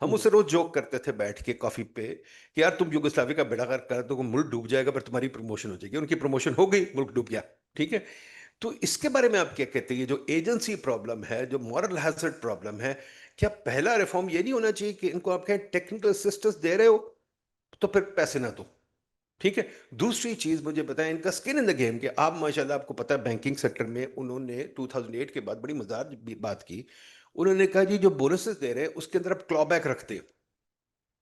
हम जी उससे रोज जोक करते थे बैठ के कॉफी पे कि यार तुम युगोस्लाविया का बेड़ा गर्क कर दो, मुल्क डूब जाएगा, पर तुम्हारी प्रमोशन हो जाएगी। उनकी प्रमोशन हो गई, मुल्क डूब गया। ठीक है। तो इसके बारे में आप क्या कहते हैं? ये जो एजेंसी प्रॉब्लम है, जो मॉरल हैजर्ड प्रॉब्लम है, क्या पहला रिफॉर्म ये नहीं होना चाहिए कि इनको आप कहें टेक्निकल असिस्टेंस दे रहे हो तो फिर पैसे ना दो? ठीक है। दूसरी चीज मुझे बताएं, इनका स्किन इन द गेम के आप माशाल्लाह, आपको पता है बैंकिंग सेक्टर में उन्होंने 2008 के बाद बड़ी मजेदार बात की। उन्होंने कहा जी जो बोनसेस दे रहे हैं उसके अंदर आप क्लॉबैक रखते हो।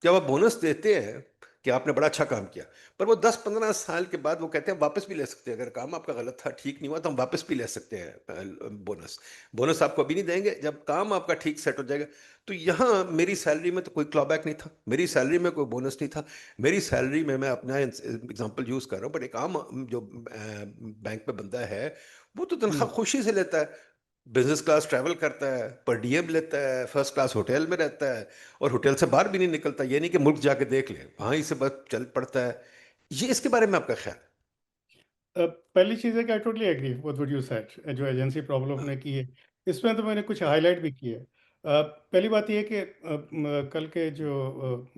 जब आप बोनस देते हैं कि आपने बड़ा अच्छा काम किया, पर वो 10-15 साल के बाद वो कहते हैं वापस भी ले सकते हैं, अगर काम आपका गलत था, ठीक नहीं हुआ, तो हम वापस भी ले सकते हैं बोनस। बोनस आपको अभी नहीं देंगे, जब काम आपका ठीक सेट हो जाएगा। तो यहाँ मेरी सैलरी में तो कोई क्लॉबैक नहीं था, मेरी सैलरी में कोई बोनस नहीं था। मेरी सैलरी में, मैं अपना एग्जांपल यूज कर रहा हूँ, बट एक आम जो बैंक में बंदा है वो तो तनख्वाह जी खुशी से लेता है, बिजनेस क्लास ट्रैवल करता है, पर डीएम लेता है, फर्स्ट क्लास होटल में रहता है, और होटल से बाहर भी नहीं निकलता। ये नहीं कि मुल्क जाके देख ले, वहां ही से बस चल पड़ता है। ये इसके बारे में आपका ख्याल? पहली चीज़ है कि I totally agree with what you said, जो एजेंसी प्रॉब्लम ने की है इसमें तो मैंने कुछ हाईलाइट भी किए। पहली बात यह है कि कल के जो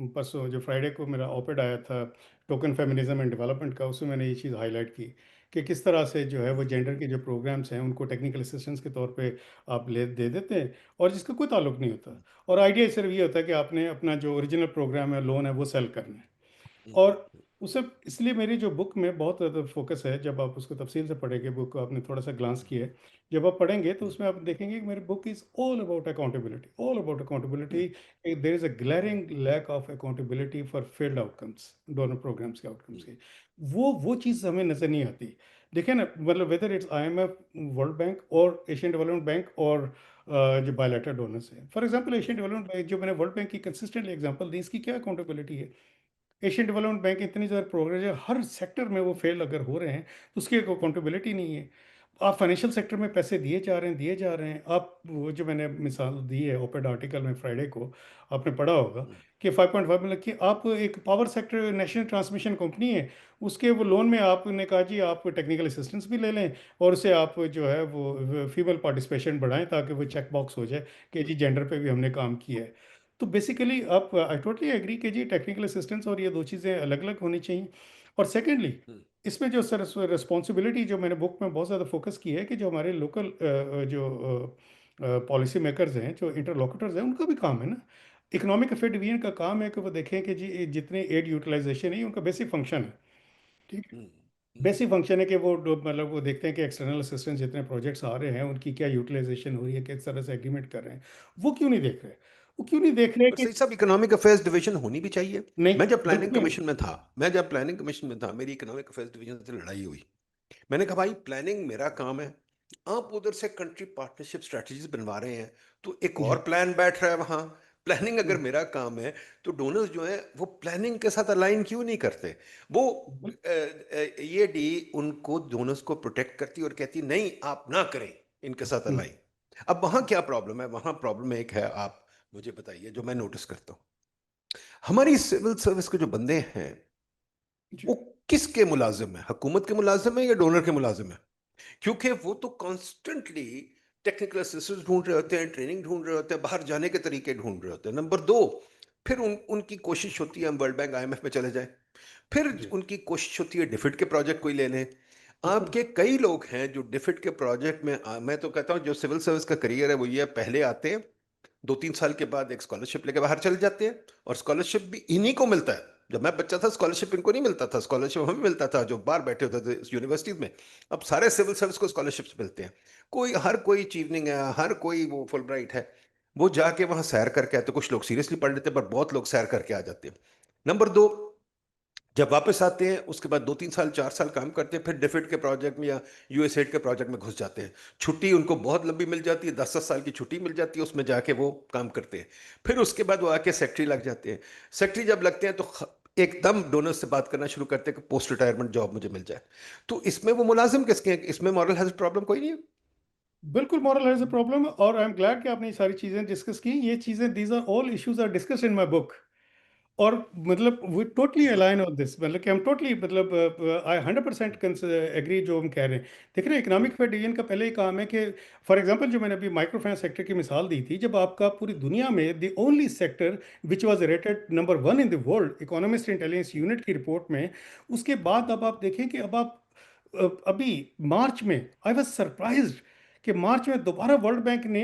परसों जो फ्राइडे को मेरा ऑपेड आया था टोकन फेमिनिज्म एंड डेवलपमेंट का, उसमें मैंने ये चीज़ हाईलाइट की कि किस तरह से जो है वो जेंडर के जो प्रोग्राम्स हैं उनको टेक्निकल असिस्टेंस के तौर पे आप ले दे देते हैं, और जिसका कोई ताल्लुक नहीं होता, और आइडिया सिर्फ ये होता है कि आपने अपना जो ओरिजिनल प्रोग्राम है, लोन है, वो सेल करना है। और उसे, इसलिए मेरी जो बुक में बहुत ज़्यादा फोकस है, जब आप उसको तफसील से पढ़ेंगे, बुक आपने थोड़ा सा ग्लांस किया है, जब आप पढ़ेंगे तो उसमें आप देखेंगे कि मेरी book is all about accountability, all about accountability. There is a glaring lack of accountability for failed outcomes, donor programs के आउटकम्स के। वो चीज़ हमें नज़र नहीं आती। देखिए ना, मतलब whether it's IMF, world bank और एशियन डेवलपमेंट बैंक, और जो बायलैटरल डोनर्स हैं, for example Asian development bank, जो मैंने वर्ल्ड बैंक की कंसिस्टेंटली एग्जांपल दी, इसकी क्या अकाउंटेबिलिटी है? एशियन डेवलपमेंट बैंक इतनी ज़्यादा प्रोग्रेस है, हर सेक्टर में वो फेल अगर हो रहे हैं तो उसकी अकाउंटेबिलिटी नहीं है। आप फाइनेंशियल सेक्टर में पैसे दिए जा रहे हैं, दिए जा रहे हैं। आप वो जो मैंने मिसाल दी है ओपेड आर्टिकल में फ्राइडे को, आपने पढ़ा होगा कि 5.5 मिलियन की आप एक power sector national transmission company है, उसके वो लोन में आपने कहा जी आप टेक्निकल असिस्टेंस भी ले लें, और उसे आप जो है वो फीमेल पार्टिसिपेशन बढ़ाएं, ताकि वो चेक बॉक्स हो जाए कि जी जेंडर पे भी हमने काम किया है। तो बेसिकली आप, आई टोटली एग्री कि जी टेक्निकल असिस्टेंस और ये दो चीज़ें अलग अलग होनी चाहिए। और सेकेंडली, इसमें जो सर रिस्पॉन्सिबिलिटी जो मैंने बुक में बहुत ज़्यादा फोकस की है कि जो हमारे लोकल जो पॉलिसी मेकर्स हैं, जो इंटरलोकुटर्स हैं, उनका भी काम है ना। इकोनॉमिक अफेयर डिवीजन का काम है कि वो देखें कि जी जितने एड यूटिलाइजेशन है उनका बेसिक फंक्शन है, ठीक है। बेसिक फंक्शन है कि वो मतलब वो देखते हैं कि एक्सटर्नल असिस्टेंस जितने प्रोजेक्ट्स आ रहे हैं उनकी क्या यूटिलाइजेशन हो रही है, किस तरह से एग्रीमेंट कर रहे हैं। वो क्यों नहीं देख रहे? वो क्यों नहीं देख रहे पर कि सही साहब, इकोनॉमिक अफेयर्स डिवीजन होनी भी चाहिए। नहीं, मैं जब प्लानिंग बिल्कुल कमीशन में था, मेरी इकोनॉमिक अफेयर्स डिवीजन से लड़ाई हुई। मैंने कहा भाई, प्लानिंग मेरा काम है, आप उधर से कंट्री पार्टनरशिप स्ट्रेटजीज बनवा रहे हैं, तो एक नहीं और जी। प्लान बैठ रहा है वहां। प्लानिंग अगर हम्म, मेरा काम है, तो डोनर्स जो है वो प्लानिंग के साथ अलाइन क्यों नहीं करते? वो बिल- ये डी उनको, डोनर्स को प्रोटेक्ट करती और कहती नहीं, आप ना करें इनके साथ हम्म, अलाइन। अब वहां क्या प्रॉब्लम है? वहां प्रॉब्लम एक है, आप मुझे बताइए, जो मैं नोटिस करता हूं, हमारी सिविल सर्विस के जो बंदे हैं, जी वो किसके मुलाजिम है? हुकूमत के मुलाजिम है या डोनर के मुलाजिम है? क्योंकि वो तो कॉन्स्टेंटली टेक्निकल असिस्टेंस ढूंढ रहे होते हैं, ट्रेनिंग ढूंढ रहे होते हैं, बाहर जाने के तरीके ढूंढ रहे होते हैं। नंबर दो, फिर उनकी कोशिश होती है हम वर्ल्ड बैंक IMF में चले जाएं। फिर जी। उनकी कोशिश होती है डिफिड के प्रोजेक्ट कोई ले लें। बिल्कुल। आपके कई लोग हैं जो डिफिड के प्रोजेक्ट में मैं तो कहता हूं जो सिविल सर्विस का करियर है वो ये है, पहले आते हैं, 2-3 साल के बाद एक स्कॉलरशिप लेके बाहर चले जाते हैं, और स्कॉलरशिप भी इन्हीं को मिलता है। जब मैं बच्चा था स्कॉलरशिप इनको नहीं मिलता था, स्कॉलरशिप हमें मिलता था जो बाहर बैठे होते थे यूनिवर्सिटीज में। अब सारे सिविल सर्विस को स्कॉलरशिप्स मिलते हैं। हर कोई चीवनिंग है, हर कोई वो फुल ब्राइट है, वो जाके वहां सैर करके आते। कुछ लोग सीरियसली पढ़ लेते हैं, पर बहुत लोग सैर करके आ जाते हैं। नंबर दो, जब वापस आते हैं उसके बाद 2-3 साल 4 साल काम करते हैं, फिर डिफिड के प्रोजेक्ट में या USAID के प्रोजेक्ट में घुस जाते हैं। छुट्टी उनको बहुत लंबी मिल जाती है, 10-10 साल की छुट्टी मिल जाती है, उसमें जाके वो काम करते हैं। फिर उसके बाद वो आके सेक्रेटरी लग जाते हैं। सेक्रेटरी जब लगते हैं तो एकदम डोनर से बात करना शुरू करते हैं कि पोस्ट रिटायरमेंट जॉब मुझे मिल जाए। तो इसमें वो मुलाजिम किसके हैं? इसमें मॉरल हेल्थ प्रॉब्लम कोई नहीं है। बिल्कुल मॉरल हैज अ प्रॉब्लम, और आई एम ग्लैड कि आपने ये सारी चीज़ें डिस्कस की। ये चीज़ें, these are all issues are discuss in my book. और मतलब we totally align on this, मतलब कि हम टोटली, मतलब आई 100% एग्री जो हम कह रहे हैं। देख रहे हैं, इकोनॉमिक फेडरेशन का पहले ही काम है कि, फॉर एग्जांपल जो मैंने अभी माइक्रो फाइनेंस सेक्टर की मिसाल दी थी, जब आपका पूरी दुनिया में the only sector which was rated number 1 in the world economist intelligence unit की रिपोर्ट में, उसके बाद अब आप देखें कि अब आप अभी मार्च में, आई वाज सरप्राइज्ड कि मार्च में दोबारा वर्ल्ड बैंक ने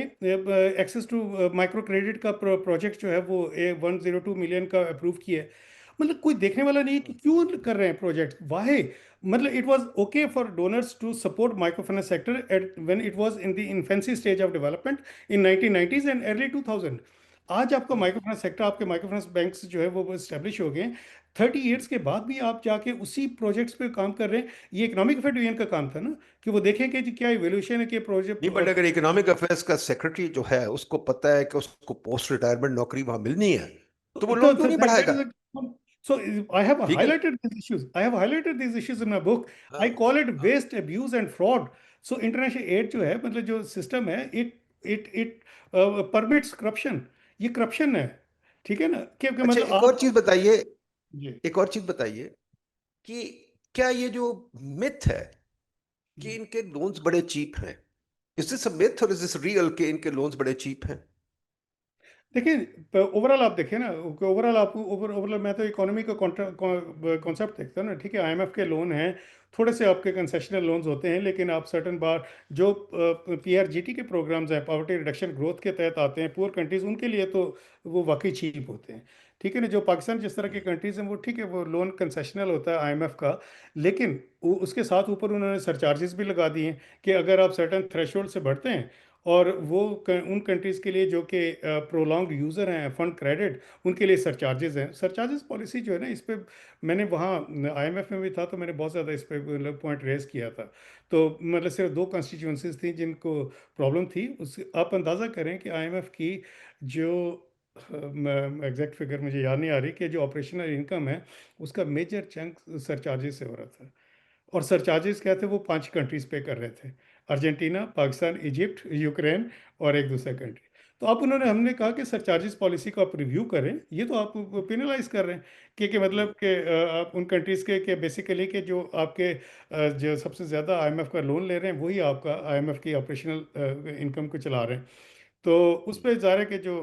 एक्सेस टू माइक्रो क्रेडिट का प्रोजेक्ट जो है वो 102 मिलियन का अप्रूव किया है। मतलब कोई देखने वाला नहीं है कि क्यों कर रहे हैं प्रोजेक्ट, वाहे। मतलब it was okay for donors to support micro finance sector at when it was in the infancy stage of development in 1990s and early 2000। आज आपका माइक्रो फाइनेंस सेक्टर, आपके माइक्रो फाइनेंस बैंक्स जो है वो establish हो गए। 30 years के बाद भी आप जाके उसी प्रोजेक्ट्स पे काम कर रहे हैं। ये इकोनॉमिक अफेयर डिवीजन का काम था ना, कि वो देखें कि जी क्या इवोल्यूशन है कि नहीं, बट प्रोजेक्ट। अगर इकोनॉमिक अफेयर्स का सेक्रेटरी जो है उसको पता है कि उसको पोस्ट रिटायरमेंट नौकरी वहां मिलनी है, तो वो लोन क्यों नहीं That बढ़ाएगा? is so I have ठीक है ना? highlighted these issues. I have highlighted these issues in my book. I हाँ, call it हाँ। waste, abuse and fraud. So international aid जो है, मतलब जो सिस्टम है, it permits corruption. ये करप्शन है, ठीक है ना, क्योंकि अच्छा, मतलब एक और आप। चीज बताइए, जी एक और चीज बताइए कि क्या ये जो मिथ है कि जी। इनके लोन्स बड़े चीप हैं, इज दिस अ मिथ और इज दिस रियल कि इनके लोन्स बड़े चीप हैं? देखिए ओवरऑल आप देखिए ना, ओवरऑल आप ओवरऑल मैं तो इकोनॉमी का कॉन्सेप्ट देखता हूँ ना। ठीक है, आईएमएफ के लोन हैं, थोड़े से आपके कंसेशनल लोन्स होते हैं, लेकिन आप सर्टन बार जो पीआरजीटी के प्रोग्राम्स हैं, पॉवर्टी रिडक्शन ग्रोथ के तहत आते हैं पुअर कंट्रीज, उनके लिए तो वो वाकई चीप होते हैं। ठीक है ना, जो पाकिस्तान जिस तरह की कंट्रीज हैं वो ठीक है, वो लोन कंसेशनल होता है आईएमएफ का, लेकिन उसके साथ ऊपर उन्होंने सरचार्जेस भी लगा दिए हैं कि अगर आप सर्टन थ्रेशोल्ड से बढ़ते हैं, और वो उन कंट्रीज़ के लिए जो कि प्रोलॉन्ग यूज़र हैं फंड क्रेडिट, उनके लिए सरचार्जेस हैं। सरचार्जेस पॉलिसी जो है ना, इस पे मैंने वहाँ आईएमएफ में भी था तो मैंने बहुत ज़्यादा इस पे मतलब पॉइंट रेज किया था। तो मतलब सिर्फ दो कॉन्स्टिट्यूंसीज थी जिनको प्रॉब्लम थी। उस आप अंदाज़ा करें कि आईएमएफ की जो एग्जैक्ट फिगर मुझे याद नहीं आ रही, कि जो ऑपरेशनल इनकम है उसका मेजर चंक सरचार्जेस से हो रहा था। और सरचार्जेस क्या थे, वो 5 कंट्रीज पे कर रहे थे: अर्जेंटीना, पाकिस्तान, इजिप्ट, यूक्रेन और एक दूसरा कंट्री। तो अब उन्होंने हमने कहा कि सरचार्जेस पॉलिसी को आप रिव्यू करें, ये तो आप पेनलाइज कर रहे हैं कि मतलब कि आप उन कंट्रीज के बेसिकली के जो आपके जो सबसे ज़्यादा आईएमएफ का लोन ले रहे हैं वही आपका आईएमएफ की ऑपरेशनल इनकम को चला रहे हैं। तो उस पर ज़ाहिर है कि जो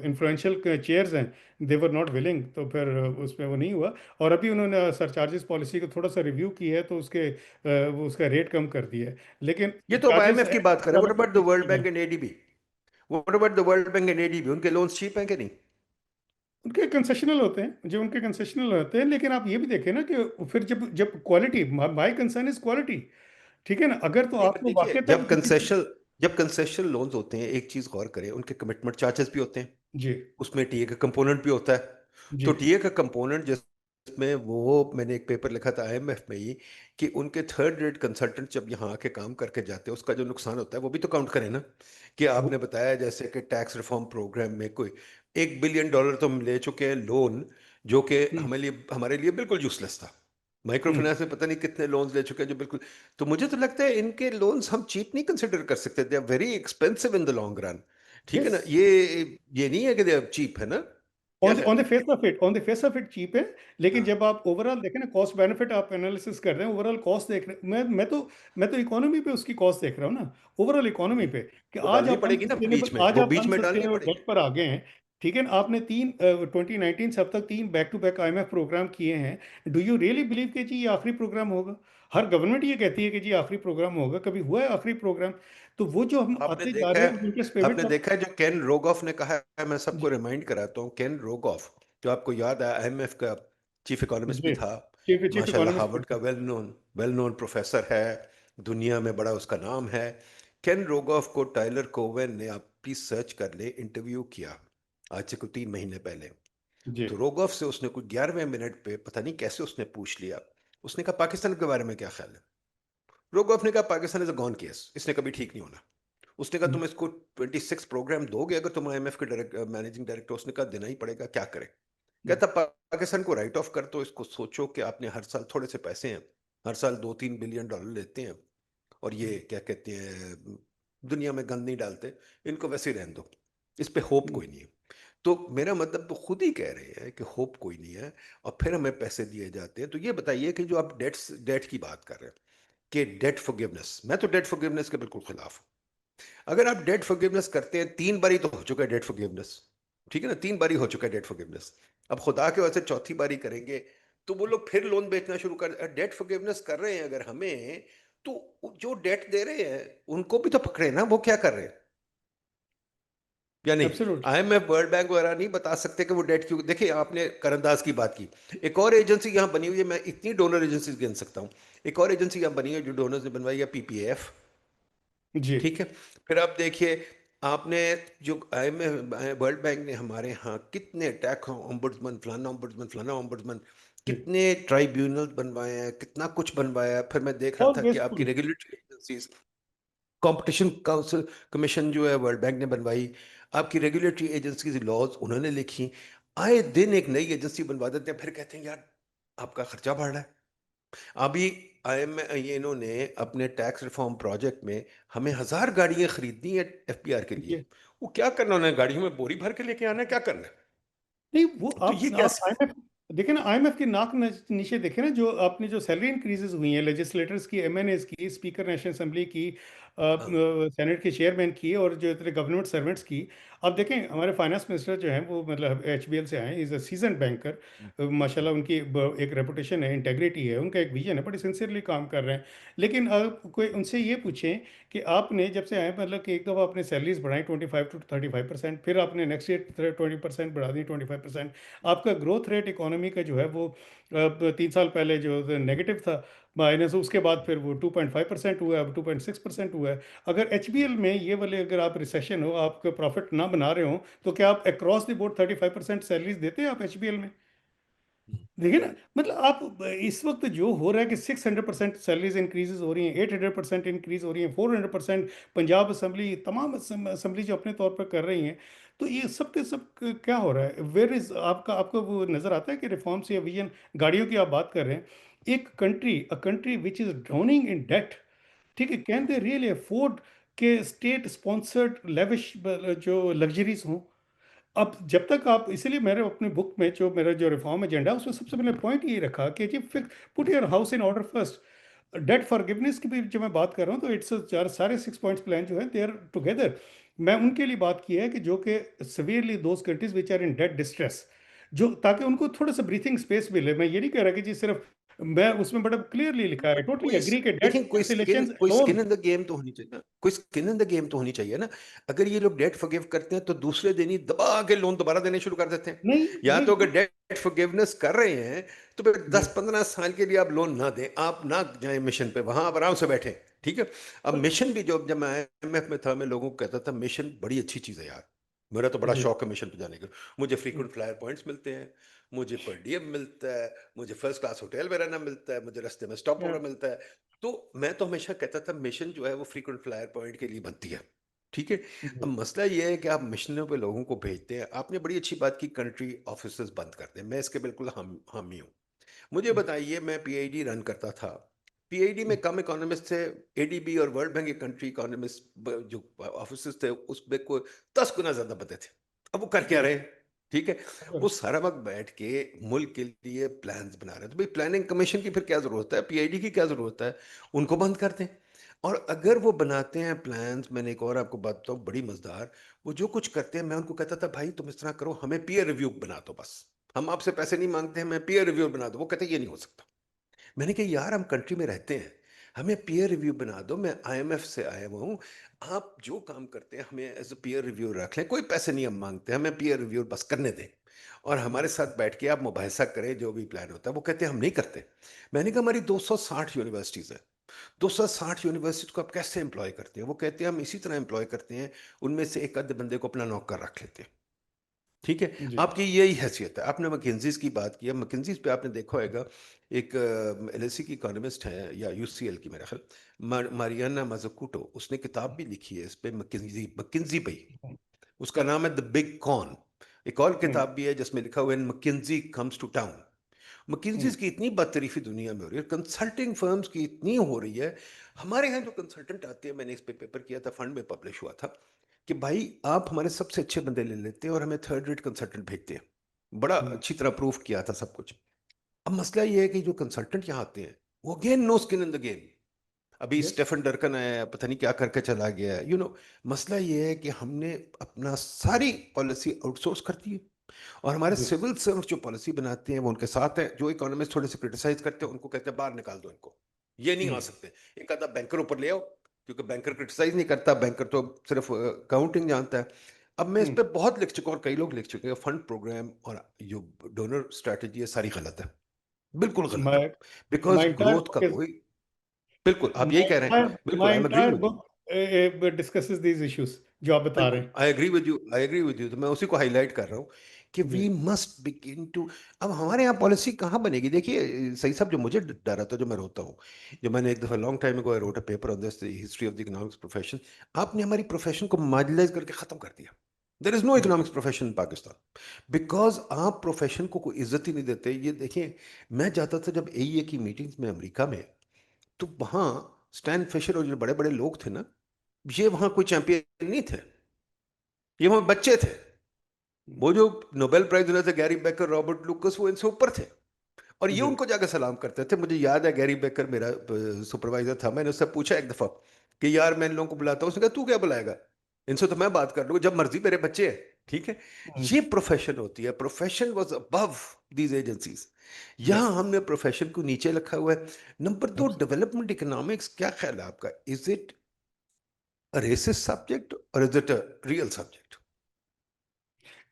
इन्फ्लुएंशियल चेयर्स हैं दे वर नॉट विलिंग, तो फिर उस पर वो नहीं हुआ। और अभी उन्होंने सरचार्जेस पॉलिसी को थोड़ा सा रिव्यू की है, तो वो उसका रेट कम कर दिया है, लेकिन ये तो चार्जेस आईएमएफ है की बात करें, what about the world bank हैं। And ADB? What about the world bank and ADB? उनके लोन्स चीप हैं कि नहीं? उनके कंसेशनल होते हैं, जो उनके कंसेशनल होते हैं, लेकिन आप ये भी देखें ना कि फिर जब जब quality, my concern is quality. ठीक है ना, अगर तो नहीं, बट आपको देखिए, वाकई तक किसी जब कंसेशनल लोन्स होते हैं, एक चीज गौर करें, उनके कमिटमेंट चार्जेस भी होते हैं, जी उसमें टीए का कंपोनेंट भी होता है। जी तो टीए का कंपोनेंट जिसमें वो, मैंने एक पेपर लिखा था आईएमएफ में ही, कि उनके थर्ड रेट कंसल्टेंट जब यहाँ आके काम करके जाते हैं, उसका जो नुकसान होता है वो भी तो काउंट करें ना। कि आपने बताया जैसे कि टैक्स रिफॉर्म प्रोग्राम में कोई $1 बिलियन तो हम ले चुके हैं लोन, जो कि हम्म हमारे लिए बिल्कुल यूजलेस था। माइक्रो हम्म फाइनेंस में पता नहीं कितने लोन्स ले चुके हैं जो बिल्कुल। तो मुझे तो लगता है इनके लोन्स हम चीप नहीं कंसिडर कर सकते, they are very expensive in the long run. ठीक है यस। ना, ये नहीं है कि दे आर चीप, है ना? क्या ऑन ख्याल द है? Face of it, on the face of it cheap है, लेकिन हाँ, जब आप ओवरऑल देखें ना, कॉस्ट बेनिफिट आप एनालिसिस कर रहे हैं, ओवरऑल कॉस्ट देख रहे हैं, मैं तो इकोनॉमी पे उसकी कॉस्ट देख रहा हूँ ना, ओवरऑल इकोनॉमी पे, कि वो आज डालनी आप पड़ेगी ना अनसस्टेनेबल, बीच में, आज वो आप बीच में डालनी अनसस्टेनेबल पड़ेगी। डेट पर आ गए हैं। ठीक है ना, आपने 2019 से अब तक 3 बैक-टू-बैक आईएमएफ प्रोग्राम किए हैं। डू यू रियली बिलीव कि जी ये आखिरी प्रोग्राम होगा? हर गवर्नमेंट ये कहती है कि जी आखिरी प्रोग्राम होगा, कभी हुआ है आखिरी प्रोग्राम? तो वो जो हम आपने आते जा देखा रहे है, हैं इंटरेस्ट पेमेंट जो केन रोगोफ ने कहा है, मैं सबको जी रिमाइंड कराता हूँ, केन रोगोफ, जो आपको याद है आईएमएफ का चीफ इकोनॉमिस्ट भी जी, था, चीफ माशाल्लाह इकोनॉमिस्ट। हार्वर्ड का वेल नोन प्रोफेसर है, दुनिया में बड़ा उसका नाम है। केन रोगोफ को टाइलर कोवेन ने, आप प्लीज सर्च कर ले, इंटरव्यू किया आज से कुछ 3 महीने पहले। जी तो रोगोफ से उसने कुछ 11वें मिनट पे पता नहीं कैसे उसने पूछ लिया, उसने कहा पाकिस्तान के बारे में क्या ख्याल है? रोगोफ ने कहा Pakistan is a gone case, इसने कभी ठीक नहीं होना। उसने कहा तुम इसको 26 प्रोग्राम दोगे अगर तुम आईएमएफ के मैनेजिंग डायरेक्टर? उसने कहा देना ही पड़ेगा, क्या करें? कहता पाकिस्तान को राइट ऑफ कर दो, इसको सोचो कि आपने हर साल थोड़े से पैसे हैं, हर साल $2-3 बिलियन लेते हैं, और ये क्या कहते हैं, दुनिया में गंद नहीं डालते, इनको वैसे ही रहने दो, इस पे होप कोई नहीं है। तो मेरा मतलब तो खुद ही कह रहे हैं कि होप कोई नहीं है, और फिर हमें पैसे दिए जाते हैं। तो ये बताइए कि जो आप डेट की बात कर रहे हैं, कि डेट फॉरगिवनेस, मैं तो डेट फॉरगिवनेस के बिल्कुल खिलाफ हूं। अगर आप डेट फॉरगिवनेस करते हैं, 3 बारी तो हो चुका है डेट फॉरगिवनेस, ठीक है ना, 3 बारी हो चुका है डेट फॉरगिवनेस, अब खुदा के वजह से चौथी बारी करेंगे, तो वो लोग फिर लोन बेचना शुरू कर, डेट फॉरगिवनेस कर रहे हैं अगर हमें, तो जो डेट दे रहे हैं उनको भी तो पकड़े ना, वो क्या कर रहे हैं या नहीं? एब्सोल्युटली। आईएमएफ वर्ल्ड बैंक वगैरह नहीं बता सकते कि वो डेट क्यों। देखिए, आपने करंदाज की बात की, एक और एजेंसी यहाँ बनी हुई है, मैं इतनी डोनर एजेंसी गिन सकता हूँ, एक और एजेंसी यहाँ बनी है जो डोनर्स ने बनवाई है, पीपीएफ। जी ठीक है, फिर आप देखिए, आपने जो आईएमएफ वर्ल्ड बैंक ने हमारे यहाँ कितने टैक्स ओम्बुड्समैन, फलाना ओम्बुड्समैन, जी, कितने ट्राइब्यूनल बनवाए हैं, कितना कुछ बनवाया है। फिर मैं देख रहा बहुत था कि आपकी wasteful. Regulatory agencies, competition council commission जो है वर्ल्ड बैंक ने बनवाई, आपकी रेगुलेटरी एजेंसीज लॉज उन्होंने लिखी, आए दिन एक नई एजेंसी बनवा देते हैं, फिर कहते हैं यार आपका खर्चा बढ़ रहा है। अभी आईएम ये इन्होंने अपने टैक्स रिफॉर्म प्रोजेक्ट में हमें 1000 गाड़ियां खरीदनी है एफबीआर के लिए। जी वो क्या करना, उन्हें गाड़ियों में बोरी भर के लेके आना है, क्या करना है? नहीं, वो तो आप ये आप कैसे? आईएमएफ देखिए ना, आईएमएफ की नाक नीचे देखे ना, जो आपने जो सैलरी इंक्रीजेस हुई हैं लेजिस्लेटर्स की, एमएनएस की, स्पीकर नेशनल असेंबली की, हाँ। सेनेट के चेयरमैन की, और जो इतने गवर्नमेंट सर्वेंट्स की। अब देखें, हमारे फाइनेंस मिनिस्टर जो हैं वो मतलब एचबीएल से आए, इज़ अ सीजन बैंकर। माशाल्लाह, उनकी एक रेपुटेशन है, इंटेग्रिटी है, उनका एक विजन है, बड़ी सिंसियरली काम कर रहे हैं। लेकिन कोई उनसे ये पूछें कि आपने जब से आए, मतलब कि एक दफ़ा आपने सैलरीज बढ़ाई 25 to 35%, फिर आपने नेक्स्ट ईयर 20% बढ़ा दी, 25%। आपका ग्रोथ रेट इकोनॉमी का जो है वो 3 साल पहले जो नेगेटिव था, माइनस, उसके बाद फिर वो 2.5% हुआ है, अब 2.6% हुआ है। अगर एचबीएल में ये वाले, अगर आप रिसेशन हो, आप प्रॉफिट ना बना रहे हो, तो क्या आप अक्रॉस द बोर्ड 35% सैलरीज देते हैं आप एचबीएल में? देखिए ना, मतलब आप इस वक्त जो हो रहा है कि 600% सैलरीज इंक्रीजेज हो रही हैं, 800% इंक्रीज हो रही हैं, 400%। पंजाब असम्बली, तमाम असम्बली जो अपने तौर पर कर रही हैं। तो ये सब के सब क्या हो रहा है? वेयर इज आपका आपको वो नजर आता है कि रिफॉर्म्स या विजन? गाड़ियों की आप बात कर रहे हैं, एक country, a country which is drowning in debt, ठीक है, कैन दे रियली अफोर्ड के स्टेट स्पॉन्सर्ड लेविश जो लग्जरीज हों? अब जब तक आप, इसीलिए मैंने अपनी बुक में जो मेरा जो रिफॉर्म एजेंडा है, उसमें सबसे पहले पॉइंट ये रखा कि जी, fix, put your house in order first. Debt forgiveness की भी जब मैं बात कर रहा हूँ, तो इट्स चार सारे 6 पॉइंट्स प्लान जो है, दे आर टुगेदर। मैं उनके लिए बात की है कि जो कि severely those countries which are in debt distress, जो, ताकि उनको थोड़ा सा ब्रीथिंग स्पेस मिले। मैं ये नहीं कह रहा कि जी सिर्फ, मैं उसमें बड़ा क्लियरली लिखा है, टोटली एग्री कि डेट लेकिन कैंसिलेशन कोई skin loan. In the game तो होनी चाहिए ना, कोई स्किन इन द गेम तो होनी चाहिए ना। अगर ये लोग डेट फॉरगिव करते हैं तो दूसरे दिन ही दबा के लोन दोबारा देने शुरू कर देते हैं। नहीं या नहीं तो अगर डेट फॉरगिवनेस कर रहे हैं तो फिर जी, 10-15 साल के लिए आप लोन ना दें, आप ना जाएं मिशन पे, वहां आप आराम से बैठें। ठीक है। अब मिशन भी, जब मैं आईएमएफ में था, मैं लोगों को कहता था मिशन बड़ी अच्छी चीज है यार, मेरा तो बड़ा जी, शौक है मिशन पे जाने का। मुझे फ्रीक्वेंट फ्लायर पॉइंट्स मिलते हैं, मुझे पर डीएम मिलता है, मुझे फर्स्ट क्लास होटल में रहना मिलता है, मुझे रास्ते में स्टॉप ओवर हाँ, मिलता है। तो मैं तो हमेशा कहता था मिशन जो है वो फ्रीक्वेंट फ्लायर पॉइंट के लिए बनती है। ठीक है। अब जी, मसला ये है कि आप मिशनों पे लोगों को भेजते हैं। आपने बड़ी अच्छी बात की, कंट्री ऑफिसेज बंद कर दें, मैं इसके बिल्कुल हामी हूँ। मुझे बताइए, मैं पीआईडी रन करता था, पीआईडी में कम इकोनॉमिस्ट थे, एडीबी और वर्ल्ड बैंक के कंट्री इकोनॉमिस्ट जो ऑफिसर्स थे उसमें को 10 गुना ज्यादा बते थे। अब वो कर क्या जी, रहे हैं? ठीक है। वो सारा वक्त बैठ के मुल्क के लिए प्लान्स बना रहे हैं, तो भाई प्लानिंग कमीशन की फिर क्या जरूरत है, पीआईडी की क्या जरूरत है? उनको बंद कर दें। और अगर वो बनाते हैं प्लान्स, मैंने एक और आपको बात बताऊं बड़ी मजेदार, वो जो कुछ करते हैं, मैं उनको कहता था भाई तुम इस तरह करो, हमें पीयर रिव्यू बना दो बस, हम आपसे पैसे नहीं मांगते हैं, हमें पीयर रिव्यू बना दो। वो कहते ये नहीं हो सकता। मैंने कहा यार हम कंट्री में रहते हैं, हमें पीयर रिव्यू बना दो, मैं आईएमएफ से आया हुआ हूँ, आप जो काम करते हैं हमें एज अ पीयर रिव्यू रख लें, कोई पैसे नहीं हम मांगते, हमें पीयर रिव्यू बस करने दें, और हमारे साथ बैठ के आप मुबाहिसा करें जो भी प्लान होता है। वो कहते हैं हम नहीं करते। मैंने कहा हमारी 260 यूनिवर्सिटीज़ है, 260 यूनिवर्सिटी को आप कैसे एम्प्लॉय करते हैं? वो कहते हैं हम इसी तरह एम्प्लॉय करते हैं, उनमें से एक आधे बंदे को अपना नौकर रख लेते हैं। ठीक है। जी, आपकी यही हैसियत है। आपने मैकेंजीज की बात की है, मैकेंजीज पे आपने देखा होगा, एक एलएसी की इकोनॉमिस्ट है, या यूसीएल की मेरा ख्याल, मारियाना माजुकुटो, उसने किताब भी लिखी है इस पे, मैकेंजी मैकेंजी पे ही। उसका नाम है द बिग कॉन। एक और हम्म, किताब भी है जिसमें लिखा हुआ है मैकेंजी कम्स टू टाउन। मैकेंजीज हम्म, की इतनी बदतरीफी दुनिया में हो रही है, कंसल्टिंग फर्म्स की इतनी हो रही है। हमारे यहाँ जो कंसल्टेंट आते हैं, मैंने इस पे पेपर किया था, फंड में पब्लिश हुआ था, कि भाई आप हमारे सबसे अच्छे बंदे ले लेते हैं और हमें थर्ड रेट कंसल्टेंट भेजते हैं। बड़ा हम्म, अच्छी तरह प्रूफ किया था सब कुछ। अब मसला ये है कि जो कंसल्टेंट यहाँ आते हैं, वो again no skin in the game. अभी यस, स्टेफन डरकन आया, पता नहीं क्या करके चला गया है, मसला ये है कि हमने अपना सारी पॉलिसी आउटसोर्स कर दी है, और हमारे जी, सिविल सर्व जो पॉलिसी बनाते हैं वो उनके साथ है। जो इकोनॉमिस्ट थोड़े से क्रिटिसाइज करते हैं, उनको कहते हैं बाहर निकाल दो इनको, ये नहीं आ हम्म, सकते। एक आधा बैंकर ऊपर ले आओ, क्योंकि बैंकर क्रिटिसाइज नहीं करता, बैंकर तो सिर्फ काउंटिंग जानता है। अब मैं इस हम्म। पे बहुत लिख चुका हूँ और कई लोग लिख चुके हैं, फंड प्रोग्राम और जो डोनर स्ट्रैटेजी है सारी गलत है, बिल्कुल गलत है। My because my entire growth book का is कोई, बिल्कुल आप my यही कह रहे हैं, entire बिल्कुल my I am agreeing entire with you. book discusses these issues जो आप बता रहे बिल्कुल हैं। I agree with you, I agree with you, तो मैं उसी को हाईलाइट कर रहा हूँ कि जी, वी मस्ट बिगिन टू। अब हमारे यहाँ पॉलिसी कहाँ बनेगी? देखिए सही साहब, जो मुझे डर आता है, जो मैं रोता हूँ, जो मैंने एक दफा long time ago I wrote a paper on this history of the economics profession. आपने हमारी प्रोफेशन को मार्जिनलाइज करके खत्म कर दिया। देर इज नो जी, economics profession in Pakistan, because आप प्रोफेशन को कोई इज्जत ही नहीं देते। ये देखिए, मैं जाता था जब एईए की मीटिंग्स में अमेरिका में, तो वहाँ स्टैन फिशर और जो बड़े बड़े लोग थे ना, ये वहाँ कोई चैंपियन नहीं थे, ये वहाँ बच्चे थे। वो जो नोबेल प्राइज विनर थे गैरी बेकर, रॉबर्ट लुकस, वो इनसे ऊपर थे और ये जी। उनको जाकर सलाम करते थे। मुझे याद है गैरी बेकर मेरा सुपरवाइजर था, मैंने उससे पूछा एक दफा कि यार मैं इन लोगों को बुलाता हूँ, उसने कहा तू क्या बुलाएगा, इनसे तो मैं बात कर लूंगा जब मर्जी, मेरे बच्चे हैं। ठीक है, ये प्रोफेशन होती है, profession was above these agencies. Yes. यहां हमने प्रोफेशन को नीचे रखा हुआ है। नंबर दो, डेवलपमेंट इकोनॉमिक्स, क्या ख्याल है आपका, is it a racist subject और is it a real subject?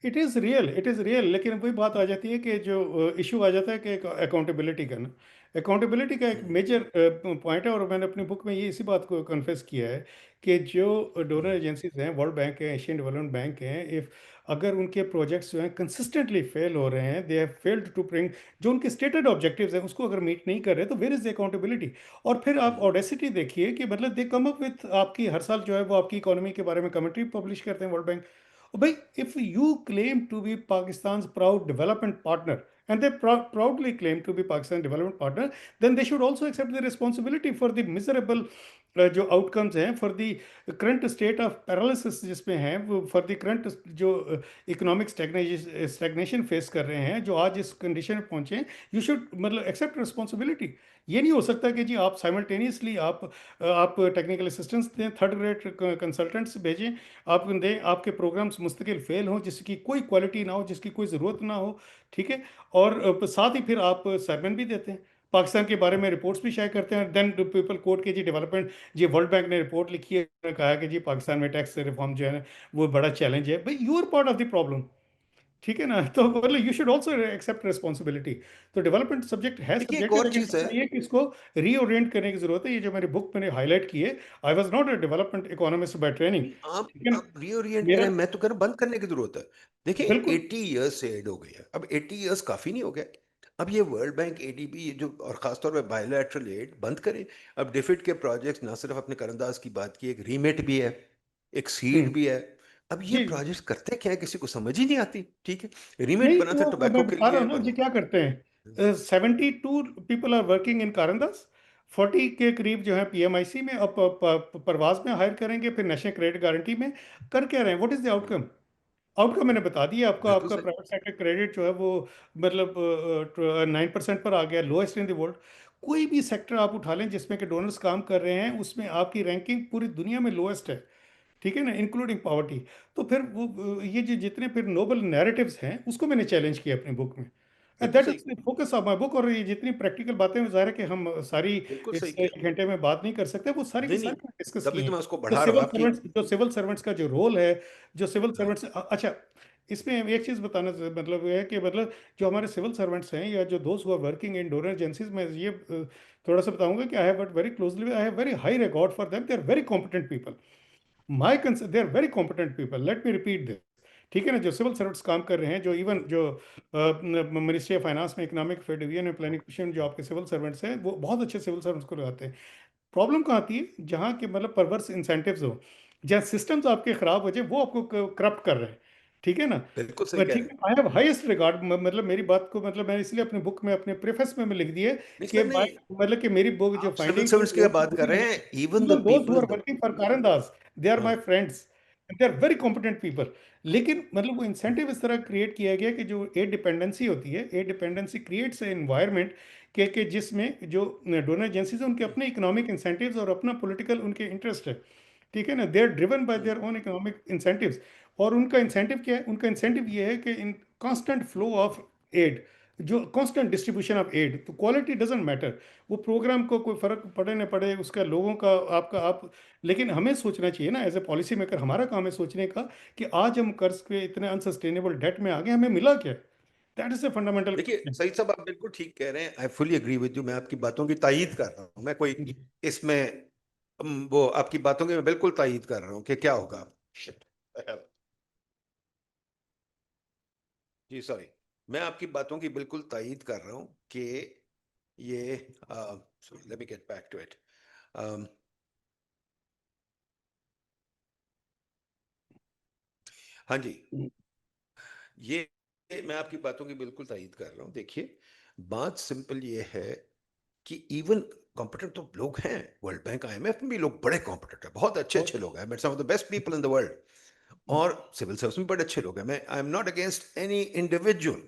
It is real, लेकिन वही बात आ जाती है कि जो इशू आ जाता है कि अकाउंटेबिलिटी का ना, अकाउंटेबिलिटी का एक मेजर पॉइंट है। और मैंने अपनी बुक में ये इसी बात को कन्फेस किया है कि जो डोनर एजेंसीज हैं, वर्ल्ड बैंक है, एशियन डेवलपमेंट बैंक हैं, इफ अगर उनके प्रोजेक्ट्स जो हैं कंसिस्टेंटली फेल हो रहे हैं, they have failed to bring जो उनके स्टेटेड ऑब्जेक्टिव्स हैं उसको अगर मीट नहीं कर रहे, तो वेयर इज द अकाउंटेबिलिटी? और फिर आप ऑडेसिटी देखिए कि मतलब दे कम अप विथ, आपकी हर साल जो है वो आपकी इकोनॉमी के बारे में कमेंट्री पब्लिश करते हैं वर्ल्ड बैंक। भाई, if you claim to be Pakistan's proud development partner, and they proudly claim to be Pakistan's development partner, then they should also accept the responsibility for the miserable जो outcomes हैं, for the current state of paralysis जिसमें हैं, for the current जो economic stagnation face कर रहे हैं, जो आज इस कंडीशन में पहुंचे हैं, यू शुड मतलब एक्सेप्ट रिस्पॉन्सिबिलिटी। ये नहीं हो सकता कि जी आप साइमल्टेनियसली आप टेक्निकल असिस्टेंस दें, थर्ड ग्रेड कंसल्टेंट्स भेजें, आप दें, आपके प्रोग्राम्स मुस्तकिल फेल हों, जिसकी कोई क्वालिटी ना हो, जिसकी कोई ज़रूरत ना हो। ठीक है। और साथ ही फिर आप सरमन भी देते हैं, पाकिस्तान के बारे में रिपोर्ट्स भी शेयर करते हैं, देन पीपल कोर्ट के जी डेवलपमेंट, जी वर्ल्ड बैंक ने रिपोर्ट लिखी है, उन्होंने कहा कि जी पाकिस्तान में टैक्स रिफॉर्म जो है ना वो बड़ा चैलेंज है। भाई, you are part of the problem. ठीक है ना? तो मतलब you should also accept responsibility. तो डेवलपमेंट सब्जेक्ट है, देखिए एक सब्जेक्ट है, और लेकिन चीज है, ऐसा ये कि इसको रीओरिएंट करने की जरूरत है। ये जो मेरी बुक मैंने हाईलाइट की है, I was not a development economist by training. नहीं, आप ठीक है ना? आप रीओरिएंट मेरा करें, मैं तो कह रहा हूं बंद करने की जरूरत है। देखिए बिल्कुल। 80 इयर्स से ऐड हो गई है, अब 80 इयर्स काफी नहीं हो गया। अब ये वर्ल्ड बैंक, एडीबी, ये जो और खासतौर पे बायोलैटरल एड बंद करें। अब डिफिड के प्रोजेक्ट्स, ना सिर्फ अपने करंदाज की बात की, एक रीमेट भी है, एक सीड हम्म। भी है। अब ये जी। प्रोजेक्ट्स करते क्या है, किसी को समझ ही नहीं आती। ठीक है, रीमेट नहीं, बना था तो टोबैको मैं के बता रहा लिए हूँ ना और जी वो क्या करते हैं। 72 पीपल आर वर्किंग इन कारंदास, 40 के करीब जो है पीएमआईसी में, अब परवाज में हायर करेंगे, फिर नेशनल क्रेडिट गारंटी में। कर क्या रहे हैं? What is the outcome? Outcome मैंने बता दिया आपको। बिल्कुल आपका सही। प्राइवेट सेक्टर क्रेडिट जो है वो मतलब 9% पर आ गया, लोएस्ट इन द वर्ल्ड। कोई भी सेक्टर आप उठा लें जिसमें कि डोनर्स काम कर रहे हैं, उसमें आपकी रैंकिंग पूरी दुनिया में लोएस्ट है। ठीक है ना, इंक्लूडिंग पॉवर्टी। तो फिर वो ये जो जितने फिर नोबल नैरेटिव्स हैं उसको मैंने चैलेंज किया अपनी बुक में। बिल्कुल दैट सही। Is the focus of my book. और ये जितनी प्रैक्टिकल बातें, ज़ाहिर है कि हम सारी बिल्कुल सही इस किया। 1 घंटे में बात नहीं कर सकते, वो सारी की नहीं नहीं, सारी डिस्कस की तभी हैं। तो मैं उसको जो बढ़ा रहा हूँ सिविल आपकी। सर्वेंट्स जो सिविल सर्वेंट्स का जो रोल है, जो सिविल हाँ, सर्वेंट्स, अच्छा, इसमें एक चीज़ बताना मतलब ये है कि मतलब जो हमारे सिविल सर्वेंट्स हैं, या जो दोस्त who are working in donor agencies में, ये थोड़ा सा बताऊंगा कि I have worked very closely, I have very high record for them, they are very competent people. My concern, they are very competent people, let me repeat this. ठीक है ना? जो सिविल सर्विस काम कर रहे हैं, जो इवन जो मिनिस्ट्री ऑफ फाइनेंस में, इकोनॉमिक अफेयर डिवीजन में, प्लानिंग जो आपके सिविल सर्वेंट्स हैं, वो बहुत अच्छे सिविल सर्वेंट्स को लगाते हैं। प्रॉब्लम कहाँ आती है? जहाँ के मतलब परवर्स इंसेंटिव्स हो, जहाँ सिस्टम्स आपके खराब हो जाए, वो आपको करप्ट कर रहे हैं। ठीक है ना? बिल्कुल सही पर कह ठीक रहे है, हैं। आई हैव हाईएस्ट रिगार्ड, मतलब मेरी बात को मतलब मैं इसलिए अपने बुक में, अपने प्रेफेस में मैं लिख दिया नहीं कि सर, नहीं, मतलब कि मेरी बुक जो आप सिविल फाइंडिंग, सर्विसेज की बात कर रहे हैं, even the even those who people are in the, working for Karandas, they are हाँ, my friends, and they are very competent people. लेकिन मतलब वो इंसेंटिव इस तरह क्रिएट किया गया कि जो एड डिपेंडेंसी होती है, एड डिपेंडेंसी क्रिएट्स एनवायरनमेंट के जिसमें जो डोनर एजेंसीज हैं, उनके अपने इकोनॉमिक इंसेंटिव्स और अपना पॉलिटिकल उनके इंटरेस्ट है। ठीक है ना? They are driven by their own economic incentives. और उनका इंसेंटिव क्या है? उनका इंसेंटिव ये है कि इन कांस्टेंट फ्लो ऑफ एड, जो कांस्टेंट डिस्ट्रीब्यूशन ऑफ एड, तो क्वालिटी डजेंट मैटर। वो प्रोग्राम को कोई फर्क पड़े ना पड़े उसका, लोगों का, आपका, आप। लेकिन हमें सोचना चाहिए ना, एज ए पॉलिसी मेकर, हमारा काम है सोचने का कि आज हम कर्ज के इतने अनसस्टेनेबल डेट में आ गए, हमें मिला क्या? दैट इज ए फंडामेंटल देखिए क्वेश्चन। सही साहब, आप बिल्कुल ठीक कह रहे हैं, I fully agree with you, मैं आपकी बातों की तायीद कर रहा हूँ, मैं कोई इसमें वो आपकी बातों की मैं बिल्कुल तायीद कर रहा हूँ कि क्या होगा। Shit, the hell. जी सॉरी, मैं आपकी बातों की बिल्कुल तायीद कर रहा हूँ कि ये, let me get back to it. हाँ जी, ये मैं आपकी बातों की बिल्कुल तायीद कर रहा हूँ। देखिए, बात सिंपल ये है कि इवन कॉम्पिटेंट तो लोग हैं, वर्ल्ड बैंक, आईएमएफ में भी लोग बड़े कॉम्पिटेंट हैं, बहुत अच्छे अच्छे लोग हैं, some of the best people in the world. और सिविल सर्विस में बड़े अच्छे लोग हैं, मैं I am not against any individual,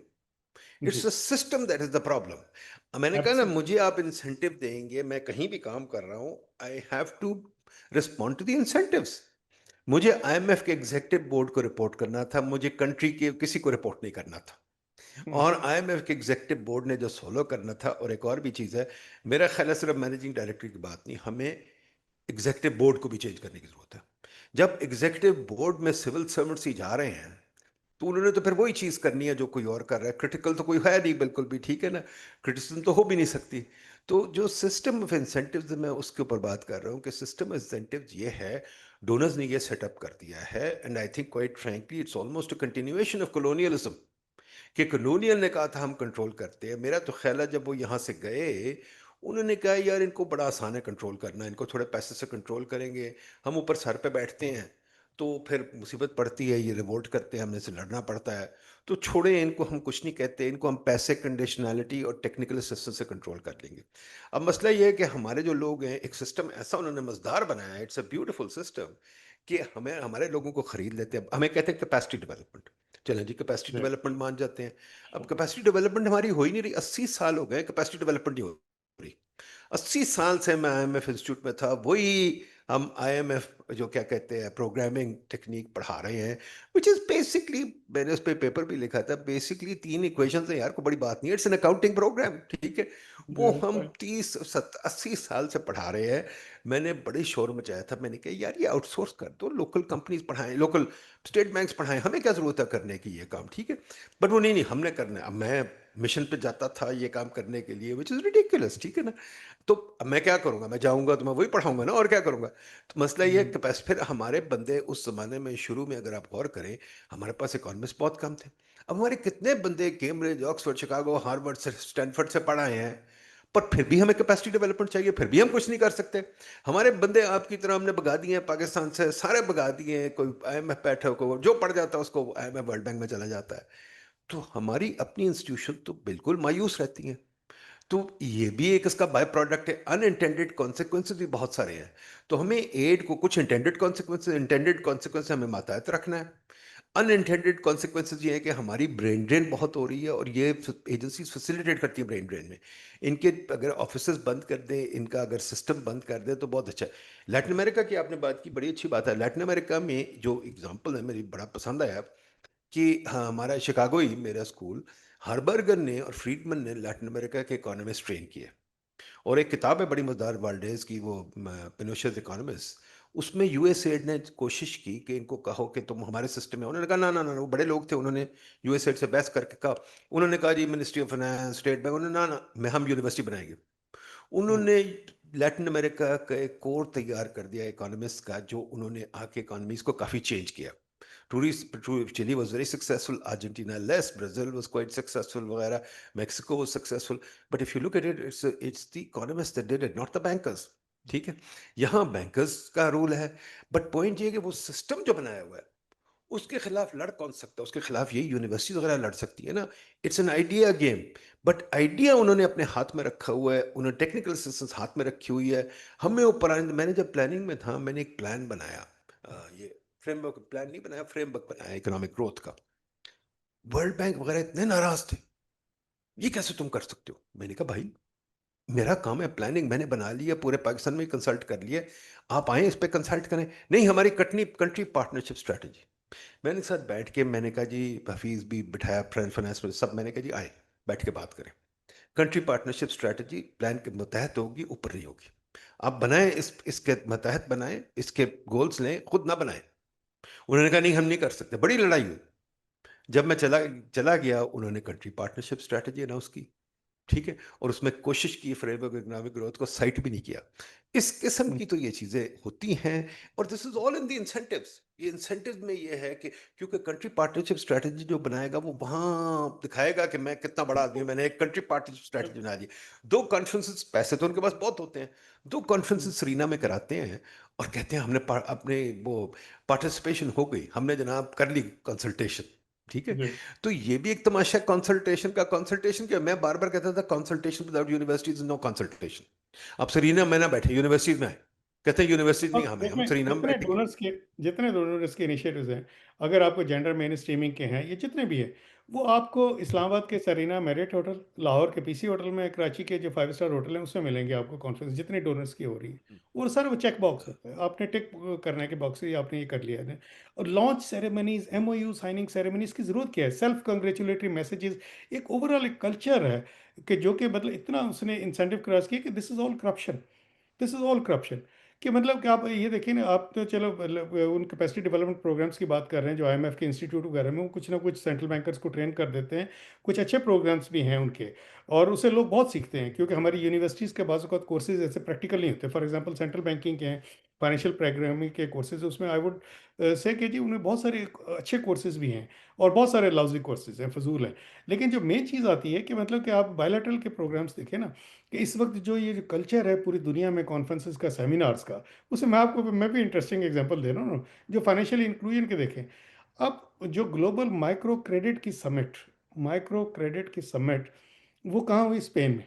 it's जी, a system that is the problem. मैंने कहा ना, एब्सोल्युटली। मुझे आप इंसेंटिव देंगे, मैं कहीं भी काम कर रहा हूँ, I have to respond to the incentives. मुझे आईएमएफ के एग्जीक्यूटिव बोर्ड को रिपोर्ट करना था, मुझे कंट्री के किसी को रिपोर्ट नहीं करना था। हुँ, और आईएमएफ के एग्जीक्यूटिव बोर्ड ने जो फॉलो करना था, और एक और भी चीज़ है, मेरा ख्याल है सिर्फ मैनेजिंग डायरेक्टर की बात नहीं, हमें एग्जीक्यूटिव बोर्ड को भी चेंज करने की जरूरत है। जब एग्जीक्यूटिव बोर्ड में सिविल सर्वेंट्स ही जा रहे हैं, तो उन्होंने तो फिर वही चीज़ करनी है जो कोई और कर रहा है, क्रिटिकल तो कोई है नहीं बिल्कुल भी, ठीक है ना, क्रिटिसिज्म तो हो भी नहीं सकती। तो जो सिस्टम ऑफ इंसेंटिव्स, मैं उसके ऊपर बात कर रहा हूँ कि सिस्टम इंसेंटिव्स ये है, डोनर्स ने ये सेटअप कर दिया है, and I think quite frankly it's almost a continuation of colonialism, कि कॉलोनियल ने कहा था हम कंट्रोल करते हैं। मेरा तो ख्याल है जब वो यहाँ से गए, उन्होंने कहा यार इनको बड़ा आसान है कंट्रोल करना, इनको थोड़े पैसे से कंट्रोल करेंगे, हम ऊपर सर पे बैठते हैं, तो फिर मुसीबत पड़ती है, ये रिवोल्ट करते हैं, हमने से लड़ना पड़ता है, तो छोड़े इनको, हम कुछ नहीं कहते, इनको हम पैसे, कंडीशनैलिटी और टेक्निकल असिस्टेंस से कंट्रोल कर लेंगे। अब मसला ये है कि हमारे जो लोग हैं, एक सिस्टम ऐसा उन्होंने मज़ेदार बनाया है, इट्स अ ब्यूटीफुल सिस्टम, कि हमें हमारे लोगों को खरीद लेते हैं, हमें कहते हैं कैपेसिटी डेवलपमेंट। चलें जी, कैपेसिटी जी, डेवलपमेंट मान जाते हैं। अब कैपेसिटी डेवलपमेंट हमारी हो ही नहीं रही, 80 साल हो गए कैपेसिटी डेवलपमेंट नहीं हो रही। 80 साल से मैं आईएमएफ इंस्टीट्यूट में था, वही हम आईएमएफ जो क्या कहते हैं प्रोग्रामिंग टेक्निक पढ़ा रहे हैं, विच इज बेसिकली, मैंने उस पर पेपर भी लिखा था, बेसिकली 3 इक्वेशन है यार, कोई बड़ी बात नहीं है, इट्स एन अकाउंटिंग प्रोग्राम, ठीक है। वो जी, हम राइट। 80 साल से पढ़ा रहे हैं। मैंने बड़ी शोर मचाया था, मैंने कहा यार ये आउटसोर्स कर दो, लोकल कंपनीज पढ़ाएं, लोकल स्टेट बैंक्स पढ़ाएं, हमें क्या जरूरत है करने की ये काम, ठीक है। बट वो नहीं नहीं हमने करना है। अब मैं मिशन पे जाता था ये काम करने के लिए, विच इज़ रिडिकुलस, ठीक है ना। तो अब मैं क्या करूंगा, मैं जाऊंगा तो मैं वही पढ़ाऊंगा ना, और क्या करूंगा। तो मसला ये है हुँ, कि बस फिर हमारे बंदे उस जमाने में, शुरू में अगर आप गौर करें, हमारे पास इकोनॉमिस्ट बहुत कम थे। अब हमारे कितने बंदे कैम्ब्रिज, ऑक्सफोर्ड, शिकागो, हार्वर्ड से, स्टैनफोर्ड से पढ़ आए हैं, पर फिर भी हमें कैपेसिटी डेवलपमेंट चाहिए, फिर भी हम कुछ नहीं कर सकते। हमारे बंदे आपकी तरह हमने भगा दिए हैं पाकिस्तान से, सारे भगा दिए हैं, कोई आईएमएफ बैठे को जो पढ़ जाता है उसको आईएमएफ वर्ल्ड बैंक में चला जाता है। तो हमारी अपनी इंस्टीट्यूशन तो बिल्कुल मायूस रहती हैं। तो ये भी एक इसका बाय प्रोडक्ट है। अनइंटेंडेड कॉन्सिक्वेंसेज भी बहुत सारे हैं। तो हमें एड को कुछ इंटेंडेड कॉन्सिक्वेंसेज, इंटेंडेड कॉन्सिक्वेंस हमें मातहत रखना है। अनइंटेंडेड कॉन्सिक्वेंसेज ये है कि हमारी ब्रेन ड्रेन बहुत हो रही है, और ये एजेंसीज फैसिलिटेट करती है ब्रेन ड्रेन में। इनके अगर ऑफिसेज बंद कर दें, इनका अगर सिस्टम बंद कर दें तो बहुत अच्छा है। लैटिन अमेरिका की आपने बात की, बड़ी अच्छी बात है। लैटिन अमेरिका में जो एग्जाम्पल है, मेरी बड़ा पसंद आया कि हाँ, हमारा शिकागो ही मेरा स्कूल, हार्बर्गर ने और फ्रीडमन ने लैटिन अमेरिका के इकोनॉमिस्ट ट्रेन किए। और एक किताब है बड़ी मजेदार, वाल्डेज की, वो पिनोशेस इकोनॉमिस्ट। उसमें यूएसएड ने कोशिश की कि इनको कहो कि तुम हमारे सिस्टम में, उन्होंने कहा ना ना ना ना, वो बड़े लोग थे, उन्होंने यूएसएड से बहस करके कहा, उन्होंने कहा जी ministry of finance, state bank, उन्होंने ना ना, मैं हम यूनिवर्सिटी बनाएंगे। हुँ, उन्होंने लैटिन अमेरिका का एक कोर तैयार कर दिया इकोनॉमिस्ट का, जो उन्होंने आके इकोनॉमीज को काफ़ी चेंज किया। Chile was very successful, Argentina less, Brazil was quite successful, वगैरह, Mexico was successful. But if you look at it, it's the economists that did it, not the bankers. ठीक है। यहाँ बैंकर्स का role है, but point ये है कि वो सिस्टम जो बनाया हुआ है, उसके खिलाफ लड़ कौन सकता है, उसके खिलाफ यही यूनिवर्सिटी वगैरह लड़ सकती है ना। It's an idea game. But idea उन्होंने अपने हाथ में रखा हुआ है, उन्होंने टेक्निकल असिस्टेंस हाथ में रखी हुई है। हमें ऊपर मैंने जब प्लानिंग में था, मैंने एक प्लान बनाया, ये फ्रेमवर्क प्लान नहीं बनाया, फ्रेमवर्क बनाया इकोनॉमिक ग्रोथ का। वर्ल्ड बैंक वगैरह इतने नाराज थे, ये कैसे तुम कर सकते हो। मैंने कहा भाई, मेरा काम है प्लानिंग, मैंने बना लिया, पूरे पाकिस्तान में कंसल्ट कर लिया, आप आए इस पे कंसल्ट करें। नहीं, हमारी कंट्री कंट्री पार्टनरशिप स्ट्रेटजी। मैंने एक साथ बैठ के, मैंने कहा जी, हफीज भी बिठाया, फ्रेंड फाइनेंस में सब, मैंने कहा जी आए बैठ के बात करें। कंट्री पार्टनरशिप स्ट्रेटजी प्लान के मतहत होगी, ऊपर नहीं होगी। आप बनाएं, इसके मतहत बनाएं, इसके गोल्स लें, खुद ना बनाएं। उन्होंने कहा नहीं हम नहीं कर सकते, बड़ी लड़ाई हुई। जब मैं चला चला गया, उन्होंने कंट्री पार्टनरशिप स्ट्रेटजी अनाउंस की, ठीक है, और उसमें कोशिश की फ्रेमवर्क इकोनॉमिक ग्रोथ को साइट भी नहीं किया। इस किस्म हुँ, की तो ये चीज़ें होती हैं। और this is all in the incentives. ये इंसेंटिव में ये है कि क्योंकि कंट्री पार्टनरशिप स्ट्रेटजी जो बनाएगा, वो वहाँ दिखाएगा कि मैं कितना बड़ा आदमी हूं, मैंने एक कंट्री पार्टनरशिप स्ट्रेटजी बना दी। 2 कॉन्फ्रेंसेस, पैसे तो उनके पास बहुत होते हैं, 2 कॉन्फ्रेंसेस सरीना में कराते हैं, और कहते हैं हमने अपने वो पार्टिसिपेशन हो गई, हमने जनाब कर ली कंसल्टेशन, ठीक है। जी, तो ये भी एक तमाशा कंसल्टेशन का। कंसल्टेशन क्या, मैं बार बार कहता था consultation without universities no consultation. अब सरीना में ना बैठे, यूनिवर्सिटीज में आए, कहते हैं यूनिवर्सिटी नहीं अब हमें, हम सरीनाम बैठे हैं। जितने डोनर्स के इनिशिएटिव्स हैं, अगर आपको जेंडर मेन स्ट्रीमिंग के हैं, ये जितने भी हैं, वो आपको इस्लामाबाद के सरीना मेरिट होटल, लाहौर के पीसी होटल में, कराची के जो 5 स्टार होटल हैं उसमें मिलेंगे आपको कॉन्फ्रेंस, जितने डोनर्स की हो रही है। और सर वो चेक बॉक्स होता है, आपने टिक करने के बॉक्स से आपने ये कर लिया है। और launch ceremonies, MOU signing ceremonies की जरूरत क्या है? सेल्फ कंग्रेचुलेटरी मैसेजेस, एक ओवरऑल एक कल्चर है कि जो कि मतलब इतना उसने इंसेंटिव क्रॉस किया कि this is all corruption, this is all corruption. कि मतलब कि आप ये देखिए ना, आप तो चलो मतलब उन कैपेसिटी डेवलपमेंट प्रोग्राम्स की बात कर रहे हैं जो आईएमएफ के इंस्टीट्यूट वगैरह में, वो कुछ ना कुछ सेंट्रल बैंकर्स को ट्रेन कर देते हैं। कुछ अच्छे प्रोग्राम्स भी हैं उनके, और उससे लोग बहुत सीखते हैं, क्योंकि हमारी यूनिवर्सिटीज़ के बाज़ कोर्सेज ऐसे प्रैक्टिकल नहीं होते। फॉर एग्जांपल सेंट्रल बैंकिंग के हैं, फाइनेंशियल प्रोग्रामिंग के कोर्सेज, उसमें आई वुड से कि जी उनमें बहुत सारे अच्छे कोर्सेज भी हैं, और बहुत सारे लॉजी कोर्सेज हैं, फजूल हैं। लेकिन जो मेन चीज़ आती है कि मतलब कि आप बायलैटरल के प्रोग्राम्स देखें ना, कि इस वक्त जो ये जो कल्चर है पूरी दुनिया में कॉन्फ्रेंसेस का, सेमिनार्स का, उसे मैं भी इंटरेस्टिंग एग्जांपल दे रहा हूँ ना, जो फाइनेंशियल इंक्लूजन के देखें। अब जो ग्लोबल माइक्रो क्रेडिट की समिट, वो कहाँ हुई? स्पेन में।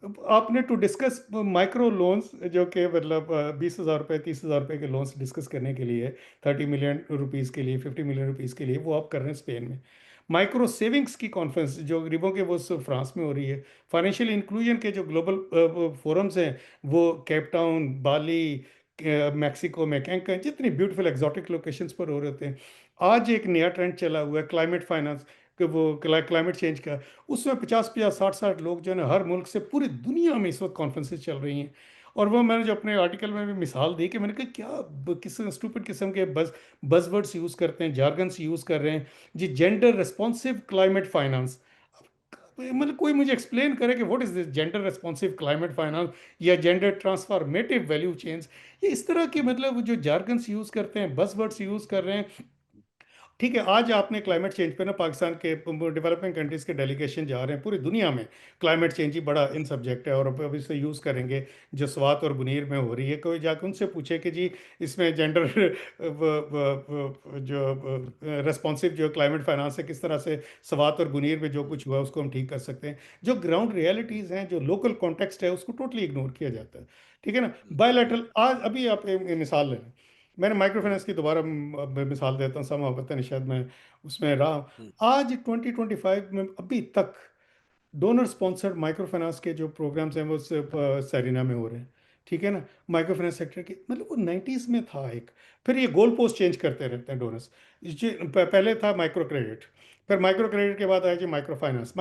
अब आपने टू डिस्कस माइक्रो लोन्स, जो कि मतलब 20,000 रुपये, 30,000 रुपये के लोन्स डिस्कस करने के लिए, 30 मिलियन रुपीज़ के लिए, 50 मिलियन रुपीज़ के लिए, वो आप कर रहे हैं स्पेन में। माइक्रो सेविंग्स की कॉन्फ्रेंस जो गरीबों के, वो फ्रांस में हो रही है। फाइनेंशियल इंक्लूजन के जो ग्लोबल फोरम्स हैं, वो केप टाउन, बाली, मैक्सिको में कैंकन, जितनी ब्यूटीफुल एग्जॉटिक लोकेशंस पर हो रहे होते हैं। आज एक नया ट्रेंड चला हुआ है क्लाइमेट फाइनेंस, कि वो क्लाइमेट चेंज का, उसमें 50-50, 60-60 लोग जो है ना, हर मुल्क से पूरी दुनिया में इस वक्त कॉन्फ्रेंसेस चल रही हैं। और वो मैंने जो अपने आर्टिकल में भी मिसाल दी, कि मैंने कहा क्या किस स्टूपिड किस्म के बजवर्ड्स यूज़ करते हैं, जार्गन्स यूज़ कर रहे हैं जी, जेंडर रिस्पॉन्सिव क्लाइमेट फाइनेंस। मतलब कोई मुझे एक्सप्लेन करे कि what is this gender responsive climate finance, या जेंडर ट्रांसफॉर्मेटिव वैल्यू चेंज। ये इस तरह के मतलब जो जार्गन्स यूज़ करते हैं, बजवर्ड्स यूज़ कर रहे हैं। ठीक है, आज आपने क्लाइमेट चेंज पे ना, पाकिस्तान के डेवलपिंग कंट्रीज के डेलीगेशन जा रहे हैं पूरी दुनिया में। क्लाइमेट चेंज ही बड़ा इन सब्जेक्ट है, और अब इसे यूज़ करेंगे। जो स्वात और बुनीर में हो रही है, कोई जाकर उनसे पूछे कि जी इसमें जेंडर जो रेस्पॉन्सिव जो क्लाइमेट फाइनेंस है, किस तरह से स्वात और बुनीर में जो कुछ हुआ उसको हम ठीक कर सकते हैं। जो ग्राउंड रियलिटीज़ हैं, जो लोकल कॉन्टेक्स्ट है, उसको टोटली इग्नोर किया जाता है। ठीक है ना? बायलैटरल, आज अभी आप मिसाल लें, मैंने माइक्रो फाइनेंस की दोबारा मिसाल देता हूँ, समय पता नहीं, शायद मैं उसमें रहा हूँ। आज 2025 में अभी तक डोनर स्पॉन्सर्ड माइक्रो फाइनेंस के जो प्रोग्राम्स हैं, वो सरीना में हो रहे हैं। ठीक है ना? माइक्रो फाइनेंस सेक्टर की मतलब वो 90s में था एक। फिर ये गोल पोस्ट चेंज करते रहते हैं डोनर्स। पहले था माइक्रो क्रेडिट, फिर माइक्रो क्रेडिट के बाद आया जी माइक्रो फाइनेंस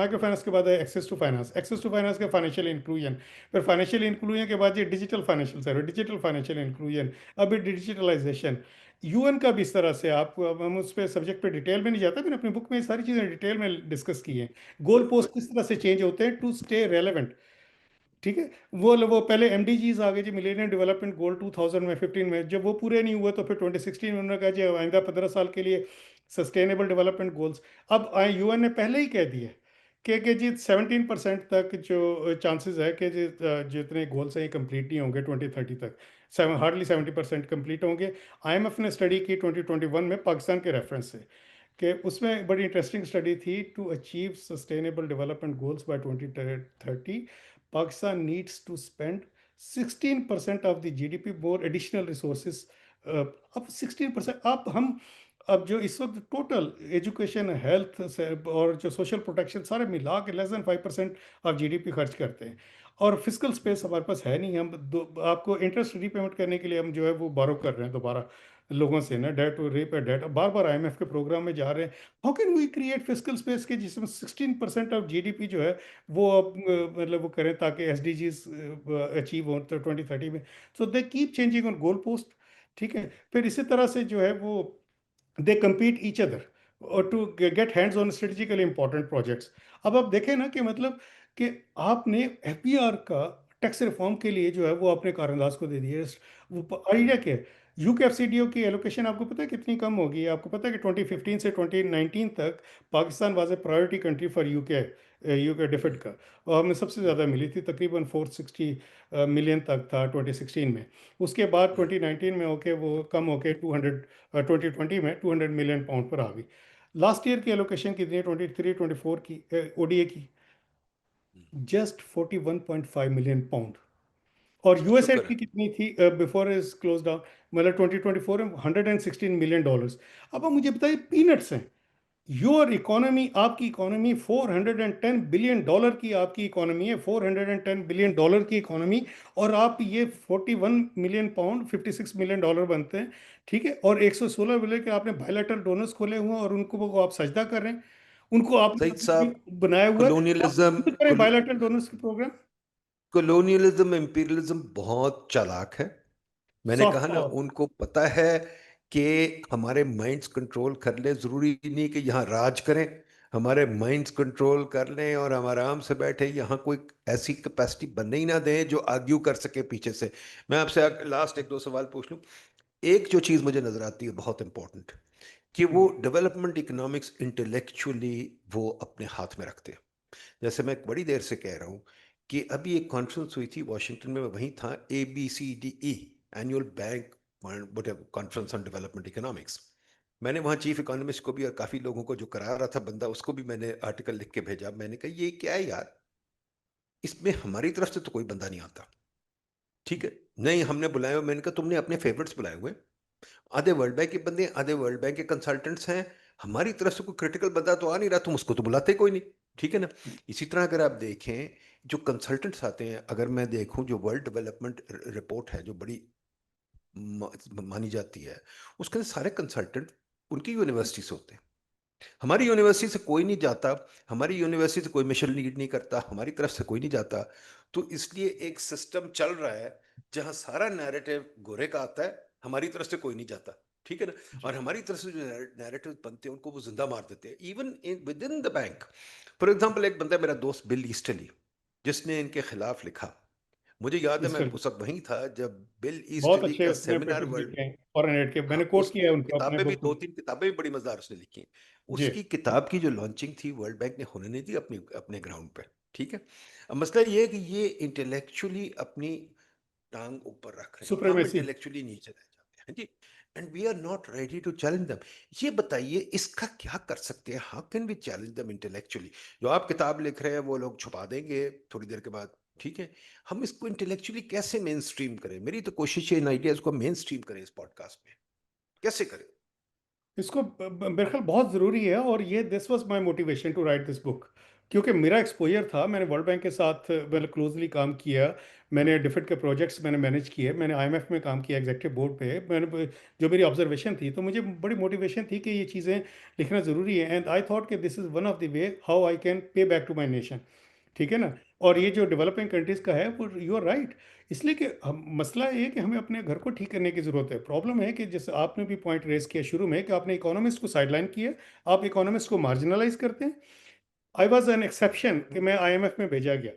के बाद आया एक्सेस टू फाइनेंस के फाइनेंशियल इंक्लूजन, फिर फाइनेंशियल इंक्लूजन के बाद ये digital financial service, digital financial inclusion, अभी डिजिटलाइजेशन। यूएन का भी इस तरह से, आपको अब हम उस पर सब्जेक्ट पे डिटेल में नहीं जाता, मैंने अपनी बुक में ये सारी चीज़ें डिटेल में डिस्कस की हैं। गोल पोस्ट किस तरह से चेंज होते हैं टू स्टे रेलेवेंट। ठीक है? वो पहले एमडीजीज आ गए जी, मिलेनियम डेवलपमेंट गोल 2015 में, जब वो पूरे नहीं हुए तो फिर 2016 में उन्होंने कहा जी आइंदा 15 साल के लिए सस्टेनेबल डेवलपमेंट गोल्स। अब यूएन ने पहले ही कह दिया कि जी 17% तक जो चांसेस है कि जितने गोल्स हैं ये कंप्लीट नहीं होंगे 2030 तक, हार्डली 70% कंप्लीट होंगे। आईएमएफ ने स्टडी की 2021 में पाकिस्तान के रेफरेंस से, कि उसमें बड़ी इंटरेस्टिंग स्टडी थी, to achieve sustainable development goals by 2030 Pakistan needs to spend 16% of the GDP more additional resources. अब 16%, अब जो इस वक्त टोटल एजुकेशन, हेल्थ और जो सोशल प्रोटेक्शन सारे मिला के लेस देन 5% ऑफ जीडीपी खर्च करते हैं। और फिजिकल स्पेस हमारे पास है नहीं, आपको इंटरेस्ट रीपेमेंट करने के लिए हम जो है वो बारो कर रहे हैं दोबारा लोगों से ना, डेट टू रीपे डेट, बार बार आईएमएफ के प्रोग्राम में जा रहे हैं। How can we create physical space के जिसमें 16% ऑफ जीडीपी जो है वो अब मतलब वो करें, ताकि एसडीजीज अचीव हो तो 2030 में। So they keep changing on goal post. ठीक है? फिर इसी तरह से जो है वो दे compete each other और to get hands on strategically important projects. अब आप देखें ना कि मतलब कि आपने एफबीआर का टैक्स रिफॉर्म के लिए जो है वो अपने कारंदाज को दे दिया। वो आइडिया क्या है? यूकेएफसीडीओ की एलोकेशन आपको पता है कितनी कम होगी? आपको पता है कि 2015 से 2019 तक Pakistan was a priority country for UK DFID का, और हमें सबसे ज़्यादा मिली थी, तकरीबन 460 मिलियन तक था 2016 में। उसके बाद 2019 में होके वो कम होके 2020 में 200 मिलियन पाउंड पर आ गई। लास्ट ईयर की एलोकेशन कितनी है 23-24 की ओडीए की? Just 41.5 million pound. और यूएसएड शुक्र की है। कितनी थी बिफोर इज क्लोज डाउन, मतलब 2024 में $116 मिलियन। अब आप मुझे बताइए, पीनट्स हैं। योर इकोनॉमी, आपकी इकोनॉमी $410 बिलियन की आपकी इकोनॉमी है, $410 बिलियन की इकोनॉमी। और आप ये 41 मिलियन पाउंड, $56 मिलियन बनते हैं, ठीक है। और 116 बिलियन के आपने बायलैटरल डोनर्स खोले हुए हैं, और उनको वो आप सजदा कर रहे हैं। उनको आपने सईद अपने साहब, लिए बनाया हुआ है। आप कॉलोनियलिज्म खुद करें बायलैटरल डोनर्स के प्रोग्राम। कॉलोनियलिज्म इंपीरियलिज्म बहुत चालाक है। मैंने सॉफ्ट कहा ना, पावर। उनको पता है कि हमारे माइंड्स कंट्रोल कर ले, जरूरी नहीं कि यहाँ राज करें, हमारे माइंड्स कंट्रोल कर लें और हम आराम से बैठे, यहाँ कोई ऐसी कैपेसिटी बनने ही ना दें जो आर्ग्यू कर सके पीछे से। मैं आपसे लास्ट एक दो सवाल पूछ लूं। एक जो चीज मुझे नजर आती है बहुत इंपॉर्टेंट, कि वो डेवलपमेंट इकोनॉमिक्स इंटेलेक्चुअली वो अपने हाथ में रखते हैं। जैसे मैं बड़ी देर से कह रहा हूँ कि अभी एक कॉन्फ्रेंस हुई थी वॉशिंगटन में, मैं वहीं था, ABCDE, annual bank conference on development economics. मैंने वहाँ चीफ इकोनॉमिस्ट को भी और काफ़ी लोगों को जो करा रहा था बंदा, उसको भी मैंने आर्टिकल लिख के भेजा। मैंने कहा ये क्या है यार, इसमें हमारी तरफ से तो कोई बंदा नहीं आता, ठीक है। नहीं, हमने बुलाया, मैंने कहा तुमने अपने फेवरेट्स बुलाए हुए हैं, आधे वर्ल्ड बैंक के बंदे, आधे वर्ल्ड बैंक के कंसल्टेंट्स हैं, हमारी तरफ से कोई क्रिटिकल बंदा तो आ नहीं रहा, तुम उसको तो बुलाते कोई नहीं, ठीक है ना। इसी तरह अगर आप देखें, जो कंसल्टेंट्स आते हैं, अगर मैं देखूं जो वर्ल्ड डेवलपमेंट रिपोर्ट है जो बड़ी मानी जाती है, उसके अंदर सारे कंसल्टेंट उनकी यूनिवर्सिटी से होते हैं। हमारी यूनिवर्सिटी से कोई नहीं जाता, हमारी यूनिवर्सिटी से कोई मिशन लीड नहीं करता, हमारी तरफ से कोई नहीं जाता। तो इसलिए एक सिस्टम चल रहा है जहां सारा नैरेटिव गोरे का आता है, हमारी तरफ से कोई नहीं जाता, ठीक है ना। और हमारी तरफ से जो नैरेटिव बनते हैं उनको वो जिंदा मार देते हैं, even with in the bank. For example, एक बंदा मेरा दोस्त बिल ईस्टली, जिसने इनके खिलाफ लिखा, मुझे याद है मैं इसलिए उस वक्त वहीं था जब बिल बहुत ईस्टली अच्छे का उसने सेमिनार पेपर्स वर्ल्ड, लिखे हैं फॉरेन एड के, हाँ, मैंने कोट किया उसने है उनको अपने किताबें भी, बुक दो में। तीन किताबें भी बड़ी मजेदार उसने लिखी हैं। जी। उसकी किताब की जो लॉन्चिंग थी वर्ल्ड बैंक ने होने नहीं दी अपनी अपने ग्राउंड पे, ठीक है। अब मसला ये है कि ये इंटेलेक्चुअली अपनी टांग ऊपर रख रहे हैं, हम सुप्रीमेसी। इंटेलेक्चुअली नीचे रह जाते हैं जी। And we are not ready to challenge them. ये बताइए इसका क्या कर सकते हैं, how can we challenge them intellectually. जो आप किताब लिख रहे हैं वो लोग छुपा देंगे थोड़ी देर के बाद, ठीक है। हम इसको इंटेलेक्चुअली कैसे मेन स्ट्रीम करें, मेरी तो कोशिश है इन आइडियाज को मेन स्ट्रीम करें इस पॉडकास्ट में, कैसे करें। इसको मेरे ख्याल बहुत ज़रूरी है, और ये this was my motivation to write this book. क्योंकि मेरा एक्सपोजर था, मैंने वर्ल्ड बैंक के साथ मतलब क्लोजली काम किया। मैंने डिफरेंट के प्रोजेक्ट्स मैंने मैनेज किए, मैंने आईएमएफ में काम किया एग्जीक्यूटिव बोर्ड पे। जो मेरी ऑब्जर्वेशन थी, तो मुझे बड़ी मोटिवेशन थी कि ये चीज़ें लिखना ज़रूरी है। एंड आई थॉट कि this is one of the way how I can pay back to my nation, ठीक है ना। और ये जो डेवलपिंग कंट्रीज का है, वो यू आर राइट। इसलिए कि हम, मसला ये है कि हमें अपने घर को ठीक करने की ज़रूरत है। प्रॉब्लम है कि जैसे आपने भी पॉइंट रेस किया शुरू में, कि आपने इकोनॉमिस्ट को साइडलाइन किया, आप इकोनॉमिस्ट को मार्जिनलाइज करते हैं। आई वॉज एन एक्सेप्शन कि मैं आईएमएफ में भेजा गया,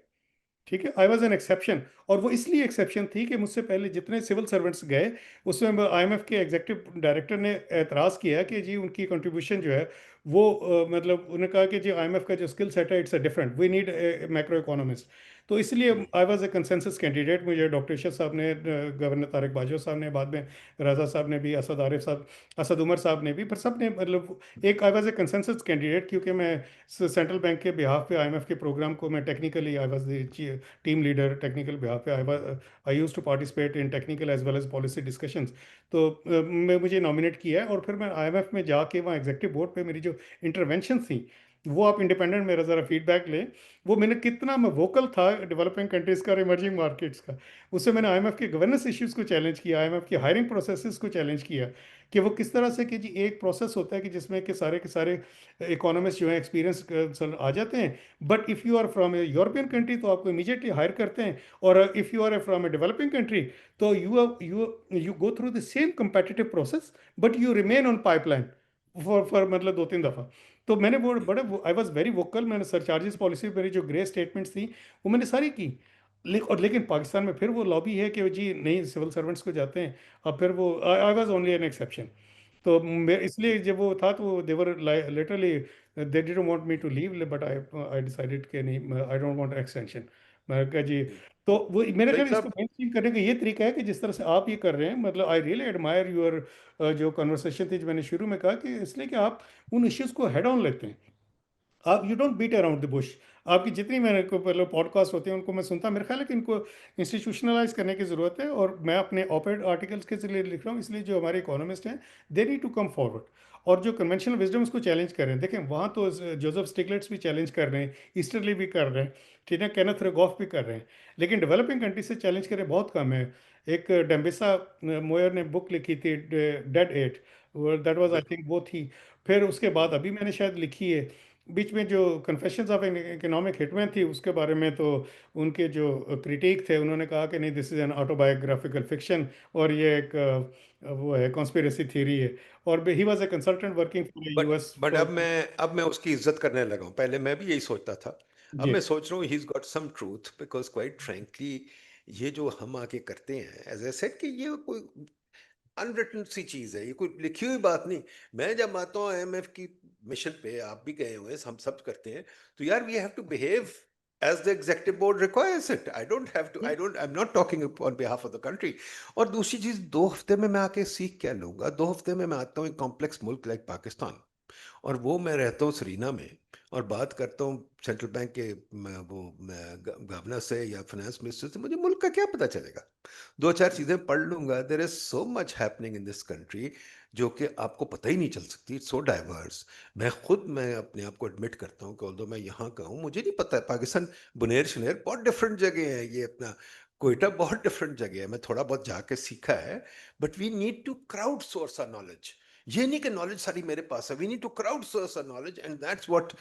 ठीक है। I was an exception. और वो इसलिए एक्सेप्शन थी कि मुझसे पहले जितने सिविल सर्वेंट्स गए, उसमें आईएमएफ के एग्जीक्यूटिव डायरेक्टर ने एतराज़ किया कि जी उनकी कंट्रीब्यूशन जो है वो मतलब उन्होंने कहा कि जी आईएमएफ का जो स्किल सेट है it's a different, we need macro economist. तो इसलिए I was a consensus candidate. मुझे डॉक्टर इरशद साहब ने, गवर्नर तारिक बाजवा साहब ने, बाद में रजा साहब ने भी, असद आरिफ साहब, असद उमर साहब ने भी, पर सब ने मतलब एक, I was a consensus candidate. क्योंकि मैं सेंट्रल बैंक के बिहाफ पे आईएमएफ के प्रोग्राम को मैं technically, I was team leader technical behalf पे, I use to participate in technical as well as policy discussions. तो मैं, मुझे नॉमिनेट किया है, और फिर मैं आईएमएफ में जाके वहाँ एग्जीक्यूटिव बोर्ड पे मेरी जो इंटरवेंशन थी, वो आप इंडिपेंडेंट मेरा ज़रा फीडबैक लें। वो मैंने कितना मैं वोकल था डेवलपिंग कंट्रीज़ का और इमर्जिंग मार्केट्स का। उससे मैंने आईएमएफ के गवर्नेंस इश्यूज़ को चैलेंज किया, आईएमएफ की हायरिंग प्रोसेसेस को चैलेंज किया, कि वो किस तरह से, कि जी एक प्रोसेस होता है कि जिसमें के सारे इकोनॉमिस्ट जो है एक्सपीरियंस आ जाते हैं। But if you are from a European country तो आपको इमीडिएटली हायर करते हैं। और if you are from a developing country तो you go through the same competitive process, but you remain on pipeline for मतलब 2-3 दफ़ा। तो मैंने वो बड़े, आई वॉज वेरी वोकल। मैंने सरचार्जेस पॉलिसी, मेरी जो ग्रे स्टेटमेंट्स थी वो मैंने सारी की। लेकिन पाकिस्तान में फिर वो लॉबी है कि जी नहीं, सिविल सर्वेंट्स को जाते हैं। अब फिर वो, I was only an exception. तो इसलिए जब वो था, तो they were literally they didn't want me to leave, but I I decided कि नहीं, आई डोंट वांट एक्सटेंशन। मैं कहा जी। तो वो मेरे सही ख्याल इसको साहब, मेनस्ट्रीम करने का ये तरीका है कि जिस तरह से आप ये कर रहे हैं। मतलब आई रियली एडमायर योर जो कन्वर्सेशन थी, जो मैंने शुरू में कहा, कि इसलिए कि आप उन इश्यूज को हेड ऑन लेते हैं। आप you don't beat around the bush. आपकी जितनी मेरे को मतलब पॉडकास्ट होते हैं उनको मैं सुनता, मेरा ख्याल है कि इनको इंस्टीट्यूशनलाइज करने की ज़रूरत है। और मैं अपने ऑपेड आर्टिकल्स के लिए लिख रहा हूँ, इसलिए जो हमारे इकोनॉमिस्ट हैं they need to come forward, और जो कन्वेंशनल विजडम उसको चैलेंज कर रहे हैं। देखें वहाँ तो जोसेफ स्टिग्लिट्स भी चैलेंज कर रहे हैं, ईस्टरली भी कर रहे हैं, ठीक है, केनेथ रेगॉफ भी कर रहे हैं, लेकिन डेवलपिंग कंट्री से चैलेंज करे बहुत कम है। एक डेम्बिसा मोयर ने बुक लिखी थी dead eight, that was I think वो थी। फिर उसके बाद अभी मैंने शायद लिखी है बीच में जो confessions of an economic hitman थी, उसके बारे में तो उनके जो क्रिटिक थे उन्होंने कहा कि नहीं, this is an autobiographical fiction, और ये एक वो है कॉन्स्पिरेसी थ्योरी है। और he was a consultant working for US but for. अब मैं उसकी इज्जत करने लगा हूं। पहले मैं भी यही सोचता था, अब जी मैं सोच रहा हूँ he is got some truth, because quite frankly ये जो हम आके करते हैं, एज आई सेड, कि ये कोई अनरिटन सी चीज है, ये कोई लिखी हुई बात नहीं। मैं जब आता हूँ आईएमएफ की मिशन पे, आप भी गए हुए हैं, हम सब करते हैं, तो यार we have to behave as the executive board requires it. I don't have to, I'm not talking on behalf of the country. और दूसरी चीज, 2 हफ्ते में मैं आके सीख क्या लूंगा? 2 हफ्ते में मैं आता हूँ एक कॉम्प्लेक्स मुल्क लाइक पाकिस्तान, और वो मैं रहता हूँ सरीना में, और बात करता हूँ सेंट्रल बैंक के गवर्नर से या फाइनेंस मिनिस्टर से, मुझे मुल्क का क्या पता चलेगा? 2-4 चीजें पढ़ लूंगा। There is so much happening in this country जो कि आपको पता ही नहीं चल सकती। It's so diverse. मैं अपने आप को एडमिट करता हूँ कि ऑल्दो मैं यहाँ का हूँ, मुझे नहीं पता है पाकिस्तान बुनेर शनेर बहुत डिफरेंट जगह है, ये अपना कोयटा बहुत डिफरेंट जगह है, मैं थोड़ा बहुत जाके सीखा है। But we need to crowd source our knowledge. ये नहीं कि नॉलेज सारी मेरे पास है, we need to crowd source our knowledge, and that's what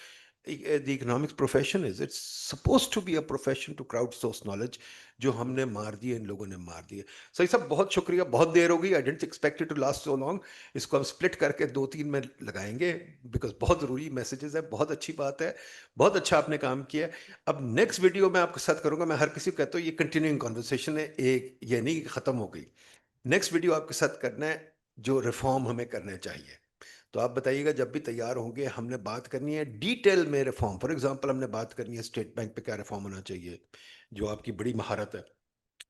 the economics profession is. It's supposed to be a profession to crowdsource knowledge, जो हमने मार दिए, इन लोगों ने मार दिए। सही सब, बहुत शुक्रिया, बहुत देर हो गई। I didn't expect it to last so long. इसको हम स्प्लिट करके 2-3 में लगाएंगे, बिकॉज बहुत ज़रूरी मैसेजेस है, बहुत अच्छी बात है, बहुत अच्छा आपने काम किया है। अब नेक्स्ट वीडियो मैं आपके साथ करूंगा। मैं हर किसी को कहता हूँ ये कंटिन्यूइंग कॉन्वर्सेशन है, एक ये नहीं कि ख़त्म हो गई। नेक्स्ट वीडियो आपके साथ करना है जो रिफॉर्म हमें करने चाहिए। तो आप बताइएगा जब भी तैयार होंगे। हमने बात करनी है डिटेल में रिफॉर्म। फॉर एग्जांपल हमने बात करनी है स्टेट बैंक पे क्या रिफॉर्म होना चाहिए, जो आपकी बड़ी महारत है।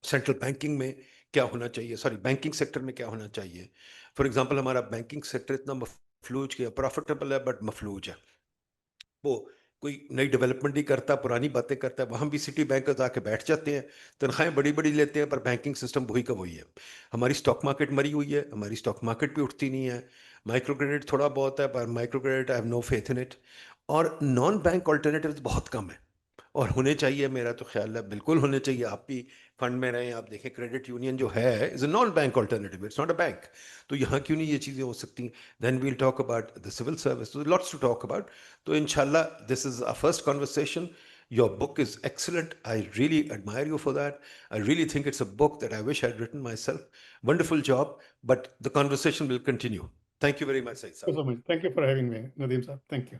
सेंट्रल बैंकिंग में क्या होना चाहिए, सॉरी बैंकिंग सेक्टर में क्या होना चाहिए। फॉर एग्जांपल हमारा बैंकिंग सेक्टर इतना मफलूज किया, प्रॉफिटेबल है बट मफलूज है। वो कोई नई डेवलपमेंट नहीं करता, पुरानी बातें करता है। वहाँ भी सिटी बैंकर्स आके बैठ जाते हैं, तनख्वाहें बड़ी बड़ी लेते हैं, पर बैंकिंग सिस्टम वही का वही है। हमारी स्टॉक मार्केट मरी हुई है, हमारी स्टॉक मार्केट भी उठती नहीं है। माइक्रो क्रेडिट थोड़ा बहुत है, पर micro credit I have no faith in it. और नॉन बैंक ऑल्टरनेटिव्स बहुत कम है, और होने चाहिए। मेरा तो ख्याल है बिल्कुल होने चाहिए। आप भी फंड में रहें, आप देखें क्रेडिट यूनियन जो है is a non bank alternative, it's not a bank. तो यहाँ क्यों नहीं ये चीज़ें हो सकती? Then we'll talk about the civil service, lots to talk about. तो इंशाल्लाह this is a first conversation. Your book is excellent. I really admire you for that. I really think it's a book that I wish I'd written myself. Wonderful job, but the conversation will continue. Thank you very much, Said so Saab. Much, thank you for having me Nadeem साहब, thank you.